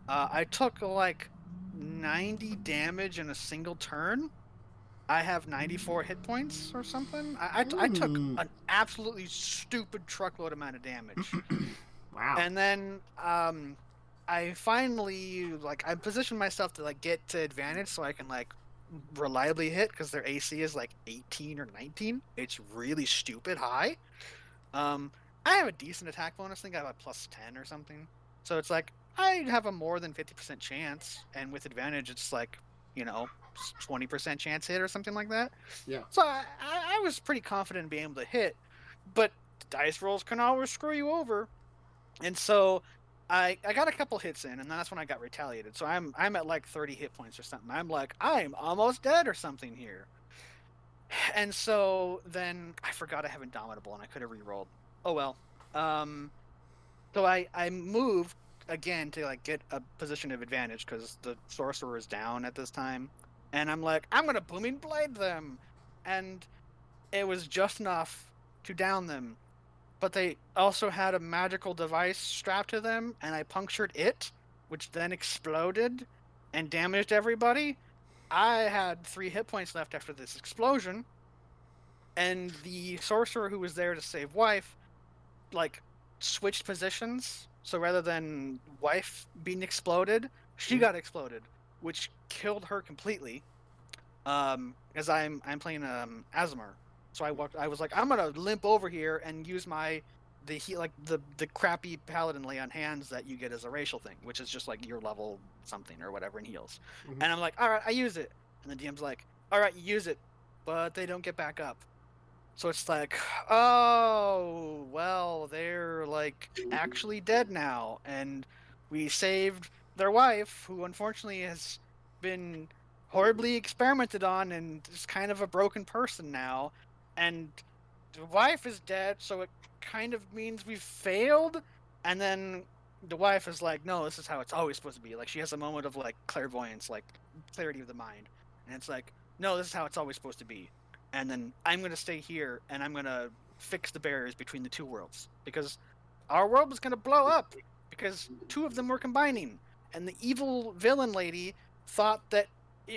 I took like 90 damage in a single turn. I have 94 hit points or something. I took an absolutely stupid truckload amount of damage. Wow. And then I finally, like, I positioned myself to like get to advantage so I can like reliably hit, because their AC is like 18 or 19. It's really stupid high. I have a decent attack bonus. I think I have a plus 10 or something. So it's like I have a more than 50% chance, and with advantage it's like, you know, 20% chance hit or something like that. Yeah. So I was pretty confident in being able to hit, but dice rolls can always screw you over. And so I got a couple hits in, and that's when I got retaliated. So I'm at like 30 hit points or something. I'm like, I'm almost dead or something here. And so then I forgot I have Indomitable, and I could have re-rolled. Oh well. So I moved again to like get a position of advantage because the sorcerer is down at this time, and I'm like, I'm gonna booming blade them, and it was just enough to down them. But they also had a magical device strapped to them, and I punctured it, which then exploded and damaged everybody. I had 3 hit points left after this explosion, and the sorcerer who was there to save wife, like, switched positions. So rather than wife being exploded, she got exploded, which killed her completely. As I'm playing Aasimar. So I was like, I'm gonna limp over here and use the crappy paladin lay on hands that you get as a racial thing, which is just like your level something or whatever in heals. And I'm like, all right, I use it. And the DM's like, all right, you use it, but they don't get back up. So it's like, oh, well, they're like actually dead now, and we saved their wife, who unfortunately has been horribly experimented on and is kind of a broken person now. And the wife is dead, so it kind of means we failed. And then the wife is like, no, this is how it's always supposed to be. Like, she has a moment of, like, clairvoyance, like, clarity of the mind. And it's like, no, this is how it's always supposed to be. And then I'm going to stay here, and I'm going to fix the barriers between the two worlds. Because our world was going to blow up, because 2 of them were combining. And the evil villain lady thought that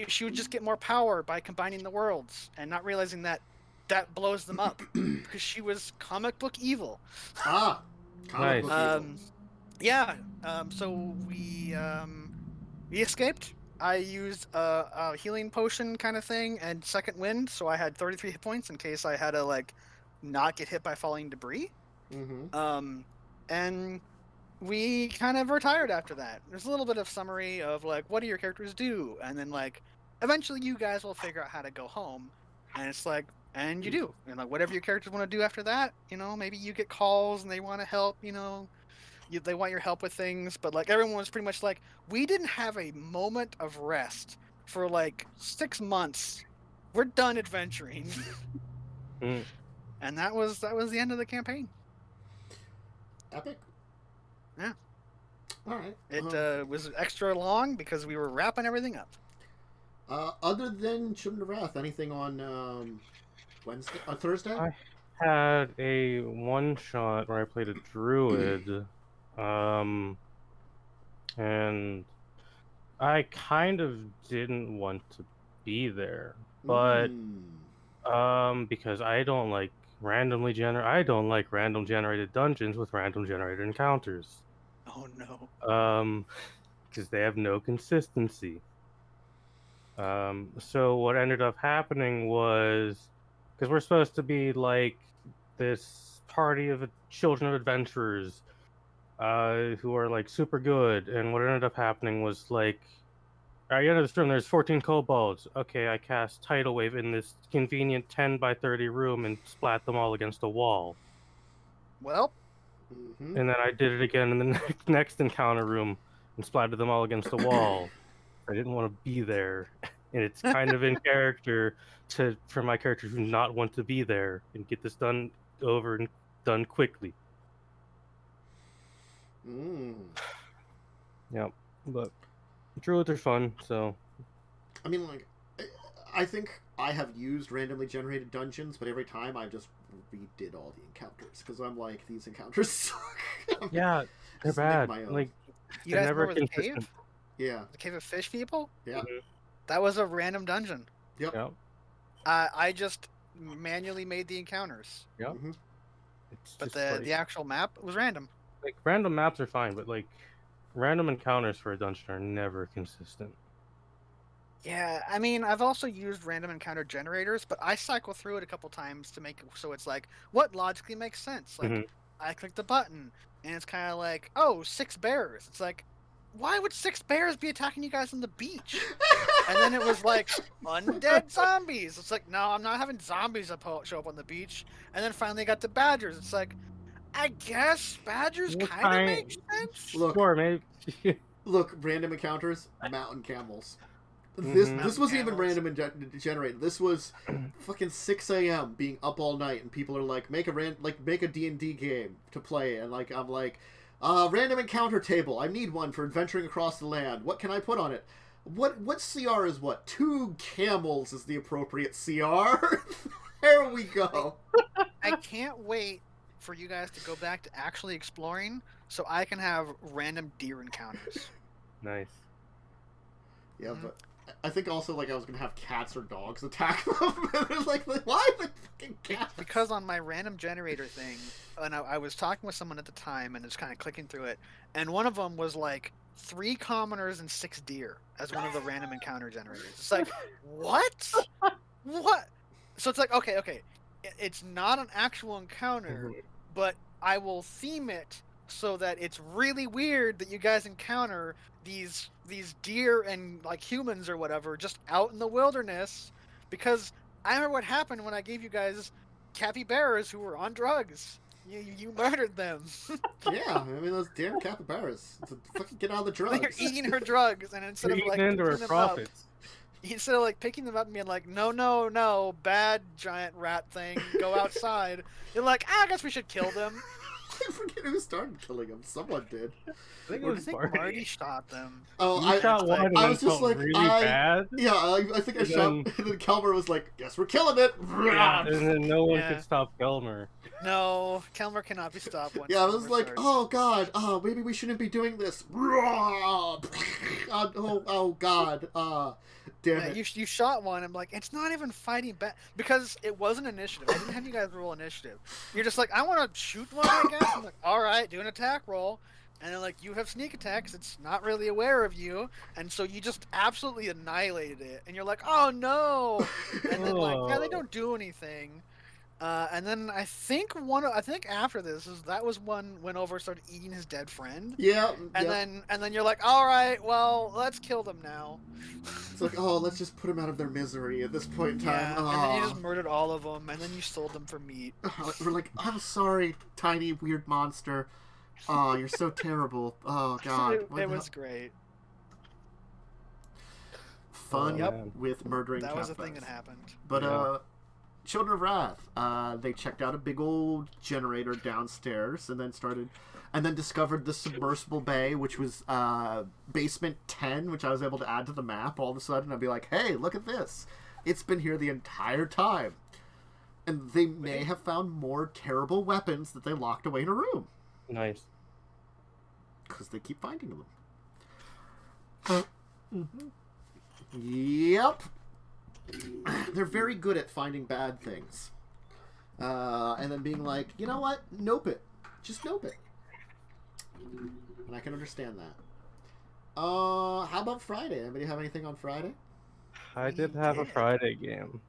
she would just get more power by combining the worlds, and not realizing that that blows them up because she was comic book evil. Ah, comic book evil. Yeah. So we escaped. I used a healing potion kind of thing and second wind, so I had 33 hit points in case I had to like not get hit by falling debris. Mm-hmm. And we kind of retired after that. There's a little bit of summary of like what do your characters do, and then like eventually you guys will figure out how to go home, and it's like and you do, and like whatever your characters want to do after that, you know, maybe you get calls and they want to help, you know. They want your help with things, but like everyone was pretty much like, we didn't have a moment of rest for like 6 months. We're done adventuring, and that was the end of the campaign. Epic. Yeah. All right. It was extra long because we were wrapping everything up. Other than Children of Wrath, anything on Wednesday or Thursday? I had a one shot where I played a druid. And I kind of didn't want to be there, but because I don't like random generated dungeons with random generated encounters. Oh no. Because they have no consistency. So what ended up happening was, because we're supposed to be like this party of children of adventurers who are like super good, and what ended up happening was like, at the end of this room there's 14 kobolds. Okay, I cast Tidal Wave in this convenient 10 by 30 room and splat them all against a wall. Well, and then I did it again in the next encounter room and splatted them all against the wall. I didn't want to be there, and it's kind of in character for my character to not want to be there and get this done over and done quickly. Yep, but druids are fun, so. I mean, like, I think I have used randomly generated dungeons, but every time I just redid all the encounters because I'm like, these encounters suck. Yeah, they're bad. Like, you guys remember the cave? Yeah. The Cave of Fish people? Yeah. Mm-hmm. That was a random dungeon. Yep. I just manually made the encounters. Yep. But the actual map was random. Like, random maps are fine, but like random encounters for a dungeon are never consistent. Yeah, I mean, I've also used random encounter generators, but I cycle through it a couple times to make it so it's like, what logically makes sense? Like, I click the button, and it's kind of like, oh, 6 bears. It's like, why would 6 bears be attacking you guys on the beach? And then it was like, undead zombies. It's like, no, I'm not having zombies show up on the beach. And then finally got the badgers. It's like, I guess badgers kind of make sense. Look, random encounters, mountain camels. This wasn't even random and generated. This was fucking 6 a.m. being up all night, and people are like, make a D&D game to play, and like I'm like, random encounter table. I need one for adventuring across the land. What can I put on it? What CR is what? 2 camels is the appropriate CR. There we go. I can't wait for you guys to go back to actually exploring, so I can have random deer encounters. Nice. Yeah, but I think also like I was gonna have cats or dogs attack them. And like why the fucking cats? Because on my random generator thing, and I was talking with someone at the time, and just kind of clicking through it, and one of them was like 3 commoners and 6 deer as one of the random encounter generators. It's like, what? What? So it's like, okay, it's not an actual encounter, but I will theme it so that it's really weird that you guys encounter these deer and like humans or whatever just out in the wilderness, because I remember what happened when I gave you guys capybaras who were on drugs. You murdered them. Yeah, I mean those damn capybaras. Fucking get out of the drugs. They're eating her drugs, and instead of like picking them profits. Instead of like picking them up and being like, no, bad giant rat thing, go outside. You're like, I guess we should kill them. I forget forget who started killing him. Someone did. I think it I was think Marty shot them. Oh, You shot one and I then was just felt like, really bad. Yeah, I think I shot, and then Kelmer was like, "Guess we're killing it." Yeah, and then no one could stop Kelmer. No, Kelmer cannot be stopped. Once I was like, starts. "Oh God, maybe we shouldn't be doing this." Oh God, damn it! You shot one. I'm like, it's not even fighting back because it wasn't initiative. I didn't have you guys roll initiative. You're just like, I want to shoot one, I guess. I'm like, all right, do an attack roll. And then, like, you have sneak attacks. It's not really aware of you. And so you just absolutely annihilated it. And you're like, oh, no. And then, like, yeah, they don't do anything. And then I think after this, that was one went over and started eating his dead friend. Yeah. And then you're like, all right, well, let's kill them now. It's like, oh, let's just put them out of their misery at this point in time. Yeah, and then you just murdered all of them, and then you sold them for meat. We're like, I'm sorry, tiny weird monster. Oh, you're so terrible. Oh God, it was great. Fun with murdering. That was a thing that happened. But Children of Wrath, they checked out a big old generator downstairs, and then discovered the submersible bay, which was basement 10, which I was able to add to the map. All of a sudden, I'd be like, "Hey, look at this! It's been here the entire time." And they may have found more terrible weapons that they locked away in a room. Nice. Because they keep finding them. Yep. They're very good at finding bad things. And then being like, you know what? Nope it. Just nope it. And I can understand that. How about Friday? Anybody have anything on Friday? I did have a Friday game.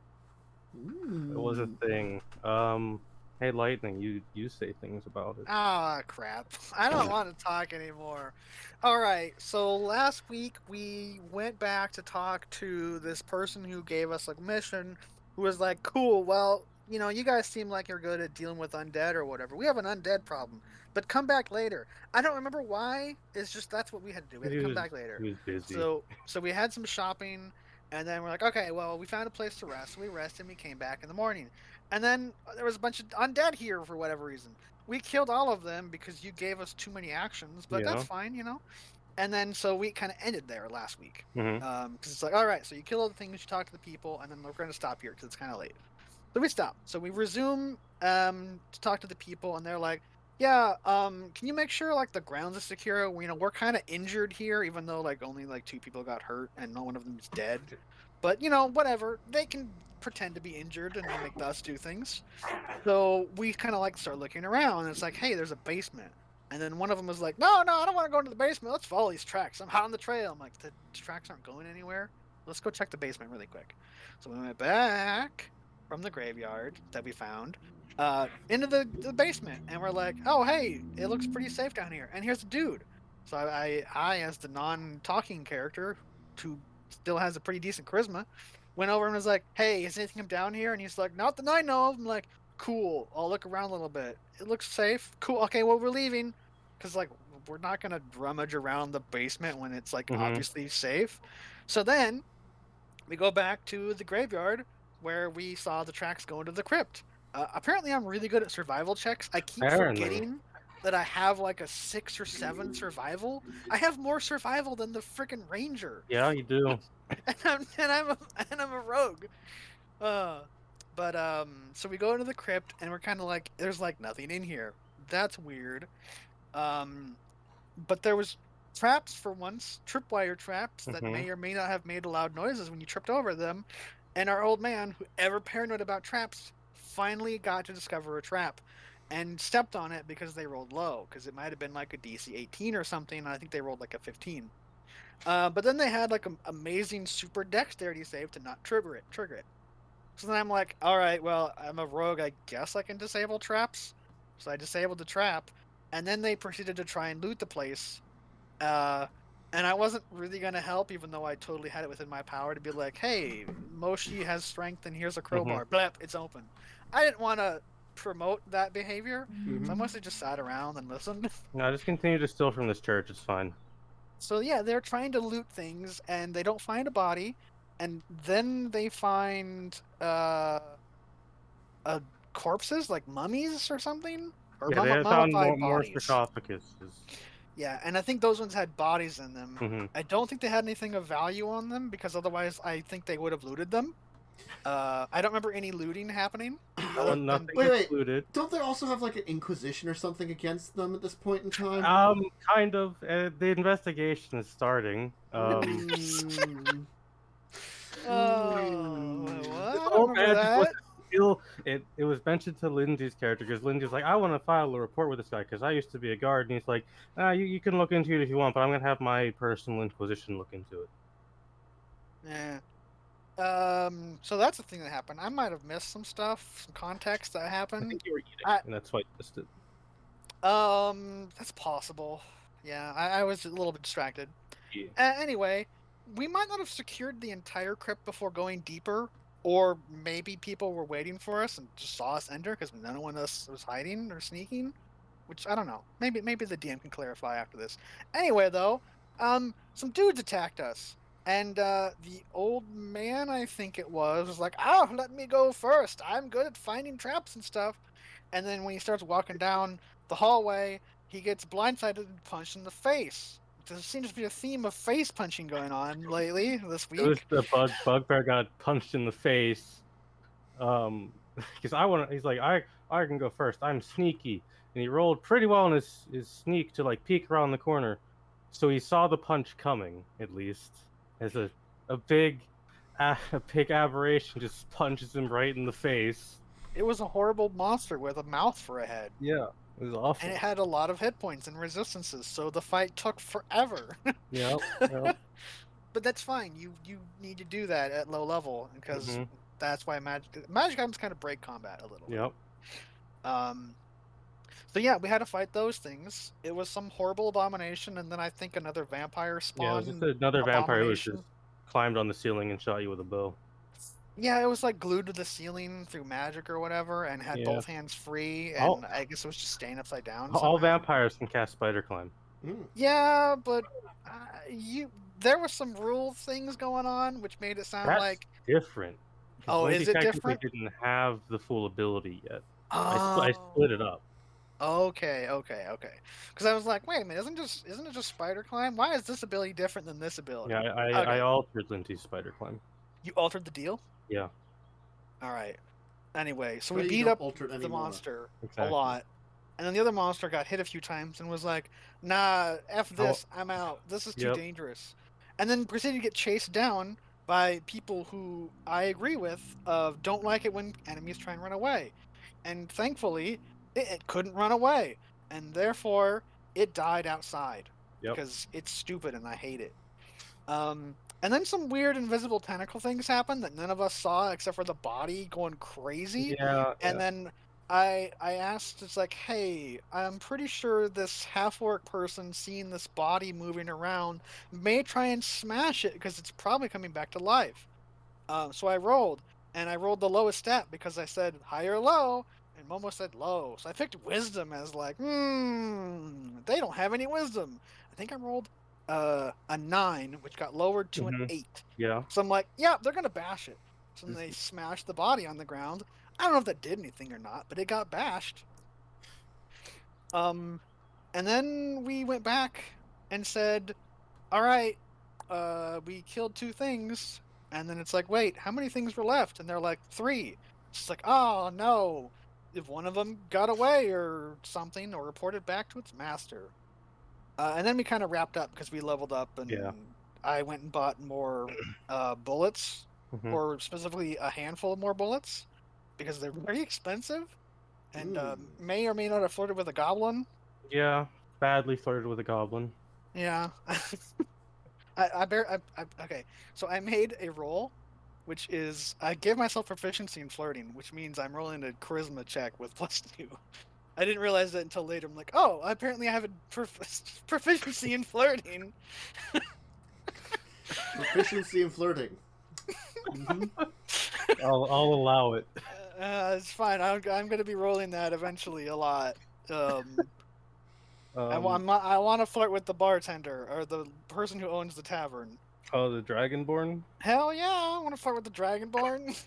It was a thing. Hey, Lightning, you say things about it. Ah, crap. I don't want to talk anymore. All right, so last week we went back to talk to this person who gave us a mission, who was like, cool, well, you know, you guys seem like you're good at dealing with undead or whatever. We have an undead problem, but come back later. I don't remember why. It's just that's what we had to do. We had to come back later. He was busy. So we had some shopping, and then we're like, okay, well, we found a place to rest. So we rested, and we came back in the morning. And then there was a bunch of undead here for whatever reason. We killed all of them because you gave us too many actions, but that's fine, you know? And then so we kind of ended there last week. Because it's like, all right, so you kill all the things, you talk to the people, and then we're going to stop here because it's kind of late. So we stop. So we resume to talk to the people, and they're like, yeah, can you make sure, like, the grounds is secure? You know, we're kind of injured here, even though, like, only, like, 2 people got hurt, and no one of them is dead. But, you know, whatever. They can pretend to be injured and make us do things. So we kind of, like, start looking around, and it's like, hey, there's a basement. And then one of them was like, no, I don't want to go into the basement. Let's follow these tracks. I'm hot on the trail. I'm like, the tracks aren't going anywhere. Let's go check the basement really quick. So we went back from the graveyard that we found into the basement. And we're like, oh, hey, it looks pretty safe down here. And here's a dude. So I as the non-talking character who still has a pretty decent charisma, went over and was like, hey, is anything down here? And he's like, not that I know of. I'm like, cool, I'll look around a little bit. It looks safe. Cool, okay, well, we're leaving. Because, like, we're not going to rummage around the basement when it's, like, obviously safe. So then we go back to the graveyard where we saw the tracks go into the crypt. Apparently I'm really good at survival checks. I keep forgetting that I have, like, a 6 or 7 survival. I have more survival than the freaking ranger. Yeah, you do. and I'm a rogue. So we go into the crypt, and we're kind of like, there's, like, nothing in here. That's weird. But there was traps for once, tripwire traps that may or may not have made loud noises when you tripped over them. And our old man, who ever paranoid about traps, finally got to discover a trap and stepped on it because they rolled low, because it might have been like a DC 18 or something, and I think they rolled like a 15. But then they had like an amazing super dexterity save to not trigger it. So then I'm like, all right, well, I'm a rogue. I guess I can disable traps. So I disabled the trap, and then they proceeded to try and loot the place. And I wasn't really going to help, even though I totally had it within my power to be like, hey, Moshi has strength, and here's a crowbar. Blep, it's open. I didn't want to promote that behavior, so I mostly just sat around and listened. No, just continue to steal from this church. It's fine. So yeah, they're trying to loot things, and they don't find a body, and then they find corpses, like mummies or something. or Yeah, they had found mummified more bodies. sarcophaguses. Yeah, and I think those ones had bodies in them. Mm-hmm. I don't think they had anything of value on them because otherwise I think they would have looted them. I don't remember any looting happening. Nothing Wait. looted. Don't they also have like an inquisition or something against them at this point in time? Kind of. The investigation is starting. What? It was mentioned to Lindsay's character because Lindsay's like, I want to file a report with this guy because I used to be a guard, and he's like, you can look into it if you want, but I'm gonna have my personal inquisition look into it. Yeah. So that's the thing that happened. I might have missed some stuff, some context that happened. I think you were eating, and that's why you missed it. That's possible. Yeah, I was a little bit distracted. Yeah. Anyway, we might not have secured the entire crypt before going deeper, or maybe people were waiting for us and just saw us enter because none of us was hiding or sneaking, which I don't know. Maybe the DM can clarify after this. Anyway, though, some dudes attacked us. And the old man, I think it was like, "Oh, let me go first. I'm good at finding traps and stuff." And then when he starts walking down the hallway, he gets blindsided and punched in the face. There seems to be a theme of face punching going on lately this week. It was the bugbear got punched in the face. Because he's like, I can go first. I'm sneaky, and he rolled pretty well in his sneak to like peek around the corner, so he saw the punch coming at least. As a big aberration just punches him right in the face. It was a horrible monster with a mouth for a head. Yeah, it was awful. And it had a lot of hit points and resistances, so the fight took forever. Yep. But that's fine. You need to do that at low level because that's why magic items kind of break combat a little. Yep. So yeah, we had to fight those things. It was some horrible abomination, and then I think another vampire spawned. Yeah, it was just another vampire who just climbed on the ceiling and shot you with a bow. Yeah, it was like glued to the ceiling through magic or whatever, and had both hands free, and I guess it was just staying upside down. All vampires can cast spider climb. Yeah, but there were some rule things going on, which made it sound like different. Oh, is it different? Didn't have the full ability yet. Oh. I split it up. Okay. Because I was like, wait a minute, isn't it just spider climb? Why is this ability different than this ability? Yeah, I altered Lindsay's spider climb. You altered the deal? Yeah. All right. Anyway, so we beat up the monster a lot, and then the other monster got hit a few times and was like, "Nah, f this, I'm out. This is too dangerous," and then proceeded to get chased down by people who I agree with don't like it when enemies try and run away, and thankfully. It couldn't run away, and therefore it died outside because it's stupid and I hate it. And then some weird invisible tentacle things happened that none of us saw except for the body going crazy. And then I asked, it's like, hey, I'm pretty sure this half-orc person seeing this body moving around may try and smash it because it's probably coming back to life. So I rolled, and I rolled the lowest stat because I said high or low. And Momo said low, so I picked wisdom as like, they don't have any wisdom. I think I rolled a 9, which got lowered to an 8. Yeah. So I'm like, yeah, they're gonna bash it. So then they smashed the body on the ground. I don't know if that did anything or not, but it got bashed. And then we went back and said, all right, we killed 2 things. And then it's like, wait, how many things were left? And they're like, 3. It's like, oh no. If one of them got away or something or reported back to its master. And then we kind of wrapped up because we leveled up and I went and bought more bullets or specifically a handful of more bullets because they're very expensive and may or may not have flirted with a goblin. Yeah, badly flirted with a goblin. Yeah. Okay, so I made a roll. Which is, I give myself proficiency in flirting, which means I'm rolling a charisma check with +2. I didn't realize that until later. I'm like, oh, apparently I have a proficiency in flirting. Proficiency in flirting. I'll allow it. It's fine. I'm going to be rolling that eventually a lot. I want to flirt with the bartender or the person who owns the tavern. Oh, the Dragonborn? Hell yeah, I want to flirt with the Dragonborn.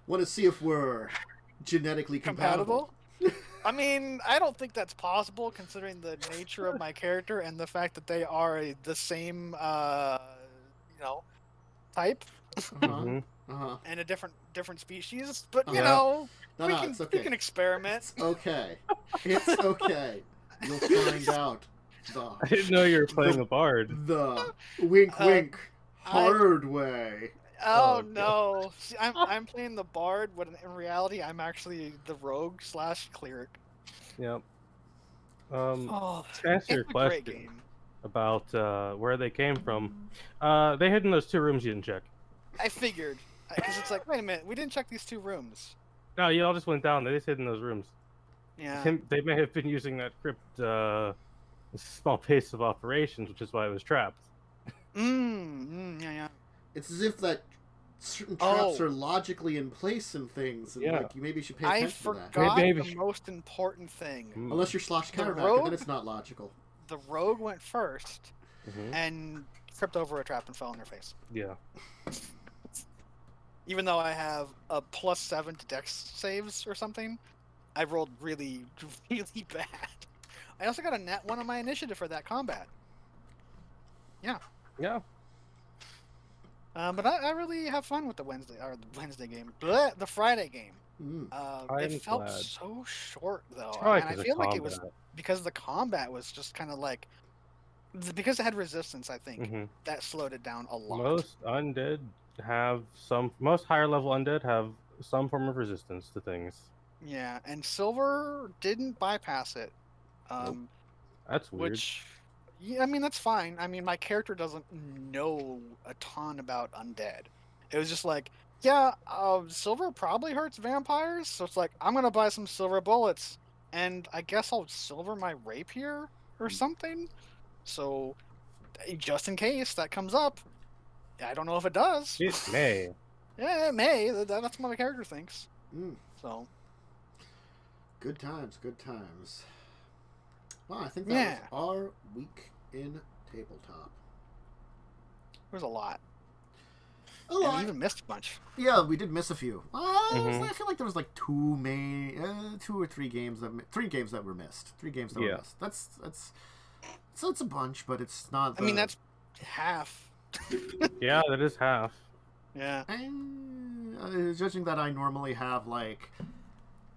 Want to see if we're genetically compatible? I mean, I don't think that's possible considering the nature of my character and the fact that they are the same, type and a different species. But you know, we can experiment. It's okay. It's okay. You'll find out. I didn't know you were playing a bard. The wink hard way. Oh no! See, I'm playing the bard, when in reality I'm actually the rogue / cleric. Yep. To answer your question about where they came from, they hid in those 2 rooms you didn't check. I figured, because it's like, wait a minute, we didn't check these 2 rooms. No, you all just went down. They just hid in those rooms. Yeah. They may have been using that crypt small pace of operations, which is why it was trapped. Yeah. It's as if that certain traps are logically in place and things, and like you maybe should pay attention to that. I forgot the most important thing. Unless you're slosh counterback, then it's not logical. The rogue went first and tripped over a trap and fell on their face. Yeah. Even though I have a +7 to dex saves or something, I rolled really, really bad. I also got a nat 1 on my initiative for that combat. Yeah. Yeah. But I really have fun with the Wednesday game. The Friday game. It felt so short though, and I feel like it was because the combat was just kind of like because it had resistance. I think that slowed it down a lot. Most undead have most higher level undead have some form of resistance to things. Yeah, and Silver didn't bypass it. That's weird. Which, yeah, I mean that's fine. I mean my character doesn't know a ton about undead. It was just like, yeah, silver probably hurts vampires, so it's like I'm gonna buy some silver bullets, and I guess I'll silver my rapier or something. So, just in case that comes up, I don't know if it does. It may. Yeah, it may. That's what my character thinks. So. Good times, good times. Well, I think that was our week in tabletop. There's a lot. And we even missed a bunch. Yeah, we did miss a few. I feel like there was like 2 or 3 games three games that were missed. 3 games that were missed. So it's a bunch, but it's not. I mean, that's half. Yeah, that is half. Yeah. Judging that I normally have like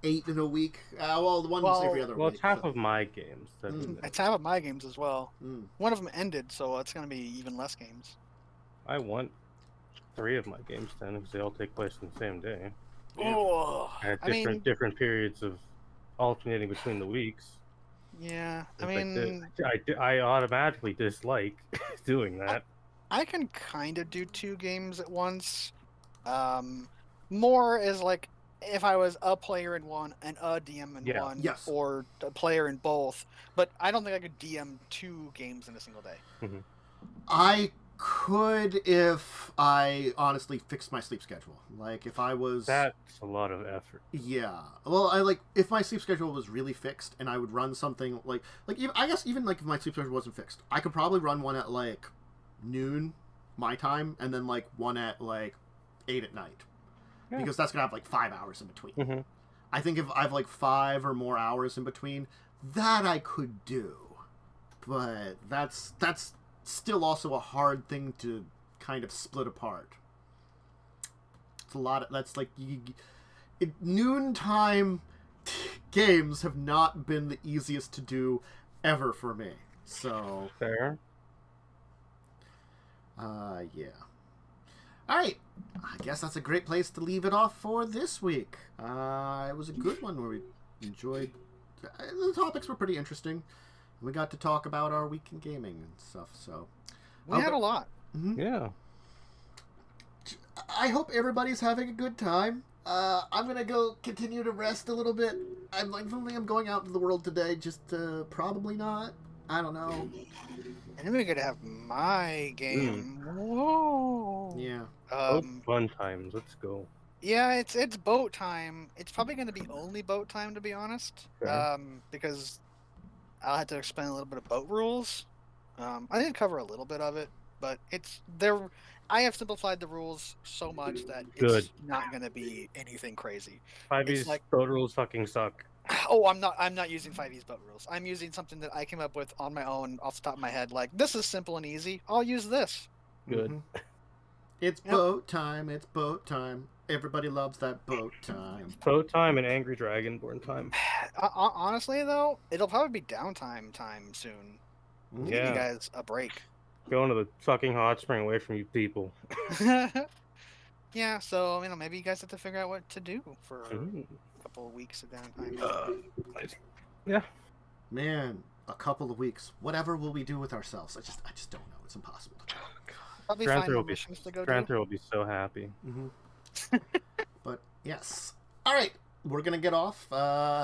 8 in a week. The one's every other week. Well, it's half of my games. It's half of my games as well. One of them ended, so it's going to be even less games. I want 3 of my games then, because they all take place on the same day. Oh, at different periods of alternating between the weeks. Yeah, I automatically dislike doing that. I can kind of do 2 games at once. More is like if I was a player in one and a DM in one, or a player in both. But I don't think I could DM 2 games in a single day. I could if I honestly fixed my sleep schedule. Like if I was... That's a lot of effort. Yeah. Well, if my sleep schedule was really fixed and I would run something I guess even if my sleep schedule wasn't fixed, I could probably run one at like noon my time and then like one at like 8 at night. Yeah. Because that's going to have like 5 hours in between. I think if I have like 5 or more hours in between, that I could do. But that's still also a hard thing to kind of split apart. It's a lot that's like noontime games have not been the easiest to do ever for me. So fair. Yeah. All right. I guess that's a great place to leave it off for this week. It was a good one where we enjoyed the topics were pretty interesting. We got to talk about our week in gaming and stuff, so... We had a lot. Yeah. I hope everybody's having a good time. I'm going to go continue to rest a little bit. I'm going out into the world today, just probably not. I don't know. And then we're going to have my game. Whoa. Yeah. Fun times. Let's go. Yeah, it's boat time. It's probably going to be only boat time, to be honest. Okay. Because... I'll have to explain a little bit of boat rules. I did cover a little bit of it, but it's there. I have simplified the rules so much that Good. it's not going to be anything crazy. 5e's like- boat rules fucking suck. Oh, I'm not using 5e's boat rules. I'm using something that I came up with on my own, off the top of my head. Like, this is simple and easy. I'll use this. Good. Mhm. It's boat time. It's boat time. Everybody loves that boat time. Boat time and Angry Dragonborn time. Honestly, though, it'll probably be downtime time soon. Give Yeah. you guys a break. Going to the fucking hot spring away from you people. Yeah, so maybe you guys have to figure out what to do for Ooh. a couple of weeks of downtime. Yeah. Man, a couple of weeks. Whatever will we do with ourselves? I just don't know. It's impossible to tell. Probably Granther find will more be missions to go do. Granther will be so happy. But yes. All right. We're going to get off.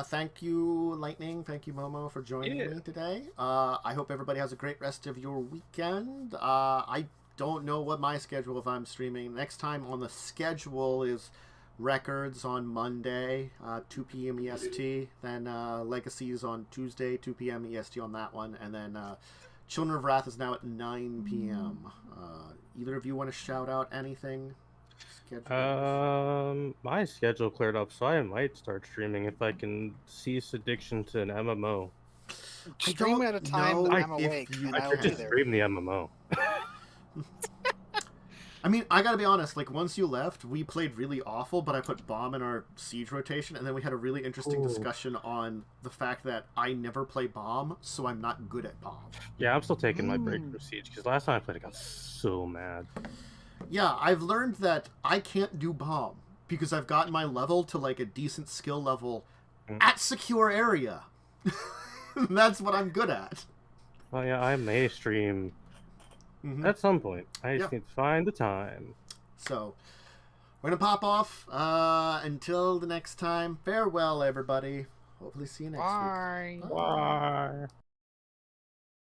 Thank you, Lightning. Thank you, Momo, for joining me today. I hope everybody has a great rest of your weekend. I don't know what my schedule if I'm streaming. Next time on the schedule is Records on Monday, 2 p.m. EST. Then Legacies on Tuesday, 2 p.m. EST on that one. And then Children of Wrath is now at 9 p.m. Either of you want to shout out anything? My schedule cleared up, so I might start streaming if I can cease addiction to an MMO. Stream at a time that I'm awake, and I will be there. Stream the MMO. I mean, I gotta be honest, like, once you left, we played really awful, but I put Bomb in our Siege rotation, and then we had a really interesting discussion on the fact that I never play Bomb, so I'm not good at Bomb. Yeah, I'm still taking my break from Siege, because last time I played, I got so mad. Yeah, I've learned that I can't do Bomb, because I've gotten my level to, like, a decent skill level at secure area. That's what I'm good at. Well, yeah, I may stream at some point. I just need to find the time. So, we're going to pop off. Until the next time, farewell, everybody. Hopefully see you next week. Bye. Bye.